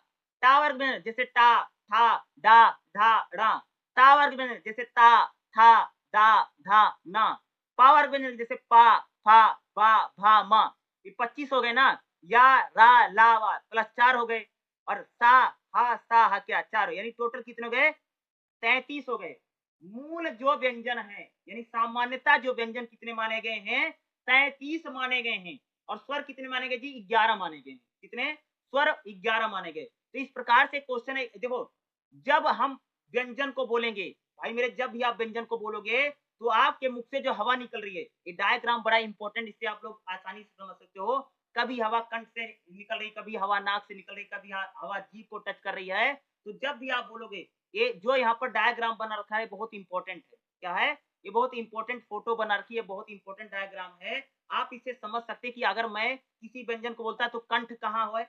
टा वर्ग व्यंजन जैसे टा, ठा, डा, ढा, ड़ा। ता वर्ग व्यंजन जैसे ता, था, दा, धा, ना। पा वर्ग व्यंजन जैसे पा, फा, बा, भा, मा। ये 25 हो गए ना, या, रा, ला, वा प्लस 4 हो गए, और सा, हा, सा, हा क्या 4, यानी टोटल कितने हो गए, 33 हो गए। मूल जो व्यंजन है, यानी सामान्यता जो व्यंजन कितने माने गए हैं, 33 माने गए हैं, और स्वर कितने माने गए जी, 11 माने गए हैं। कितने, स्वर 11 माने गए। तो इस प्रकार से क्वेश्चन है, देखो जब हम व्यंजन को बोलेंगे, भाई मेरे जब भी आप व्यंजन को बोलोगे तो आपके मुख से जो हवा निकल रही है, ये डायग्राम बड़ा इंपॉर्टेंट, इससे आप लोग आसानी से समझ सकते हो। कभी हवा कंठ से निकल रही, कभी हवा नाक से निकल रही, कभी हवा जीभ को टच कर रही है, तो जब भी आप बोलोगे, ये जो यहाँ पर डायग्राम बना रखा है बहुत इंपॉर्टेंट है, क्या है, ये बहुत इंपॉर्टेंट फोटो बना रखी है, बहुत इंपॉर्टेंट डायग्राम है। आप इससे समझ सकते हैं कि अगर मैं किसी व्यंजन को बोलता तो कंठ कहाँ है,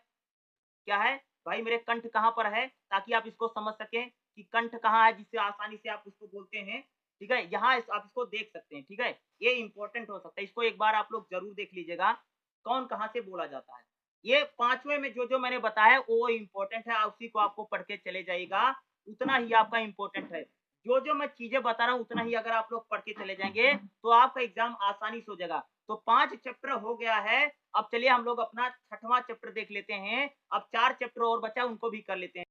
क्या है भाई मेरे, कंठ कहाँ पर है, ताकि आप इसको समझ सकें कि कंठ कहाँ है, जिससे आसानी से आप उसको बोलते हैं, ठीक है। यहाँ आप इसको देख सकते हैं, ठीक है, ये इंपॉर्टेंट हो सकता है, इसको एक बार आप लोग जरूर देख लीजिएगा, कौन कहाँ से बोला जाता है। ये पांचवें में जो जो मैंने बताया वो इंपॉर्टेंट है, उसी को आपको पढ़ के चले जाइएगा, उतना ही आपका इंपॉर्टेंट है। जो जो मैं चीजें बता रहा हूँ उतना ही अगर आप लोग पढ़ के चले जाएंगे तो आपका एग्जाम आसानी से हो जाएगा। तो 5 चैप्टर हो गया है। अब चलिए हम लोग अपना 6वां चैप्टर देख लेते हैं। अब 4 चैप्टर और बचा, उनको भी कर लेते हैं।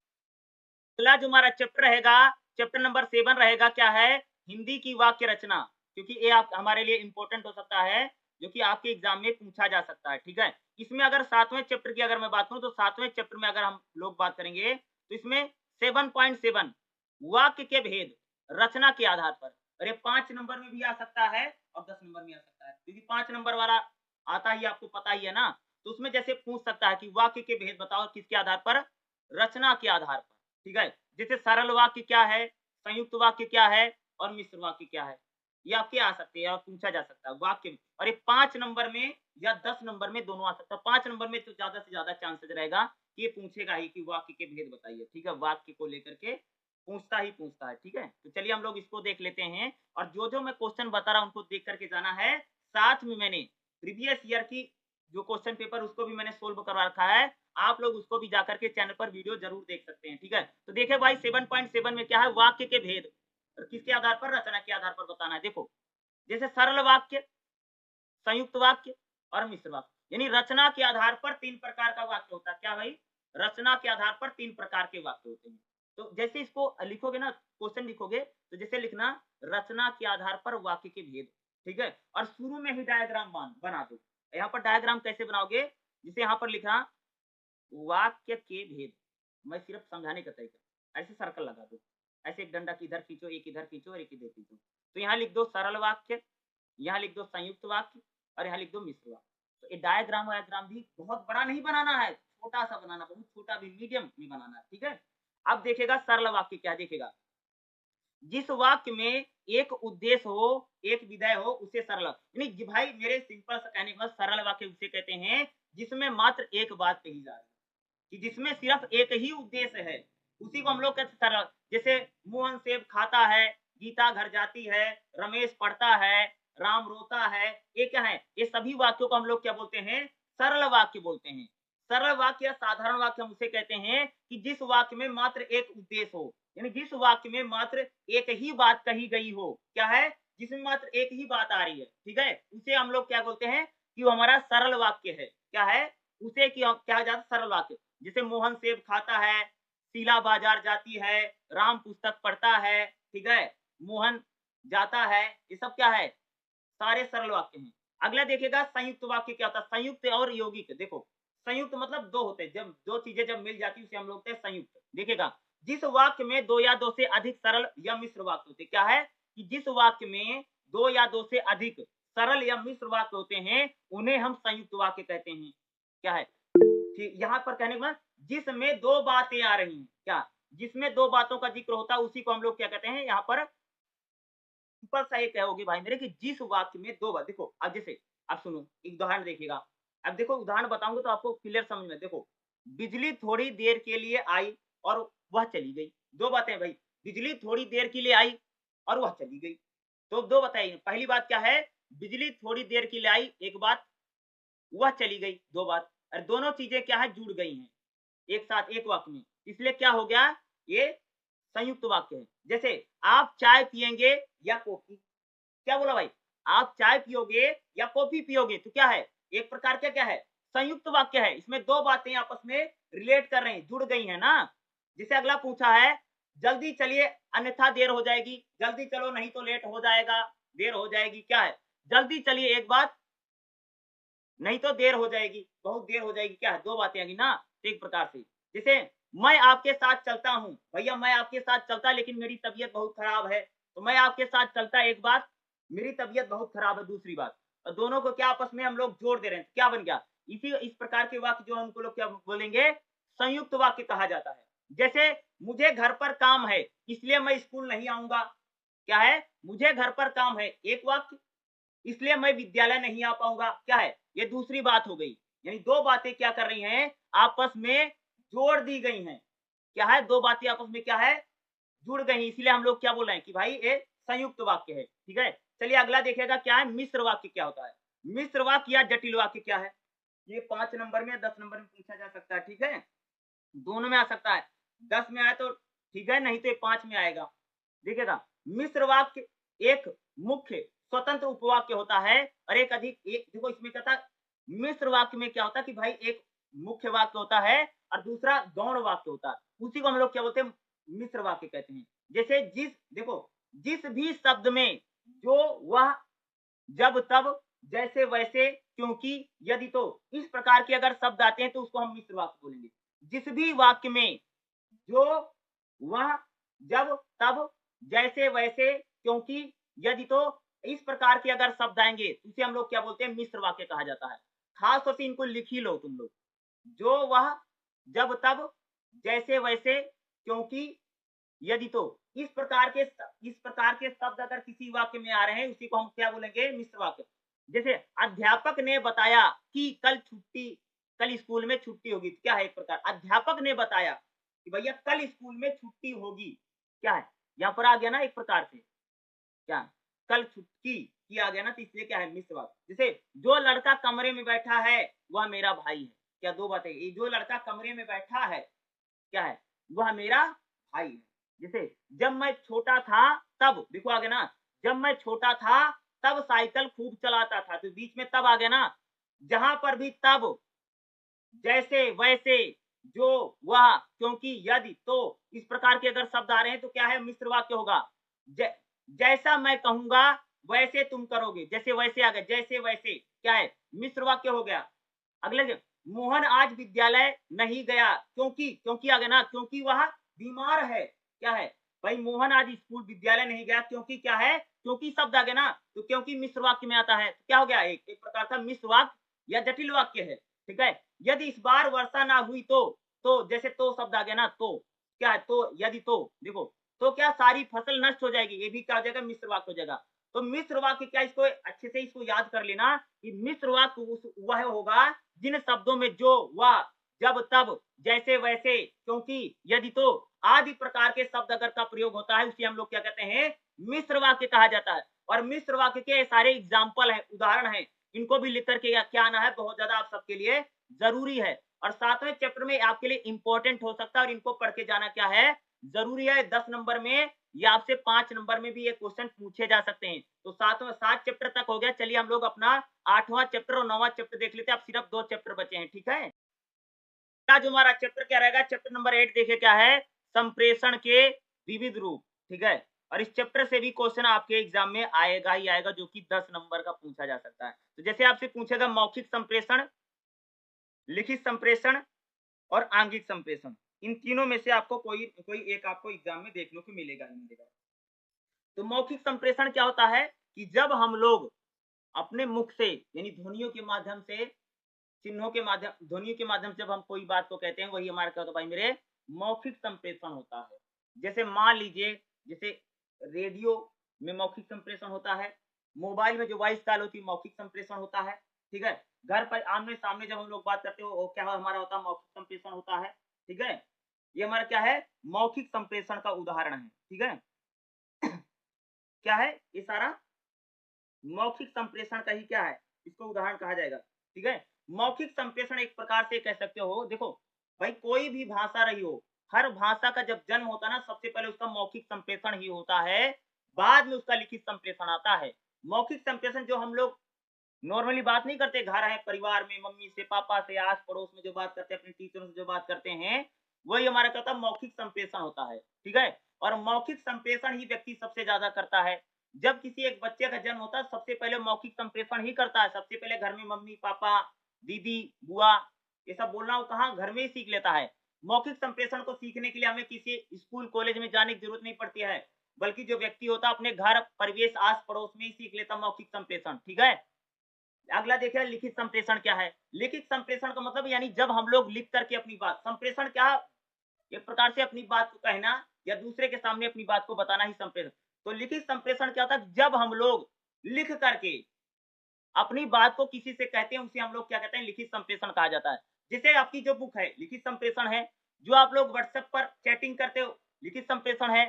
अगला जो हमारा चैप्टर रहेगा, चैप्टर नंबर 7 रहेगा, क्या है, हिंदी की वाक्य रचना, क्योंकि ये आप हमारे लिए इंपॉर्टेंट हो सकता है, जो कि आपके एग्जाम में पूछा जा सकता है, ठीक है। इसमें अगर 7वें चैप्टर की अगर मैं बात करूं तो 7वें चैप्टर में अगर हम लोग बात करेंगे तो इसमें 7.7 वाक्य के भेद रचना के आधार पर, अरे 5 नंबर में भी आ सकता है और 10 नंबर में आ सकता है, क्योंकि 5 नंबर वाला आता ही आपको पता ही है ना। तो उसमें जैसे पूछ सकता है कि वाक्य के भेद बताओ किसके आधार पर, रचना के आधार पर, ठीक है। जैसे सरल वाक्य क्या है, संयुक्त वाक्य क्या है और मिश्र वाक्य क्या है, ये आपके आ सकते हैं और पूछा जा सकता है वाक्य में। और ये 5 नंबर में या 10 नंबर में दोनों आ सकता है। 5 नंबर में तो ज्यादा से ज्यादा चांसेस रहेगा कि ये पूछेगा ही कि वाक्य के भेद बताइए, ठीक है। वाक्य को लेकर के पूछता ही पूछता है, ठीक है। तो चलिए हम लोग इसको देख लेते हैं, और जो जो मैं क्वेश्चन बता रहा हूं उनको देख करके जाना है। साथ में मैंने प्रीवियस ईयर की जो क्वेश्चन पेपर उसको भी मैंने सोल्व करवा रखा है, आप लोग उसको भी जाकर के चैनल पर वीडियो जरूर देख सकते हैं, ठीक है। तो देखिए भाई 7.7 में क्या है, वाक्य के भेद किसके आधार पर, रचना के आधार पर बताना है। देखो जैसे सरल वाक्य, संयुक्त वाक्य और मिश्र वाक्य, यानी रचना के आधार पर 3 प्रकार का वाक्य होता है। क्या भाई, रचना के आधार पर 3 प्रकार के वाक्य होते हैं। तो जैसे इसको लिखोगे ना, क्वेश्चन लिखोगे तो जैसे लिखना, रचना के आधार पर वाक्य के भेद, ठीक है। और शुरू में ही डायग्राम बना दो। यहाँ पर डायग्राम कैसे बनाओगे, जिसे यहाँ पर लिखा वाक्य के भेद, मैं सिर्फ समझाने का तरीका, ऐसे सर्कल लगा दो, ऐसे एक डंडा किधर खींचो, एक इधर खींचो और एक इधर खींचो। तो यहाँ लिख दो सरल वाक्य, यहाँ लिख दो संयुक्त वाक्य और यहाँ लिख दो मिश्र वाक्य। तो ये डायग्राम वायग्राम भी बहुत बड़ा नहीं बनाना है, छोटा सा बनाना, बहुत छोटा भी, मीडियम में बनाना है, ठीक है। अब देखेगा सरल वाक्य क्या देखेगा, जिस वाक्य में एक उद्देश्य हो, एक विधेय हो, उसे सरल, यानी भाई मेरे सिंपल सा कहने के बाद सरल वाक्य उसे कहते हैं जिसमें मात्र एक बात कही जा रही है, कि जिसमें सिर्फ एक ही उद्देश्य है, उसी को हम लोग कहते सरल। जैसे मोहन सेब खाता है, गीता घर जाती है, रमेश पढ़ता है, राम रोता है, ये क्या है, ये सभी वाक्यों को हम लोग क्या बोलते हैं, सरल वाक्य बोलते हैं। सरल वाक्य या साधारण वाक्य हम उसे कहते हैं कि जिस वाक्य में मात्र एक उद्देश्य हो, यानी जिस वाक्य में मात्र एक ही बात कही गई हो, क्या है, जिसमें मात्र एक ही बात आ रही है, ठीक है, उसे हम लोग क्या बोलते हैं कि वो हमारा सरल वाक्य है। क्या है, उसे क्या जाता है, सरल वाक्य। जैसे मोहन सेब खाता है, शीला बाजार जाती है, राम पुस्तक पढ़ता है, ठीक है, मोहन जाता है, ये सब क्या है, सारे सरल वाक्य हैं। अगला देखिएगा संयुक्त वाक्य क्या होता है, संयुक्त और यौगिक। देखो संयुक्त मतलब दो होते हैं, जब दो चीजें जब मिल जाती है उसे हम लोग कहते हैं संयुक्त। देखिएगा जिस वाक्य में दो या दो से अधिक सरल या मिश्र वाक्य होते, क्या है कि जिस वाक्य में दो या दो से अधिक सरल या मिश्र वाक्य होते हैं उन्हें हम संयुक्त वाक्य कहते हैं। क्या है, ठीक, यहाँ पर कहने के बाद जिसमें दो बातें आ रही हैं, क्या, जिसमें दो बातों का जिक्र होता है उसी को हम लोग क्या कहते हैं, यहाँ पर सिंपल सा ये कहोगे भाई मेरे कि जिस वाक्य में दो बात, देखो अब जैसे अब सुनो एक उदाहरण देखिएगा। अब देखो उदाहरण बताऊंगा तो आपको क्लियर समझ में। देखो बिजली थोड़ी देर के लिए आई और वह चली गई, दो बातें भाई, बिजली थोड़ी देर के लिए आई और वह चली गई। तो दो बताइए, पहली बात क्या है, बिजली थोड़ी देर के लिए आई एक बात, वह चली गई दो बात, और दोनों चीजें क्या है, जुड़ गई हैं एक साथ एक वाक्य में, इसलिए क्या हो गया, ये संयुक्त वाक्य है। जैसे आप चाय पिएंगे या कॉफी, क्या बोला भाई, आप चाय पियोगे या कॉफी पियोगे, तो क्या है, एक प्रकार का क्या है, संयुक्त वाक्य है। इसमें दो बातें आपस में रिलेट कर रहे हैं, जुड़ गई है ना। जिसे अगला पूछा है, जल्दी चलिए अन्यथा देर हो जाएगी, जल्दी चलो नहीं तो लेट हो जाएगा, देर हो जाएगी, क्या है, जल्दी चलिए एक बात, नहीं तो देर हो जाएगी, बहुत देर हो जाएगी, क्या है, दो बातें आ गई ना। एक प्रकार से जैसे मैं आपके साथ चलता हूं, भैया मैं आपके साथ चलता लेकिन मेरी तबीयत बहुत खराब है, तो मैं आपके साथ चलता एक बात, मेरी तबीयत बहुत खराब है दूसरी बात, और दोनों को क्या आपस में हम लोग जोड़ दे रहे हैं, क्या बन गया, इसी इस प्रकार के वाक्य जो हमको लोग क्या बोलेंगे, संयुक्त वाक्य कहा जाता है। जैसे मुझे घर पर काम है इसलिए मैं स्कूल नहीं आऊंगा, क्या है, मुझे घर पर काम है एक वाक्य, इसलिए मैं विद्यालय नहीं आ पाऊंगा, क्या है, ये दूसरी बात हो गई। यानी दो बातें क्या कर रही हैं, आपस में जोड़ दी गई हैं, क्या है, दो बातें आपस में क्या है, जुड़ गई, इसलिए हम लोग क्या बोल रहे हैं कि भाई ये संयुक्त वाक्य है, ठीक है। चलिए अगला देखिएगा क्या है, मिश्र वाक्य क्या होता है। मिश्र वाक्य या जटिल वाक्य क्या है, ये 5 नंबर में 10 नंबर में पूछा जा सकता है, ठीक है, दोनों में आ सकता है, 10 में आया तो ठीक है, नहीं तो 5 में आएगा। देखिएगा मिश्र वाक्य एक मुख्य स्वतंत्र उपवाक्य होता है और एक अधिक, एक देखो इसमें क्या था, मिश्र वाक्य में क्या होता है कि भाई एक मुख्य वाक्य होता है और दूसरा गौण वाक्य होता है, उसी को हम लोग क्या बोलते हैं, मिश्र वाक्य कहते हैं। जैसे देखो जिस भी शब्द में जो वह जब तब जैसे वैसे क्योंकि यदि तो इस प्रकार के अगर शब्द आते हैं तो उसको हम मिश्र वाक्य बोलेंगे। जिस भी वाक्य में जो वह जब तब जैसे वैसे क्योंकि यदि तो इस प्रकार के अगर शब्द आएंगे तो उसे हम लोग क्या बोलते हैं, मिश्र वाक्य कहा जाता है। खास तौर से इनको लिख ही लो तुम लोग। जो वह जब तब जैसे वैसे क्योंकि यदि तो इस प्रकार के शब्द अगर किसी वाक्य में आ रहे हैं उसी को हम क्या बोलेंगे, मिश्र वाक्य। जैसे अध्यापक ने बताया कि कल स्कूल में छुट्टी होगी, क्या है एक प्रकार अध्यापक ने बताया कि भैया कल स्कूल में छुट्टी होगी, क्या है यहाँ पर आ गया ना एक प्रकार से, क्या कल छुट्टी किया गया ना, तो इसलिए क्या है, मिश्र वाक्य। जैसे जो लड़का कमरे में बैठा है वह मेरा भाई है, क्या दो बातें, ये जो लड़का कमरे में बैठा है क्या है, वह मेरा भाई है। जैसे जब मैं छोटा था तब, देखो आगे ना, जब मैं छोटा था तब साइकिल खूब चलाता था, तो बीच में तब आ गया ना, जहां पर भी तब जैसे वैसे जो वह क्योंकि यदि तो इस प्रकार के अगर शब्द आ रहे हैं तो क्या है, मिश्र वाक्य होगा। जैसा मैं कहूंगा वैसे तुम करोगे, जैसे वैसे आ गया, जैसे वैसे क्या है, मिश्र वाक्य हो गया। अगले मोहन आज विद्यालय नहीं गया क्योंकि आ गया ना, क्योंकि वह बीमार है, क्या है भाई, मोहन आज स्कूल विद्यालय नहीं गया क्योंकि क्या है, क्योंकि शब्द आ गया ना, तो क्योंकि मिश्र वाक्य में आता है, क्या हो गया, एक प्रकार का मिश्र वाक्य या जटिल वाक्य है। ठीक है, यदि इस बार वर्षा ना हुई तो जैसे तो शब्द आ गया ना, तो क्या है, तो यदि तो देखो तो क्या सारी फसल नष्ट हो जाएगी, ये भी क्या हो जाएगा, मिश्र वाक्य हो जाएगा। तो मिश्र वाक्य क्या, इसको अच्छे से इसको याद कर लेना कि मिश्र वाक्य वह होगा जिन शब्दों में जो वह जब तब जैसे वैसे क्योंकि यदि तो आदि प्रकार के शब्द अगर का प्रयोग होता है उसे हम लोग क्या कहते हैं, मिश्र वाक्य कहा जाता है। और मिश्र वाक्य के सारे एग्जाम्पल है, उदाहरण है, इनको भी लिख करके क्या आना है, बहुत ज्यादा आप सबके लिए जरूरी है। और 7वें चैप्टर में आपके लिए इंपॉर्टेंट हो सकता है और इनको पढ़ के जाना क्या है, जरूरी है। 10 नंबर में या आपसे 5 नंबर में भी ये क्वेश्चन पूछे जा सकते हैं। तो 7 चैप्टर तक हो गया, चलिए हम लोग अपना 8वां चैप्टर और 9वां चैप्टर देख लेते हैं। अब सिर्फ 2 चैप्टर बचे हैं, ठीक है। जो हमारा चैप्टर क्या रहेगा, चैप्टर नंबर 8 देखिए क्या है, संप्रेषण के विविध रूप, ठीक है। और इस चैप्टर से भी क्वेश्चन आपके एग्जाम में आएगा ही आएगा, जो कि 10 नंबर का पूछा जा सकता है। तो जैसे आपसे पूछेगा मौखिक संप्रेषण, लिखित संप्रेषण और आंगिक संप्रेषण, इन तीनों में से आपको कोई एक आपको एग्जाम में देखने को मिलेगा ही मिलेगा। तो मौखिक संप्रेषण क्या होता है कि जब हम लोग अपने मुख से यानी ध्वनियों के माध्यम से, चिन्हों के माध्यम, ध्वनियों के माध्यम से जब हम कोई बात को कहते हैं, वही हमारा क्या होता है भाई मेरे, मौखिक संप्रेषण होता है। जैसे मान लीजिए, जैसे रेडियो में मौखिक संप्रेषण होता है, मोबाइल में जो वॉइस कॉल होती है मौखिक संप्रेषण होता है, ठीक है। घर पर आमने सामने जब हम लोग बात करते हो वो क्या हमारा होता है, मौखिक संप्रेषण होता है, ठीक है। ये हमारा क्या है, मौखिक संप्रेषण का उदाहरण है, ठीक है। क्या है ये सारा मौखिक संप्रेषण का ही क्या है, इसको उदाहरण कहा जाएगा, ठीक है। मौखिक संप्रेषण एक प्रकार से कह सकते हो, देखो भाई कोई भी भाषा रही हो, हर भाषा का जब जन्म होता है ना, सबसे पहले उसका मौखिक संप्रेषण ही होता है, बाद में उसका लिखित संप्रेषण आता है। मौखिक संप्रेषण जो हम लोग नॉर्मली बात नहीं करते, घर है परिवार में मम्मी से, पापा से, आस पड़ोस में जो बात करते हैं, अपने टीचरों से जो बात करते हैं, वही हमारा क्या होता है, मौखिक संप्रेषण होता है, ठीक है। और मौखिक संप्रेषण ही व्यक्ति सबसे ज्यादा करता है। जब किसी एक बच्चे का जन्म होता है, सबसे पहले मौखिक संप्रेषण ही करता है। सबसे पहले घर में मम्मी पापा, दीदी, बुआ, ये सब बोलना वो कहाँ, घर में ही सीख लेता है। मौखिक संप्रेषण को सीखने के लिए हमें किसी स्कूल कॉलेज में जाने की जरूरत नहीं पड़ती है, बल्कि जो व्यक्ति होता है अपने घर परिवेश आस पड़ोस में ही सीख लेता मौखिक संप्रेषण, ठीक है। अगला देखिए लिखित संप्रेषण क्या है। लिखित संप्रेषण का मतलब यानी जब हम लोग लिख करके अपनी बात, संप्रेषण क्या, एक प्रकार से अपनी बात को कहना या दूसरे के सामने अपनी बात को बताना ही संप्रेषण। तो लिखित संप्रेषण क्या होता है, जब हम लोग लिख करके अपनी बात को किसी से कहते हैं, उसे हम लोग क्या कहते हैं, लिखित संप्रेषण कहा जाता है। जैसे आपकी जो बुक है लिखित संप्रेषण है, जो आप लोग व्हाट्सएप पर चैटिंग करते हो लिखित संप्रेषण है,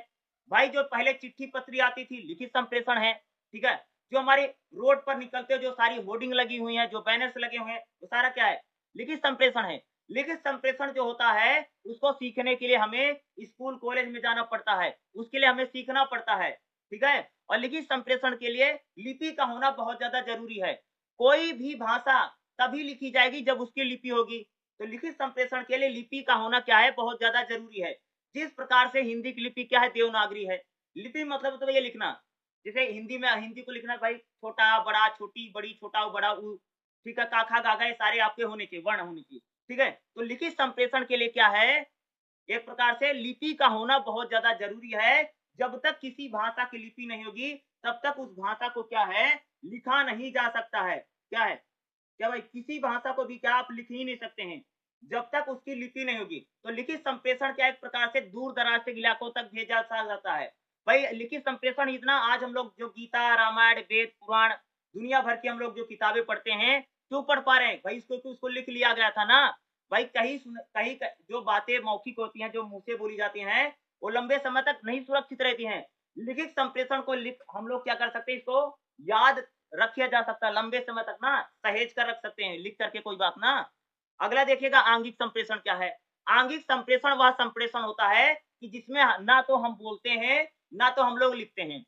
भाई जो पहले चिट्ठी पत्री आती थी लिखित संप्रेषण है, ठीक है। जो हमारे रोड पर निकलते हो जो सारी होर्डिंग लगी हुई है, जो बैनर्स लगे हुए हैं, वो सारा क्या है, लिखित संप्रेषण है। लिखित संप्रेषण जो होता है उसको सीखने के लिए हमें स्कूल कॉलेज में जाना पड़ता है, उसके लिए हमें सीखना पड़ता है, ठीक है। और लिखित संप्रेषण के लिए लिपि का होना बहुत ज्यादा जरूरी है। कोई भी भाषा तभी लिखी जाएगी जब उसकी लिपि होगी, तो लिखित संप्रेषण के लिए लिपि का होना क्या है, बहुत ज्यादा जरूरी है। जिस प्रकार से हिंदी की लिपि क्या है, देवनागरी है। लिपि मतलब तो ये लिखना, जैसे हिंदी में हिंदी को लिखना भाई छोटा बड़ा छोटी बड़ी छोटा बड़ा ऊ, ठीक है, का खा गा गा ये सारे आपके होने चाहिए, वर्ण होने चाहिए, ठीक है। तो लिखित संप्रेषण के लिए क्या है, एक प्रकार से लिपि का होना बहुत ज्यादा जरूरी है। जब तक किसी भाषा की लिपि नहीं होगी तब तक उस भाषा को क्या है, लिखा नहीं जा सकता है। क्या है, क्या भाई, किसी भाषा को भी क्या आप लिख ही नहीं सकते हैं जब तक उसकी लिपि नहीं होगी। तो लिखित संप्रेषण क्या एक प्रकार से दूर दराज के इलाकों तक भेजा जाता है। भाई लिखित संप्रेषण इतना, आज हम लोग जो गीता रामायण वेद पुराण दुनिया भर की हम लोग जो किताबें पढ़ते हैं क्यों पढ़ पा रहे हैं भाई, इसको तो उसको लिख लिया गया था ना भाई। कहीं जो बातें मौखिक होती हैं जो मुंह से बोली जाती हैं वो लंबे समय तक नहीं सुरक्षित रहती हैं। लिखित संप्रेषण को लिख हम लोग क्या कर सकते हैं, इसको याद रखा जा सकता है लंबे समय तक ना, सहेज कर रख सकते हैं लिख करके, कोई बात ना। अगला देखिएगा आंगिक संप्रेषण क्या है। आंगिक संप्रेषण वह संप्रेषण होता है कि जिसमें ना तो हम बोलते हैं ना तो हम लोग लिखते हैं,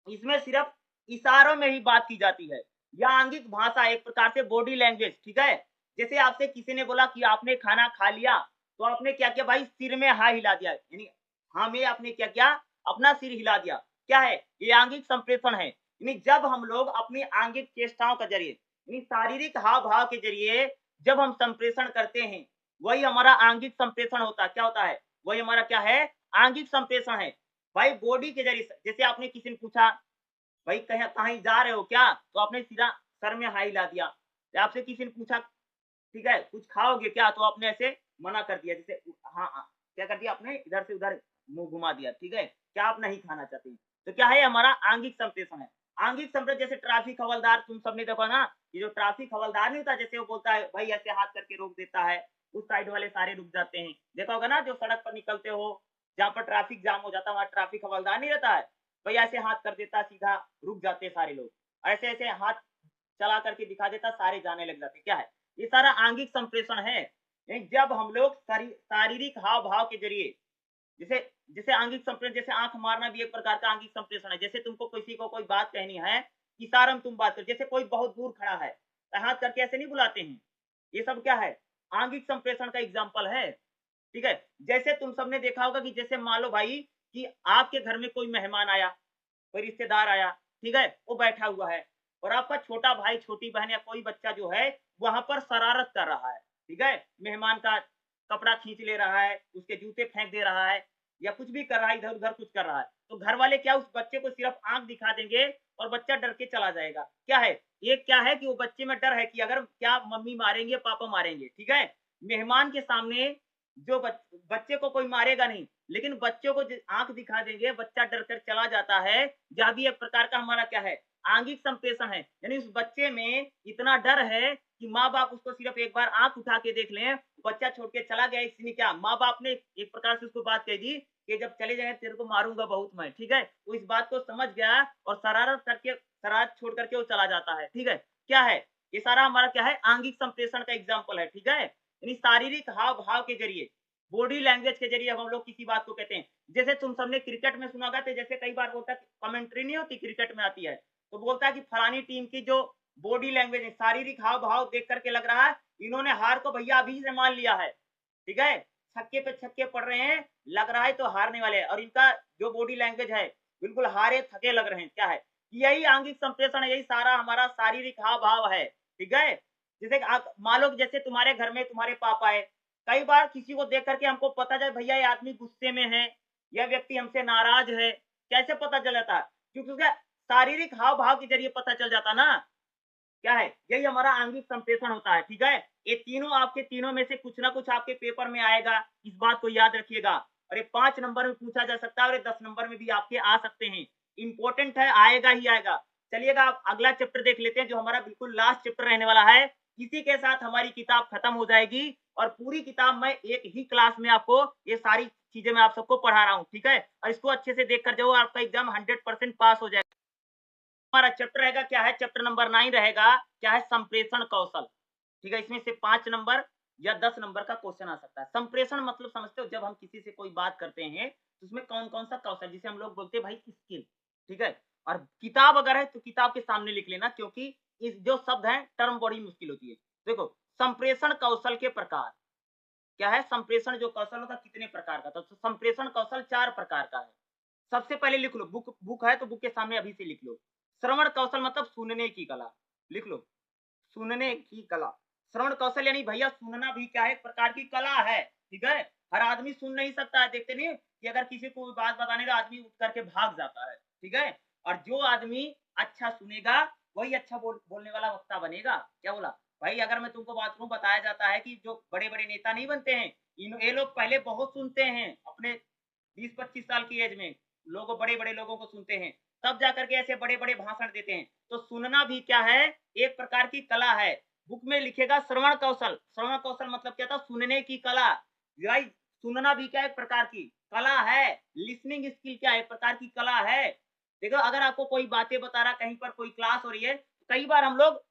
इसमें सिर्फ इशारों में ही बात की जाती है। यह आंगिक भाषा एक प्रकार से बॉडी लैंग्वेज, ठीक है। जैसे आपसे किसी ने बोला कि आपने खाना खा लिया, तो आपने क्या किया भाई, सिर में हाँ हिला दिया, यानी हाँ में आपने क्या किया, अपना सिर हिला दिया। क्या है, ये आंगिक संप्रेषण है। यानी जब हम लोग अपनी आंगिक चेष्टाओं के जरिए यानी शारीरिक हाव भाव के जरिए जब हम संप्रेषण करते हैं, वही हमारा आंगिक संप्रेषण होता है। क्या होता है, वही हमारा क्या है, आंगिक संप्रेषण है। भाई बॉडी के जरिए, जैसे आपने किसी ने पूछा भाई कहीं कहीं जा रहे हो क्या, तो आपने सीधा सर में हाई हिला दिया। या आपसे किसी ने पूछा ठीक है कुछ खाओगे क्या, तो आपने ऐसे मना कर दिया, जैसे हाँ हाँ, क्या कर दिया आपने, इधर से उधर मुंह घुमा दिया, ठीक है, क्या आप नहीं खाना चाहते। तो क्या है, हमारा आंगिक संप्रेषण है। आंगिक संप्रेषण जैसे ट्रैफिक हवलदार, तुम सबने देखा ना, ये जो ट्रैफिक हवलदार नहीं होता, जैसे वो बोलता है भाई ऐसे हाथ करके रोक देता है, उस साइड वाले सारे रुक जाते हैं। देखा होगा ना, जो सड़क पर निकलते हो जहाँ पर ट्रैफिक जाम हो जाता है वहां ट्रैफिक हवलदार नहीं रहता है, भाई ऐसे हाथ कर देता, सीधा रुक जाते सारे लोग, ऐसे ऐसे हाथ चला करके दिखा देता, सारे जाने लग जाते। क्या है, ये सारा आंगिक संप्रेषण है। जब हम लोग शारीरिक हाव भाव के जरिए, जैसे जैसे आंगिक संप्रेषण, जैसे आंख मारना भी एक प्रकार का आंगिक संप्रेषण है। जैसे तुमको किसी को कोई बात कहनी है, इशारे में तुम बात कर, जैसे कोई बहुत दूर खड़ा है तो हाथ करके ऐसे नहीं बुलाते हैं, ये सब क्या है, आंगिक संप्रेषण का एग्जाम्पल है, ठीक है। जैसे तुम सबने देखा होगा कि जैसे मान लो भाई कि आपके घर में कोई मेहमान आया, कोई रिश्तेदार आया, ठीक है, वो बैठा हुआ है और आपका छोटा भाई छोटी बहन या कोई बच्चा जो है वहां पर शरारत कर रहा है, ठीक है, मेहमान का कपड़ा खींच ले रहा है, उसके जूते फेंक दे रहा है या कुछ भी कर रहा है, इधर उधर कुछ कर रहा है, तो घर वाले क्या उस बच्चे को सिर्फ आंख दिखा देंगे और बच्चा डर के चला जाएगा। क्या है, एक क्या है कि वो बच्चे में डर है कि अगर क्या मम्मी मारेंगे पापा मारेंगे, ठीक है। मेहमान के सामने जो बच्चे को कोई मारेगा नहीं, लेकिन बच्चों को आंख दिखा देंगे, बच्चा डर कर चला जाता है। यह भी एक प्रकार का हमारा क्या है, आंगिक संप्रेषण है। यानी उस बच्चे में इतना डर है कि माँ बाप उसको सिर्फ एक बार आंख उठा के देख लें, बच्चा छोड़ के चला गया, इसलिए क्या माँ बाप ने एक प्रकार से उसको बात कह दी कि जब चले जाएंगे तेरे को मारूंगा बहुत मैं, ठीक है। वो इस बात को समझ गया और शरारत छोड़ करके वो चला जाता है, ठीक है। क्या है, ये सारा हमारा क्या है, आंगिक संप्रेषण का एग्जाम्पल है, ठीक है। यानी शारीरिक हाव भाव के जरिए, बॉडी लैंग्वेज के जरिए हम लोग किसी बात को कहते हैं। जैसे तुम सबने क्रिकेट में सुना होगा, तो जैसे कई बार बोलता है कमेंट्री नहीं होती क्रिकेट में आती है, तो बोलता है कि फलानी टीम की जो बॉडी लैंग्वेज है, शारीरिक हाव भाव देख करके लग रहा है इन्होंने हार को भैया अभी से मान लिया है, ठीक है, छक्के पे छक्के पड़ रहे हैं, लग रहा है तो हारने वाले हैं, और इनका जो बॉडी लैंग्वेज है बिल्कुल हारे थके लग रहे हैं। क्या है, यही आंगिक संप्रेषण है, यही सारा हमारा शारीरिक हाव भाव है, ठीक है। जैसे मान लो जैसे तुम्हारे घर में तुम्हारे पापा है, कई बार किसी को देख करके हमको पता चले भैया ये आदमी गुस्से में है, यह व्यक्ति हमसे नाराज है, कैसे पता चल जाता है, क्योंकि उसका शारीरिक हाव भाव के जरिए पता चल जाता ना। क्या है, यही हमारा आंगिक संप्रेषण होता है, ठीक है। ये तीनों आपके तीनों में से कुछ ना कुछ आपके पेपर में आएगा, इस बात को याद रखिएगा। और ये 5 नंबर में पूछा जा सकता है और ये 10 नंबर में भी आपके आ सकते हैं, इंपॉर्टेंट है, आएगा ही आएगा। चलिएगा आप अगला चैप्टर देख लेते हैं जो हमारा बिल्कुल लास्ट चैप्टर रहने वाला है। इसी के साथ हमारी किताब खत्म हो जाएगी और पूरी किताब मैं एक ही क्लास में आपको ये सारी चीजें मैं आप सबको पढ़ा रहा हूँ, ठीक है। और इसको अच्छे से देख कर जाओ, आपका एग्जाम 100% पास हो जाएगा। हमारा चैप्टर रहेगा क्या है, चैप्टर नंबर 9 रहेगा क्या है, संप्रेषण कौशल, ठीक है। इसमें से 5 नंबर या 10 नंबर का क्वेश्चन आ सकता है। संप्रेषण मतलब समझते हो, जब हम किसी से कोई बात करते हैं तो उसमें कौन कौन सा कौशल, जिसे हम लोग बोलते हैं भाई स्किल, ठीक है। और किताब अगर है तो किताब के सामने लिख लेना, क्योंकि इस जो शब्द है टर्म बड़ी मुश्किल होती है। देखो, संप्रेषण कौशल के प्रकार, क्या है, संप्रेषण जो कौशल होता है कितने प्रकार का, तो संप्रेषण कौशल 4 प्रकार का है। सबसे पहले लिख लो, बुक बुक है तो बुक के सामने अभी से लिख लो। श्रवण कौशल मतलब सुनने की कला, लिख लो, सुनने की कला। श्रवण कौशल यानी भैया सुनना भी क्या है, एक प्रकार की कला है, ठीक है। हर आदमी सुन नहीं सकता है, देखते नहीं कि अगर किसी को बात बताने का आदमी उठ करके भाग जाता है, ठीक है। और जो आदमी अच्छा सुनेगा वही अच्छा बोलने वाला वक्ता बनेगा। क्या बोला भाई, अगर मैं तुमको बात करूं, बताया जाता है कि जो बड़े बड़े नेता नहीं बनते हैं, ये लोग पहले बहुत सुनते हैं, अपने 20-25 साल की एज में लोगों, बड़े बड़े लोगों को सुनते हैं, तब जाकर के ऐसे बड़े बड़े भाषण देते हैं। तो सुनना भी क्या है, एक प्रकार की कला है। बुक में लिखेगा श्रवण कौशल, श्रवण कौशल मतलब क्या था, सुनने की कला। भाई सुनना भी क्या एक प्रकार की कला है। लिसनिंग स्किल क्या है, एक प्रकार की कला है। देखो अगर आपको कोई बातें बता रहा, कहीं पर कोई क्लास हो रही है, कई बार हम लोग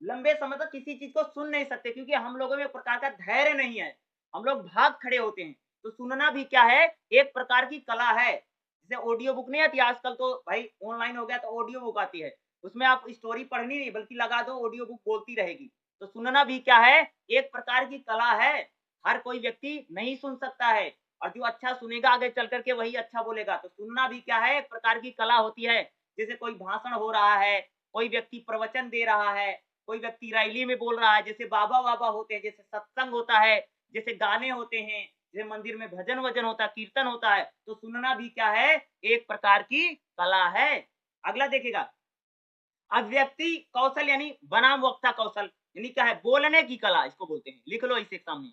लंबे समय तक किसी चीज को सुन नहीं सकते, क्योंकि हम लोगों में एक प्रकार का धैर्य नहीं है, हम लोग भाग खड़े होते हैं। तो सुनना भी क्या है, एक प्रकार की कला है। जैसे ऑडियो बुक नहीं आती आजकल, तो भाई ऑनलाइन हो गया तो ऑडियो बुक आती है, उसमें आप स्टोरी पढ़नी नहीं बल्कि लगा दो, ऑडियो बुक बोलती रहेगी। तो सुनना भी क्या है, एक प्रकार की कला है। हर कोई व्यक्ति नहीं सुन सकता है, और जो अच्छा सुनेगा आगे चल करके वही अच्छा बोलेगा। तो सुनना भी क्या है, एक प्रकार की कला होती है। जैसे कोई भाषण हो रहा है, कोई व्यक्ति प्रवचन दे रहा है, कोई व्यक्ति रैली में बोल रहा है, जैसे बाबा वाबा होते हैं, जैसे सत्संग होता है, जैसे गाने होते हैं, जैसे मंदिर में भजन वजन होता है, कीर्तन होता है। तो सुनना भी क्या है, एक प्रकार की कला है। अगला देखिएगा, अभिव्यक्ति कौशल यानी बनाम वक्ता कौशल, यानी क्या है, बोलने की कला इसको बोलते हैं। लिख लो इसे सामने,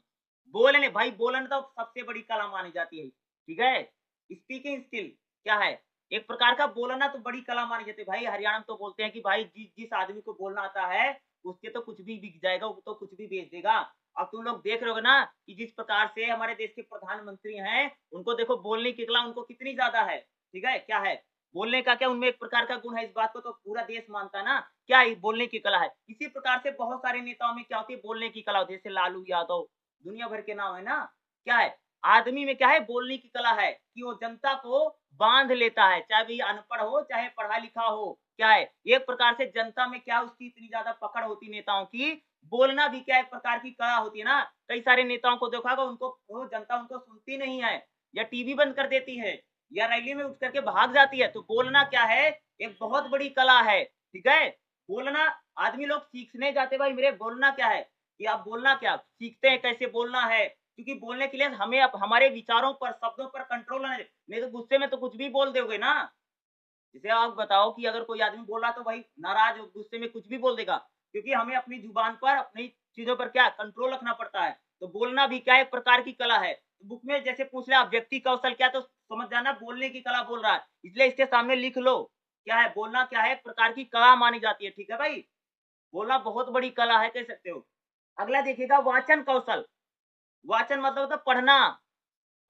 बोलने, भाई बोलना तो सबसे बड़ी कला मानी जाती है, ठीक है। स्पीकिंग स्किल क्या है, एक प्रकार का बोलना तो बड़ी कला मानी जाती है। भाई हरियाणा में तो बोलते हैं कि भाई जिस आदमी को बोलना आता है उसके तो कुछ भी बिक जाएगा, वो तो कुछ भी बेच देगा। अब तुम लोग देख रहे हो ना कि जिस प्रकार से हमारे देश के प्रधानमंत्री हैं, उनको देखो बोलने की कला उनको कितनी ज्यादा है, ठीक है। क्या है, बोलने का क्या उनमें एक प्रकार का गुण है, इस बात को तो पूरा देश मानता है ना, क्या बोलने की कला है। इसी प्रकार से बहुत सारे नेताओं में क्या होती है, बोलने की कला होती है, जैसे लालू यादव, दुनिया भर के नाम है ना। क्या है, आदमी में क्या है, बोलने की कला है, कि वो जनता को बांध लेता है, चाहे भी अनपढ़ हो चाहे पढ़ा लिखा हो। क्या है, एक प्रकार से जनता में क्या उसकी इतनी ज्यादा पकड़ होती नेताओं की। बोलना भी क्या एक प्रकार की कला होती है ना। कई सारे नेताओं को देखा होगा, उनको वो जनता उनको सुनती नहीं है, या टीवी बंद कर देती है, या रैली में उठ करके भाग जाती है। तो बोलना क्या है, एक बहुत बड़ी कला है, ठीक है। बोलना आदमी लोग सीखने जाते, भाई मेरे बोलना क्या है, कि आप बोलना क्या सीखते हैं, कैसे बोलना है, क्योंकि बोलने के लिए हमें हमारे विचारों पर, शब्दों पर कंट्रोल है, नहीं तो गुस्से में तो कुछ भी बोल दोगे ना। जैसे आप बताओ कि अगर कोई आदमी बोल रहा तो भाई नाराज हो, गुस्से में कुछ भी बोल देगा, क्योंकि हमें अपनी जुबान पर, अपनी चीजों पर क्या कंट्रोल रखना पड़ता है। तो बोलना भी क्या एक प्रकार की कला है। तो बुक में जैसे पूछ रहे व्यक्ति कौशल क्या, तो समझ जाना बोलने की कला बोल रहा है, इसलिए इसके सामने लिख लो। क्या है, बोलना क्या है, एक प्रकार की कला मानी जाती है, ठीक है भाई। बोलना बहुत बड़ी कला है, कह सकते हो। अगला देखिएगा, वाचन कौशल। वाचन मतलब होता पढ़ना।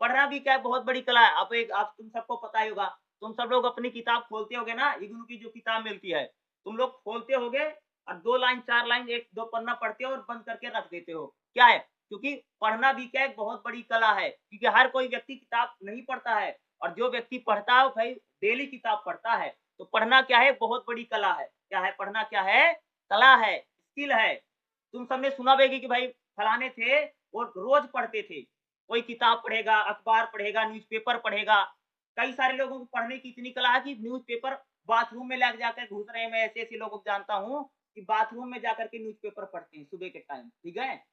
पढ़ना भी क्या है, बहुत बड़ी कला है। अब एक आप तुम सबको पता ही होगा, तुम सब लोग अपनी किताब खोलते होगे ना, इग्नू की जो किताब मिलती है, तुम लोग खोलते होगे और 2 लाइन 4 लाइन 1-2 पन्ना पढ़ते हो और बंद करके रख देते हो। क्या है, क्योंकि पढ़ना भी क्या एक बहुत बड़ी कला है, क्योंकि हर कोई व्यक्ति किताब नहीं पढ़ता है, और जो व्यक्ति पढ़ता है भाई डेली किताब पढ़ता है। तो पढ़ना क्या है, बहुत बड़ी कला है। क्या है, पढ़ना क्या है, कला है, स्किल है। तुम सबने सुना होगा कि भाई फलाने थे, वो रोज पढ़ते थे, कोई किताब पढ़ेगा, अखबार पढ़ेगा, न्यूज़पेपर पढ़ेगा। कई सारे लोगों को पढ़ने की इतनी कला है कि न्यूज़पेपर बाथरूम में लग जाकर घुस रहे हैं। मैं ऐसे ऐसे लोगों को जानता हूँ कि बाथरूम में जाकर के न्यूज़पेपर पढ़ते हैं सुबह के टाइम, ठीक है।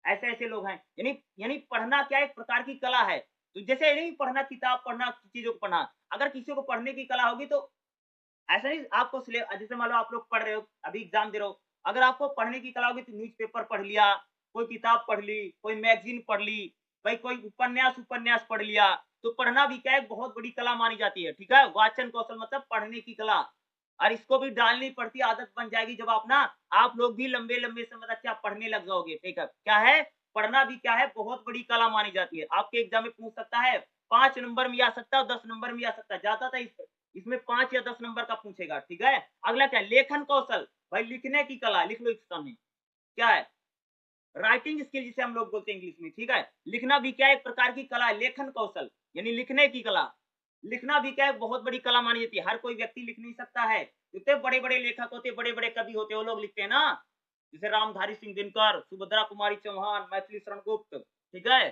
ऐसे ऐसे लोग हैं, यानी यानी पढ़ना क्या एक प्रकार की कला है। तो जैसे नहीं पढ़ना, किताब पढ़ना, चीजों को पढ़ना, अगर किसी को पढ़ने की कला होगी तो ऐसा नहीं आपको जैसे मान लो आप लोग पढ़ रहे हो, अभी एग्जाम दे रहे हो, अगर आपको पढ़ने की कला होगी तो न्यूज़पेपर पढ़ लिया, कोई किताब पढ़ ली, कोई मैगजीन पढ़ ली, भाई कोई उपन्यास उपन्यास पढ़ लिया। तो पढ़ना भी क्या है, बहुत बड़ी कला मानी जाती है, ठीक है। वाचन कौशल मतलब पढ़ने की कला, और इसको भी डालनी पड़ती, आदत बन जाएगी जब आप ना, आप लोग भी लंबे लंबे समय तक क्या पढ़ने लग जाओगे, ठीक है। क्या है, पढ़ना भी क्या है, बहुत बड़ी कला मानी जाती है। आपके एग्जाम में पूछ सकता है, 5 नंबर में आ सकता है और 10 नंबर में आ सकता है, जाता था इसमें 5 या 10 नंबर का पूछेगा, ठीक है। अगला क्या, लेखन कौशल, भाई लिखने की कला, लिख लो इस सामने। क्या है, राइटिंग स्किल जिसे हम लोग बोलते हैं इंग्लिश में, ठीक है। लिखना भी क्या एक प्रकार की कला है, लेखन कौशल यानी लिखने की कला। लिखना भी क्या है, बहुत बड़ी कला मानी जाती है, हर कोई व्यक्ति लिख नहीं सकता है। इतने बड़े बड़े लेखक होते, बड़े बड़े कवि होते, वो लोग लिखते हैं ना, जैसे रामधारी सिंह दिनकर, सुभद्रा कुमारी चौहान, मैथिली शरण गुप्त, ठीक है,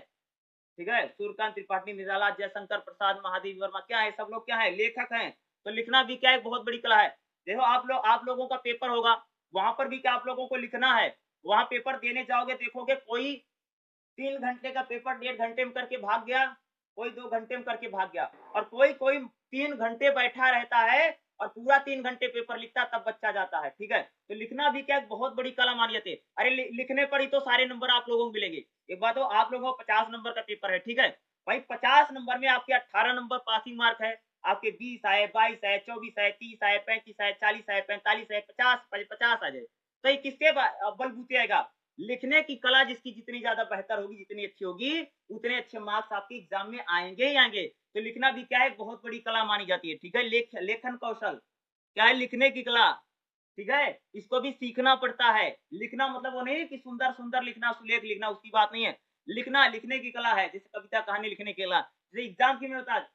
ठीक है। सूर्यकांत त्रिपाठी निराला, जयशंकर प्रसाद, महादेवी वर्मा क्या है, सब लोग क्या है, लेखक हैं। तो लिखना भी क्या है, बहुत बड़ी कला है। देखो आप लोगों का पेपर होगा, वहां पर भी क्या आप लोगों को लिखना है। वहां पेपर देने जाओगे, देखोगे कोई 3 घंटे का पेपर 1.5 घंटे में करके भाग गया, कोई 2 घंटे में करके भाग गया, और कोई कोई 3 घंटे बैठा रहता है और पूरा 3 घंटे पेपर लिखता, तब बच्चा जाता है। ठीक है, तो लिखना भी क्या बहुत बड़ी कला मानिए। अरे लिखने पर ही तो सारे नंबर आप लोगों को मिलेंगे। एक बात हो, आप लोगों को 50 नंबर का पेपर है, ठीक है भाई, 50 नंबर में आपके 18 नंबर पासिंग मार्क है, आपके 20 आए, 22 आए, 24 आए, 30 आए, 35 आए, 40 आए, 45 आए, 50 आ जाए, तो ये किसके बलबूते आएगा? लिखने की कला जिसकी जितनी ज्यादा बेहतर होगी, जितनी अच्छी होगी, उतने अच्छे मार्क्स आपके एग्जाम में आएंगे ही आएंगे। तो लिखना भी क्या है, बहुत बड़ी कला मानी जाती है। ठीक है, लेखन कौशल क्या है, लिखने की कला। ठीक है, इसको भी सीखना पड़ता है। लिखना मतलब वो नहीं कि सुंदर सुंदर लिखना, सुलेख लिखना, उसकी बात नहीं है। लिखना लिखने की कला है, जैसे कविता कहानी लिखने की कला। जैसे एग्जाम की में होता है,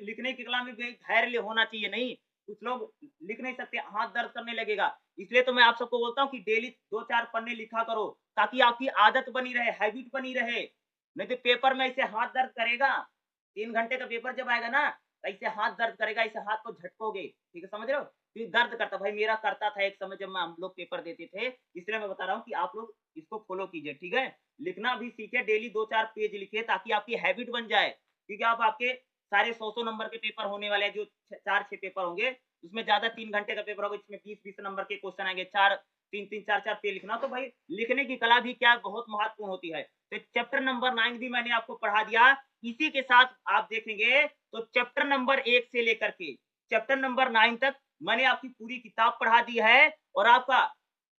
लिखने की कला में भी धैर्य होना चाहिए। नहीं, कुछ लोग लिख नहीं सकते, हाथ दर्द करने लगेगा। इसलिए तो मैं आप सबको बोलता हूँ कि डेली 2-4 पन्ने लिखा करो, ताकि आपकी आदत बनी रहे, हैबिट बनी रहे। नहीं तो पेपर में ऐसे हाथ दर्द करेगा, 3 घंटे का पेपर जब आएगा ना, तो ऐसे हाथ दर्द करेगा, ऐसे हाथ को झटकोगे। ठीक है, समझ रहे हो? फिर दर्द करता, भाई मेरा करता था एक समय जब हम लोग पेपर देते थे, इसलिए मैं बता रहा हूँ कि आप लोग इसको फॉलो कीजिए। ठीक है, लिखना भी सीखे, डेली 2-4 पेज लिखिए, ताकि आपकी हैबिट बन जाए। क्योंकि आप आपके सारे 100 नंबर के पेपर होने वाले हैं, जो 4-6 पेपर होंगे, उसमें ज्यादा 3 घंटे का पेपर होगा, इसमें 20-20 नंबर के क्वेश्चन आएंगे, 4-3-3 4-4 पेज लिखना। तो भाई लिखने की कला भी क्या बहुत महत्वपूर्ण होती है। तो चैप्टर नंबर 9 भी मैंने आपको पढ़ा दिया। इसी के साथ आप देखेंगे तो चैप्टर नंबर 1 से लेकर के चैप्टर नंबर 9 तक मैंने आपकी पूरी किताब पढ़ा दी है। और आपका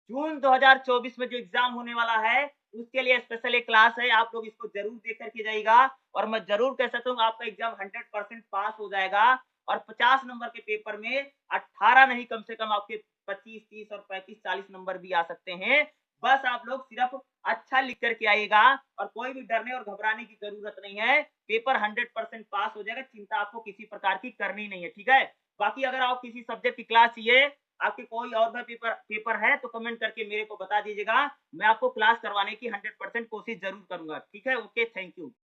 जून 2024 में जो एग्जाम होने वाला है, उसके लिए स्पेशल एक क्लास है, आप लोग इसको जरूर देख करके जाइएगा। और मैं जरूर कह सकता हूँ आपका एग्जाम 100% पास हो जाएगा। और 50 नंबर के पेपर में 18 नहीं, कम से कम आपके 25-30 और 35-40 नंबर भी आ सकते हैं। बस आप लोग सिर्फ अच्छा लिख करके आइएगा, और कोई भी डरने और घबराने की जरूरत नहीं है। पेपर 100% पास हो जाएगा, चिंता आपको किसी प्रकार की करनी नहीं है। ठीक है, बाकी अगर आप किसी सब्जेक्ट की क्लास चाहिए, आपके कोई और भी पेपर है, तो कमेंट करके मेरे को बता दीजिएगा। मैं आपको क्लास करवाने की 100% कोशिश जरूर करूंगा। ठीक है, ओके, थैंक यू।